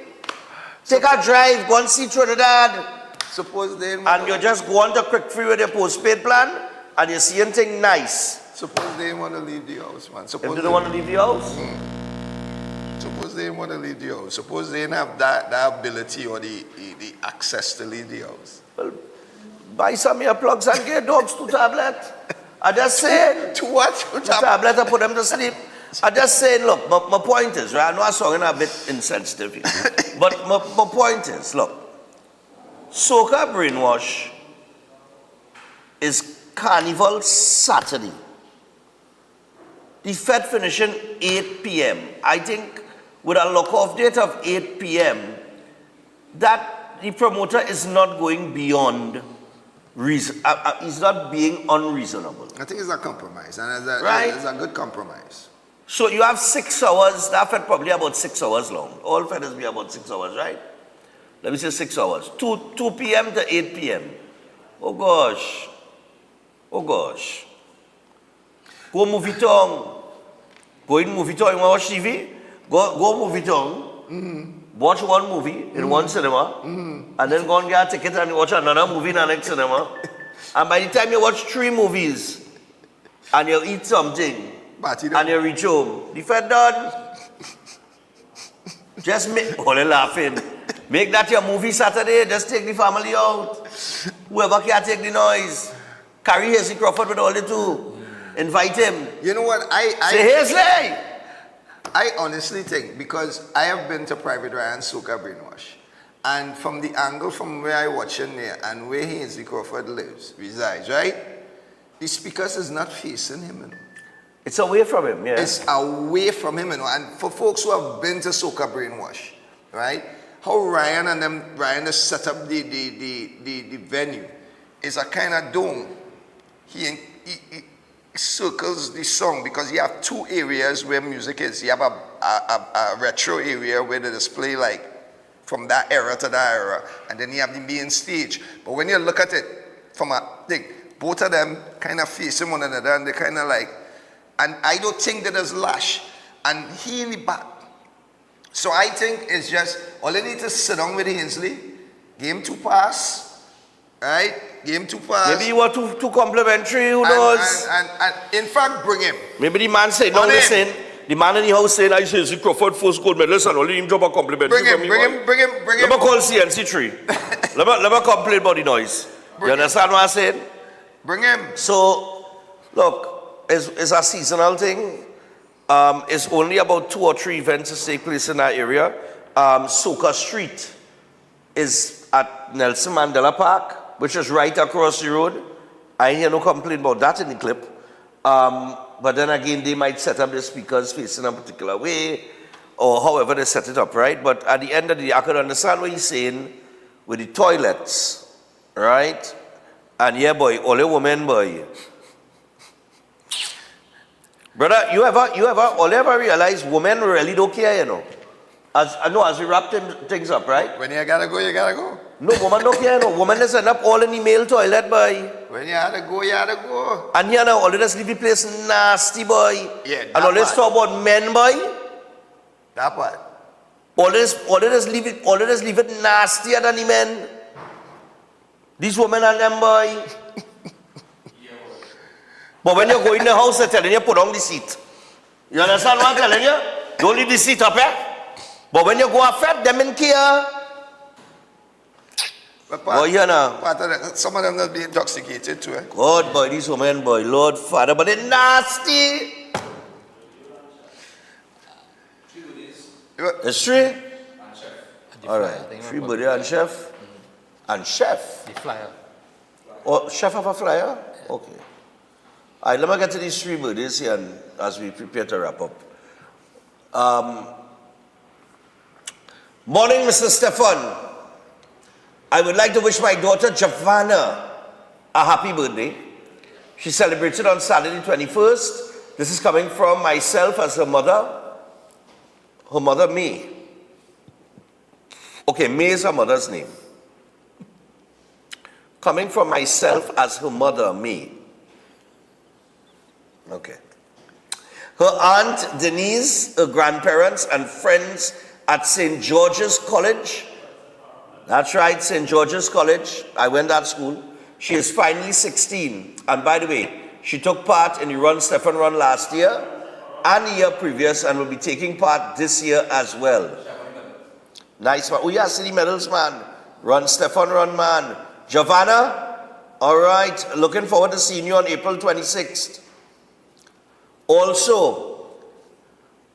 take a drive, go and see Trinidad. Suppose they and you just go on to Quick Free with your postpaid plan and you're seeing things nice. Suppose they want to leave the house, man. Suppose if they don't want to leave the house? Suppose they want to leave the house. Suppose they don't have that ability or the access to leave the house. Well, buy some earplugs and get dogs 2 tablets. I just saying. To what? 2 tablets and put them to sleep. I just saying, look, my point is, right? I know I'm sounding a bit insensitive here. But my point is, look, Soca Brainwash is Carnival Saturday. The Fed finishing 8 p.m. I think with a lock-off date of 8 p.m., that the promoter is not going beyond reason. He's not being unreasonable. I think it's a compromise, and it's a good compromise. So you have 6 hours. That Fed probably about 6 hours long. All Fed is be about 6 hours, right? Let me say 6 hours. 2 p.m. to 8 p.m. Oh gosh. Oh gosh. Go movie town. Go in movie town. You want to watch TV? Go movie town. Mm-hmm. Watch one movie in one cinema. Mm-hmm. And then go and get a ticket and watch another movie in the next cinema. And by the time you watch 3 movies and you eat something and you reach home, the Fed done. Just make, only laughing. Make that your movie Saturday. Just take the family out. Whoever can take the noise. Carry Hazley Crawford with all the 2. Invite him. You know what? Say Hazley! I honestly think, because I have been to Private Ryan Soca Brainwash, and from the angle from where I watch in there and where Hazley Crawford resides, right? The speakers is not facing him, you know. It's away from him, yeah. It's away from him, you know. And for folks who have been to Soca Brainwash, right? How Ryan has set up the venue is a kind of dome. He circles the song because you have 2 areas where music is. You have a retro area where they display like from that era to that era, and then you have the main stage. But when you look at it from a thing, both of them kind of facing one another, and they kind of like, and I don't think that there's Lash, and he in the back. So I think it's just, all you need to sit down with Hazley, give him 2 pass, right? Give him 2 pass. Maybe you want too complimentary, who knows? And in fact, bring him. Maybe the man say, no, listen, the man in the house saying, I say, Crawford first gold medalist and only him drop a complimentary bring him. Let me call CNC3. let me complain about the noise. You understand what I'm saying? Bring him. So, look, it's a seasonal thing. It's only about 2 or 3 events that take place in that area. Soca Street is at Nelson Mandela Park, which is right across the road. I hear no complaint about that in the clip. But then again, they might set up the speakers facing a particular way, or however they set it up, right? But at the end of the day, I could understand what he's saying with the toilets, right? And yeah, boy, only women, boy. Brother, you ever realize women really don't care, you know? As we wrap things up, right? When you gotta go, you gotta go. No, woman don't care, no. Woman is end up all in the male toilet, boy. When you gotta go, you gotta go. And here now, all this leave the place nasty, boy. Yeah, and all this talk about men, boy. That part. All they just leave it nastier than the men. These women and them boy. But when you go in the house, they're telling you put on the seat. You understand what I'm telling you? Don't leave the seat up here. But when you go outside, them in care. But you know. Some of them not be intoxicated too. God, boy, these women, boy, Lord, Father, but they're nasty. It's three? All right. 3 buddy and chef? And chef? The flyer. Oh, chef have a flyer? Okay. All right, let me get to these 3 buddies here and as we prepare to wrap up. Morning, Mr. Stefan. I would like to wish my daughter, Giovanna, a happy birthday. She celebrated on Saturday 21st. This is coming from myself as her mother, May. Okay, May is her mother's name. Coming from myself as her mother, May. Okay. Her aunt, Denise, her grandparents, and friends at St. George's College. That's right, St. George's College. I went to that school. She is finally 16. And by the way, she took part in the Run Stefan Run last year and the year previous and will be taking part this year as well. Nice one. Oh yeah, city medals, man. Run Stefan Run, man. Giovanna, all right. Looking forward to seeing you on April 26th. Also,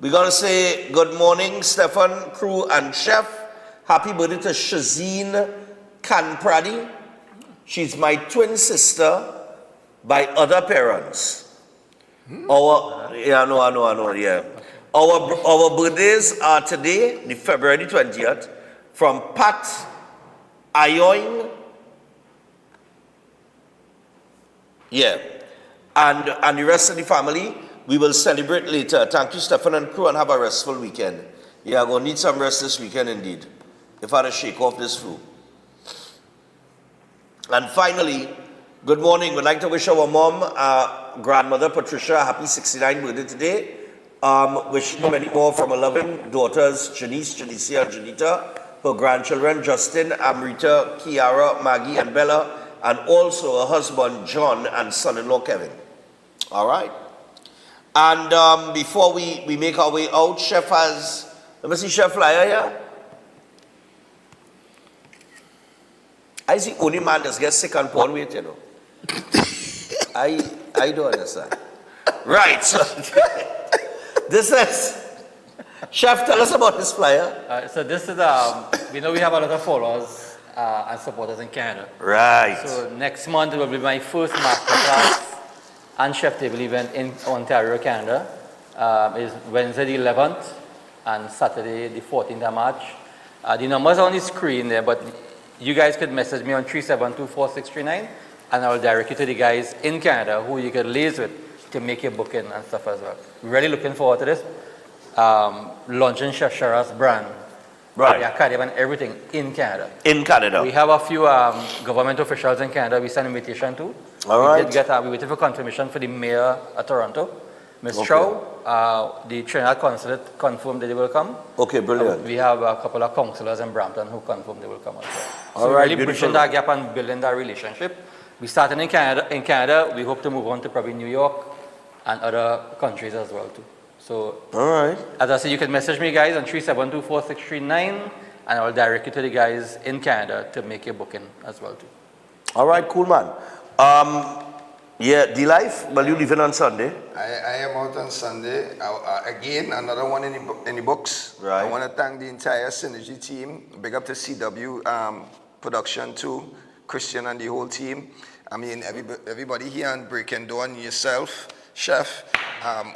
we got to say good morning, Stefan, crew, and chef. Happy birthday to Shazeen Kanpradi. She's my twin sister by other parents. Our birthdays are today, the February 20th, from Pat Ayoin. And the rest of the family, we will celebrate later. Thank you, Stefan and crew, and have a restful weekend. Yeah, I'm going to need some rest this weekend indeed, if I had to shake off this flu. And finally, good morning. We'd like to wish our mom, grandmother Patricia, a happy 69th birthday today. Wish her many more from her loving daughters, Janice, Janicia, and Janita, her grandchildren, Justin, Amrita, Kiara, Maggie, and Bella, and also her husband, John, and son-in-law, Kevin. All right? And before we make our way out, Chef has, let me see Chef flyer here. I see only man that gets sick and porn weight, you know. I don't understand. Right, so this is, Chef, tell us about this flyer. So this is, we know we have a lot of followers and supporters in Canada. Right. So next month will be my first masterclass and chef table event in Ontario, Canada. Is Wednesday the 11th and Saturday the 14th of March. The numbers are on the screen there, but you guys could message me on 3724639 and I will direct you to the guys in Canada who you could liaise with to make your booking and stuff as well. Really looking forward to this. Launching Chef Shara's brand. Right. The academy and everything in Canada. In Canada. We have a few government officials in Canada we sent invitation to. All right. We waited for confirmation for the mayor of Toronto, Ms. Okay. Chow. The Trinidad consulate confirmed that they will come. Okay, brilliant. We have a couple of councillors in Brampton who confirmed they will come also. All So right, really bridging that gap and building that relationship. We started in Canada. We hope to move on to probably New York and other countries as well too. So, all right. As I said, you can message me guys on 3724639 and I will direct you to the guys in Canada to make your booking as well too. All right, cool, man. Yeah, D-Life, well, you leaving on Sunday? I am out on Sunday. Again, another one in the books. Right. I want to thank the entire Synergy team. Big up to CW production too, Christian and the whole team. I mean, everybody here on Breaking Dawn, yourself, Chef,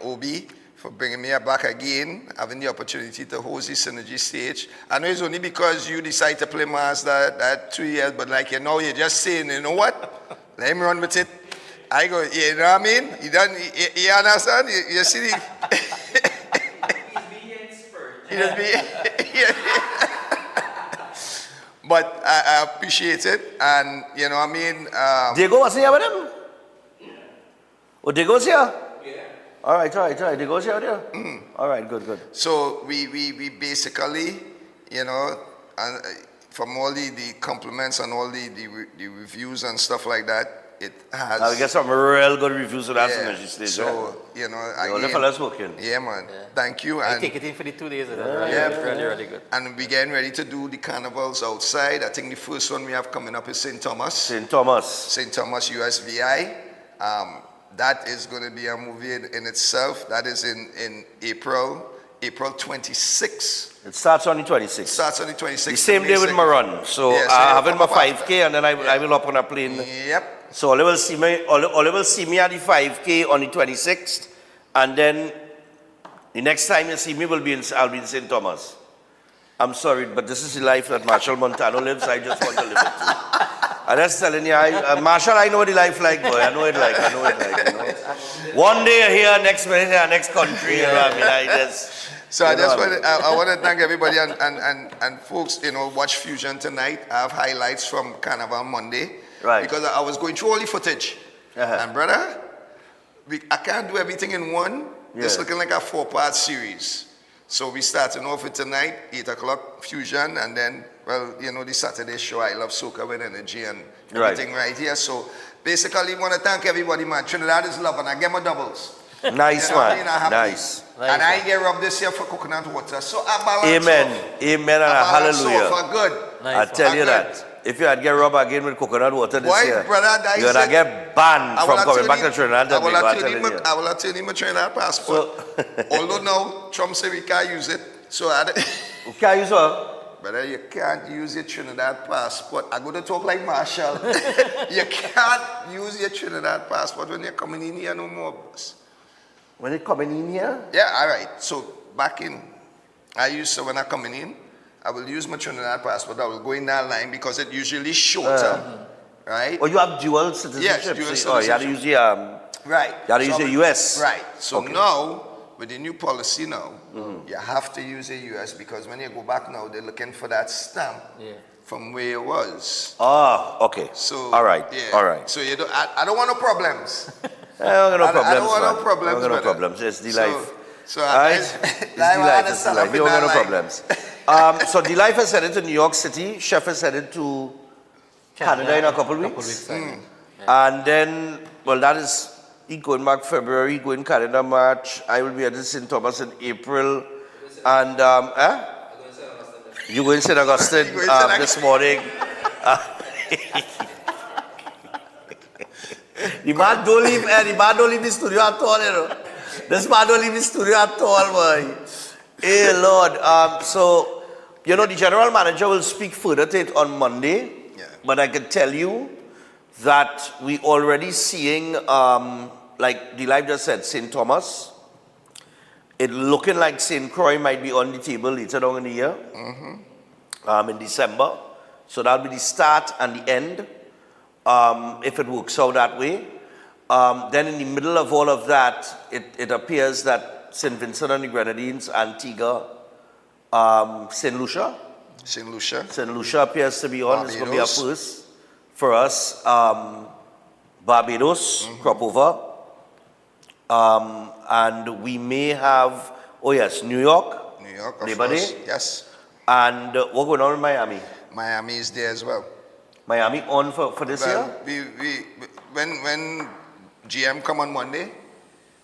Obi, for bringing me back again, having the opportunity to host the Synergy stage. I know it's only because you decide to play master that 2 years, but like you know, you're just saying, you know what? Let me run with it. I go, you know what I mean? You understand? You see the... He just be... But I appreciate it, and you know what I mean? Diego was here with him? Oh, Diego's here? All right. They go out there? All right, good. So we basically, you know, and from all the compliments and all the reviews and stuff like that, it has. Now we get some real good reviews of that Synergy stage. So, you know, all the fellas working. Yeah, man. Thank you. I And take it in for the 2 days. Really good. And we're getting ready to do the carnivals outside. I think the first one we have coming up is St. Thomas. St. Thomas. St. Thomas USVI. That is going to be a movie in itself. That is in April 26th. It starts on the 26th. It starts on the 26th. The same day with my run. So Yes, I so have my 5K and then I will up on a plane. Yep. So all will see me at the 5K on the 26th, and then the next time you see me I'll be in St. Thomas. I'm sorry, but this is the life that Marshall Montano lives. I just want to live it too. I'm just telling you, Marshall, I know the life like, boy. I know it like. You know? One day here, next minute here, next country. You know what I mean? So I want to thank everybody and folks, you know, watch Fusion tonight. I have highlights from Carnival Monday. Right. Because I was going through all the footage. And brother, I can't do everything in one. Yeah. It's looking like a 4-part series. So we starting off with tonight, 8 o'clock Fusion, and then, well, you know, the Saturday show, I Love Soca with Energy and everything right here. So basically, I want to thank everybody, man. Trinidad is love, and I get my doubles. Nice, You know what I man. mean? I have Nice. And I get rubbed this year for coconut water. So I balance Amen. off. Amen and I balance hallelujah. off for good. I tell you that. If you had get rubbed again with coconut water this Why, year, brother, that you would is get banned from coming back to Trinidad and Tobago. I will tell you my Trinidad passport. Although now Trump say we can't use it. So you can't use what? Brother, you can't use your Trinidad passport. I'm going to talk like Marshall. You can't use your Trinidad passport when you're coming in here no more, boss. When you're coming in here? Yeah, all right. So back in, when I'm coming in, I will use my Trinidad passport. I will go in that line because it usually shorter, right? Oh, you have dual citizenship? Yes, dual citizenship. Oh, you have to use the, right. You have to use the US? Right. So Okay. now, with the new policy now, you have to use the US because when you go back now, they're looking for that stamp from where it was. Ah, okay. So, all right, yeah. all right. So you don't, I don't want no problems. I don't want no problems, I don't want man. no problems. I don't want no brother. problems. It's the life. So Right? It's the life. It's the life. You don't want no problems. So the life is headed to New York City. Chef is headed to Canada in a couple of weeks. And then, well, that is he going back February, going Canada March. I will be at St. Thomas in April. And you go in St. Augustine this morning. The man don't leave the studio at all, you know. This man don't leave the studio at all, boy. Hey, Lord. So, you know, the general manager will speak further to it on Monday. But I can tell you that we already seeing, like the live just said, St. Thomas. It looking like St. Croix might be on the table later down in the year, in December. So that'll be the start and the end, if it works out that way. Then in the middle of all of that, it appears that St. Vincent and the Grenadines, Antigua, St. Lucia. St. Lucia. St. Lucia appears to be on. It's going to be a Barbados. first for us. Barbados, crop over. And we may have, New York. New York, of Labor course. Day. Yes. And what going on in Miami? Miami is there as well. Miami on for this year? When GM come on Monday,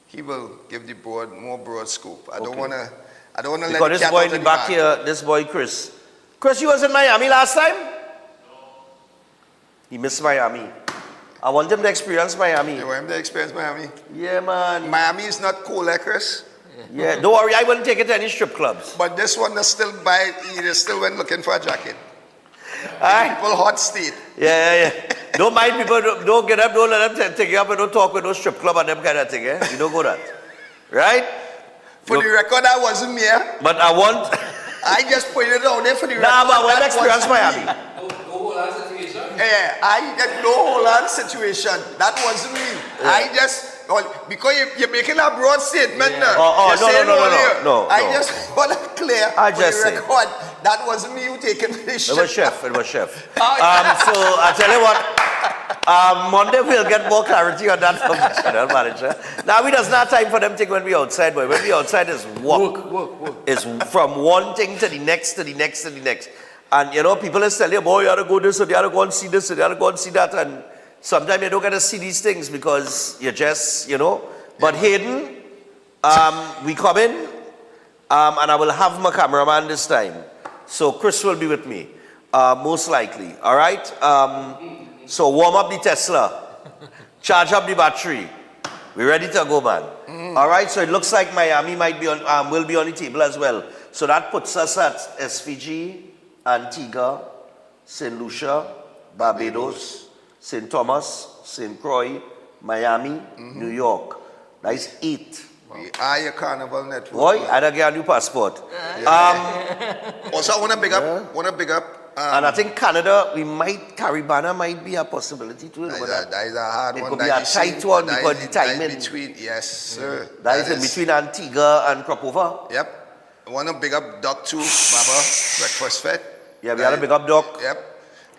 he will give the board more broad scope. I don't want to let Because the this cat boy out in the of back bag. here, this boy Chris. Chris, you was in Miami last time? No. He missed Miami. I want him to experience Miami. You want him to experience Miami? Yeah, man. Miami is not cool, like Chris. Yeah, don't worry, I wouldn't take it to any strip clubs. But this one is still he still went looking for a jacket. Aye. People hot state. Yeah. Don't mind people, don't get up, don't let them take you up and don't talk with no strip club and them kind of thing, eh? You don't go that. Right? For the record, I wasn't here. But I want... I just pointed it out there for the record. Nah, but when that experience wasn't Miami. me. Yeah, I had no whole lot situation. That wasn't me. I just, because you're making a broad statement now. You're saying all here. I just want to clear there. I for just the say. record, that wasn't me who taking the It shit. was chef. It was chef. So I tell you what. Monday we'll get more clarity on that from the general manager. Now we does not have time for them thing when we outside, but when we outside is work. It's from one thing to the next to the next to the next. And you know, people is telling you, boy, you have to go this, or you have to go and see this, or you have to go and see that, and sometimes you don't get to see these things because you just, you know. But Hayden, we come in, and I will have my cameraman this time. So Chris will be with me, most likely. All right. So warm up the Tesla, charge up the battery. We're ready to go, man. All right. So it looks like Miami might be on, will be on the table as well. So that puts us at SFG, Antigua, St. Lucia, Barbados, St. Thomas, St. Croix, Miami, New York. That's 8. We are your carnival network. Boy, I don't get a new passport. Also, I want to big up. And I think Canada, Caribana might be a possibility too. That is a hard it one. It could be a tight one because the timing. Yes, sir. That is in between Antigua and Cracovia. Yep. I want to big up Doc too, Baba, Breakfast Fed. Yeah, we had to big up Doc. Yep.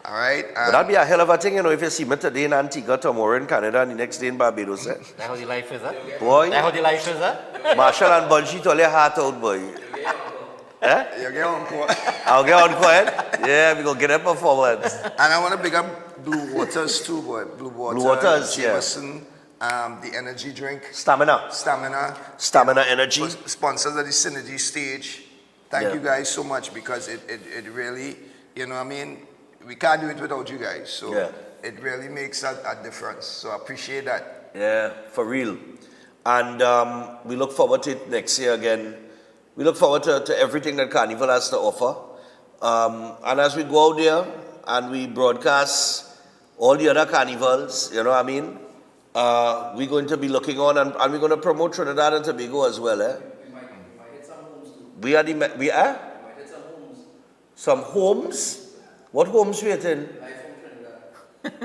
All right. But that'd be a hell of a thing, you know, if you see me today in Antigua, tomorrow in Canada, and the next day in Barbados. That's how the life is, huh? Boy. That's how the life is, huh? Marshall and Bunchy told your heart out, boy. Eh? You get on court. I'll get on court. Yeah, we gonna get a performance. And I want to big up Blue Waters too, boy. Blue Waters, Jameson, the energy drink. Stamina Energy. Sponsors of the Synergy stage. Thank you guys so much because it really, you know what I mean? We can't do it without you guys. So it really makes a difference. So I appreciate that. Yeah, for real. And we look forward to it next year again. We look forward to everything that Carnival has to offer. And as we go out there and we broadcast all the other carnivals, you know what I mean? We're going to be looking on and we're going to promote Trinidad and Tobago as well. We might hit some homes too. We are? Some homes? What homes we hitting?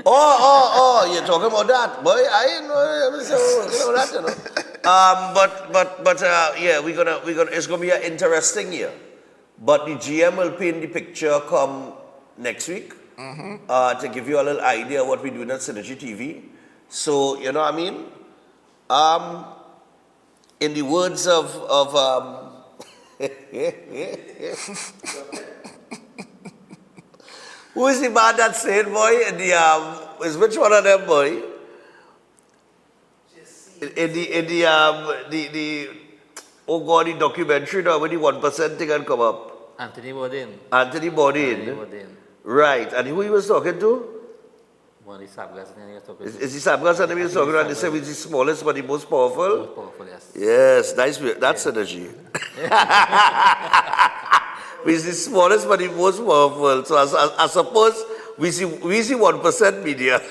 Oh, you're talking about that, boy. I know that, you know. Yeah, we're gonna. It's gonna be an interesting year. But the GM will paint the picture come next week to give you a little idea of what we're doing at Synergy TV. So you know what I mean. In the words of who is the man that said, boy? In the is which one of them, boy? In the oh God, the documentary now when the 1% thing had come up. Anthony Bourdain. Anthony Bourdain. Right. And who he was talking to? One of the Sabgas and he was talking to. Is the Sabgas and he was talking to? And they said he's the smallest but the most powerful? Most powerful, yes. Yes, nice. That's energy. We're the smallest but the most powerful. So I suppose we see 1% media.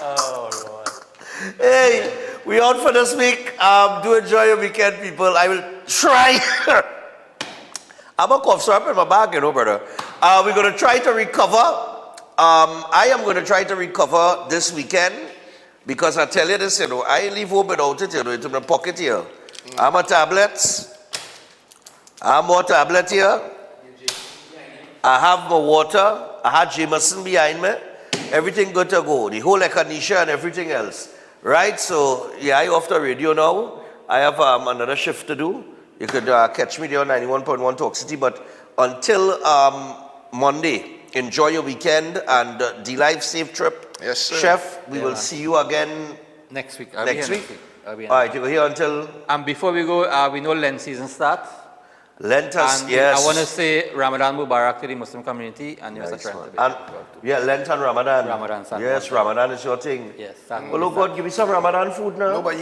Oh, Lord. Hey, we out for this week. Do enjoy your weekend, people. I will try. I'm a cough syrup in my bag, you know, brother. We're going to try to recover. I am going to try to recover this weekend because I tell you this, you know, I leave home without it, you know, it's in my pocket here. I have my tablets. I have more tablet here. I have my water. I had Jameson behind me. Everything good to go. The whole echinacea and everything else. Right? So, yeah, I off the radio now. I have another shift to do. You could catch me there on 91.1 Talk City. But until Monday, enjoy your weekend and D-Live safe trip. Yes, sir. Chef, we will see you again next week. Next week? All right, you go here until... And before we go, we know Lent season starts. Lent and yes. I want to say Ramadan Mubarak to the Muslim community and your nice yeah, Lent and Ramadan. Ramadan. Yes, Ramadan is your thing. Yes. Well, look, God, give me some Ramadan food now. No, but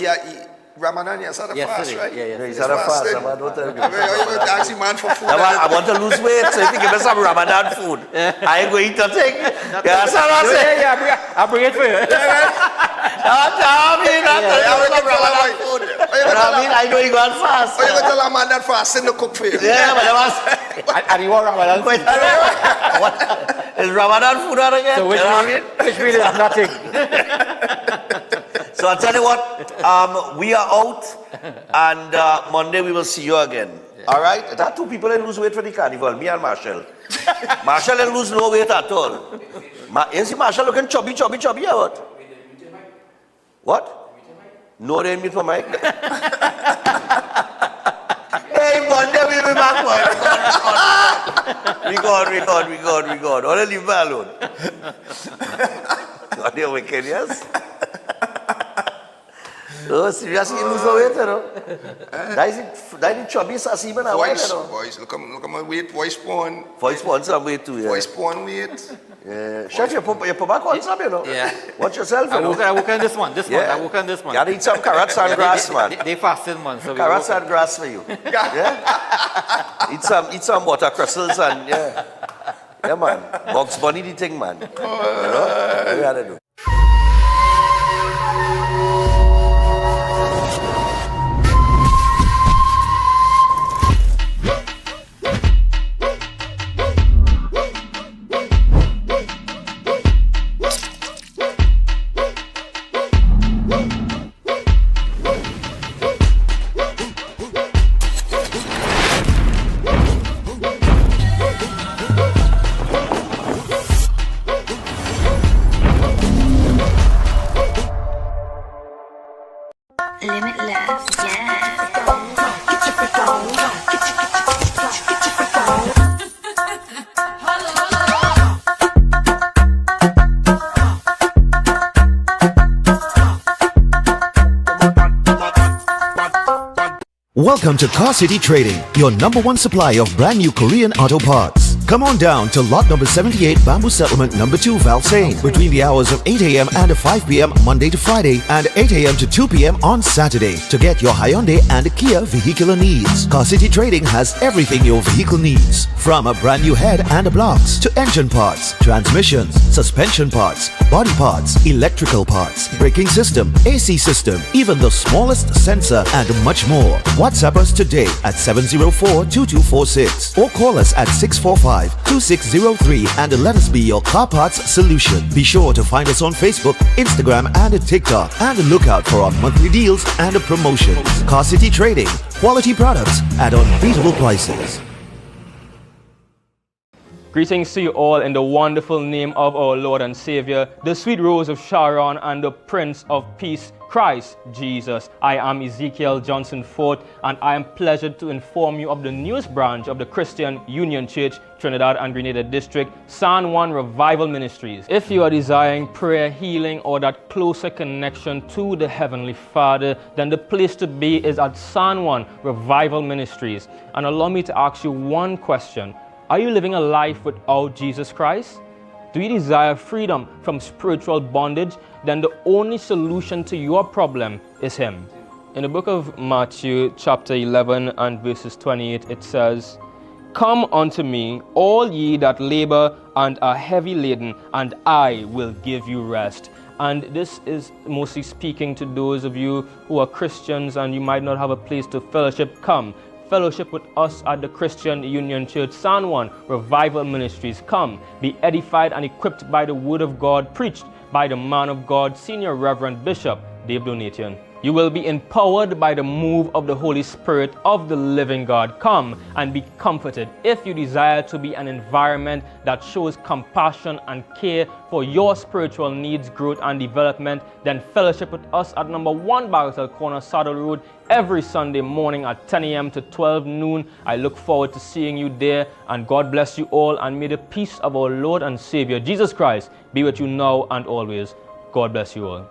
Ramadan, yes, had a fast, right? Yeah, he's had a fast. Actually, man, for food. I want to lose weight, so if you give me some Ramadan food, I ain't going to eat nothing. That's what I say. Yeah, I'll bring it for you. Ramadan food. I know you got fast. Oh, you got to tell a man that fast, send the cook for you. Yeah, but I was... And you want Ramadan food? Is Ramadan food out again? So which means nothing. So I'll tell you what, we are out, and Monday we will see you again. All right? There are two people that lose weight for the carnival, me and Marshall. Marshall didn't lose no weight at all. You see Marshall looking chubby or what? What? No, they didn't meet for Mike. Hey, Monday we'll be back, boy. We God. Only leave me alone. God, you're wicked, yes? Oh, seriously, you lose no weight, you know? That is chubby sassy, man. Voice, look at my weight, voice porn. Voice porn some weight too, yeah. Voice porn weight. Yeah. Chef, you put back on some, you know? Yeah. Watch yourself, you I know? work on this one. I work on this one. You gotta eat some carrots and grass, man. They fasting, man. So carrots and grass for you. Yeah? Eat some water crystals and, yeah. Yeah, man. Bugs Bunny the thing, man. You know? What you gotta do? Limitless, yeah. Welcome to Car City Trading, your #1 supply of brand new Korean auto parts. Come on down to lot number 78, Bamboo Settlement number 2, Valsain, between the hours of 8 a.m. and 5 p.m. Monday to Friday, and 8 a.m. to 2 p.m. on Saturday to get your Hyundai and Kia vehicular needs. Car City Trading has everything your vehicle needs, from a brand new head and blocks to engine parts, transmissions, suspension parts, body parts, electrical parts, braking system, AC system, even the smallest sensor, and much more. WhatsApp us today at 704-2246 or call us at 645-2603 and let us be your car parts solution. Be sure to find us on Facebook, Instagram, and TikTok, and look out for our monthly deals and promotions. Car City Trading, quality products at unbeatable prices. Greetings to you all in the wonderful name of our Lord and Savior, the sweet Rose of Sharon and the Prince of Peace, Christ Jesus. I am Ezekiel Johnson Fort, and I am pleasured to inform you of the newest branch of the Christian Union Church, Trinidad and Grenada District, San Juan Revival Ministries. If you are desiring prayer, healing, or that closer connection to the Heavenly Father, then the place to be is at San Juan Revival Ministries. And allow me to ask you one question. Are you living a life without Jesus Christ? Do you desire freedom from spiritual bondage? Then the only solution to your problem is Him. In the book of Matthew chapter 11 and verses 28, it says, "Come unto me, all ye that labor and are heavy laden, and I will give you rest." And this is mostly speaking to those of you who are Christians and you might not have a place to fellowship. Come. Fellowship with us at the Christian Union Church, San Juan Revival Ministries. Come, be edified and equipped by the Word of God, preached by the man of God, Senior Reverend Bishop Dave Donation. You will be empowered by the move of the Holy Spirit of the living God. Come and be comforted. If you desire to be an environment that shows compassion and care for your spiritual needs, growth, and development, then fellowship with us at number 1 Bagatelle Corner, Saddle Road, every Sunday morning at 10 a.m. to 12 noon. I look forward to seeing you there, and God bless you all, and may the peace of our Lord and Savior, Jesus Christ, be with you now and always. God bless you all.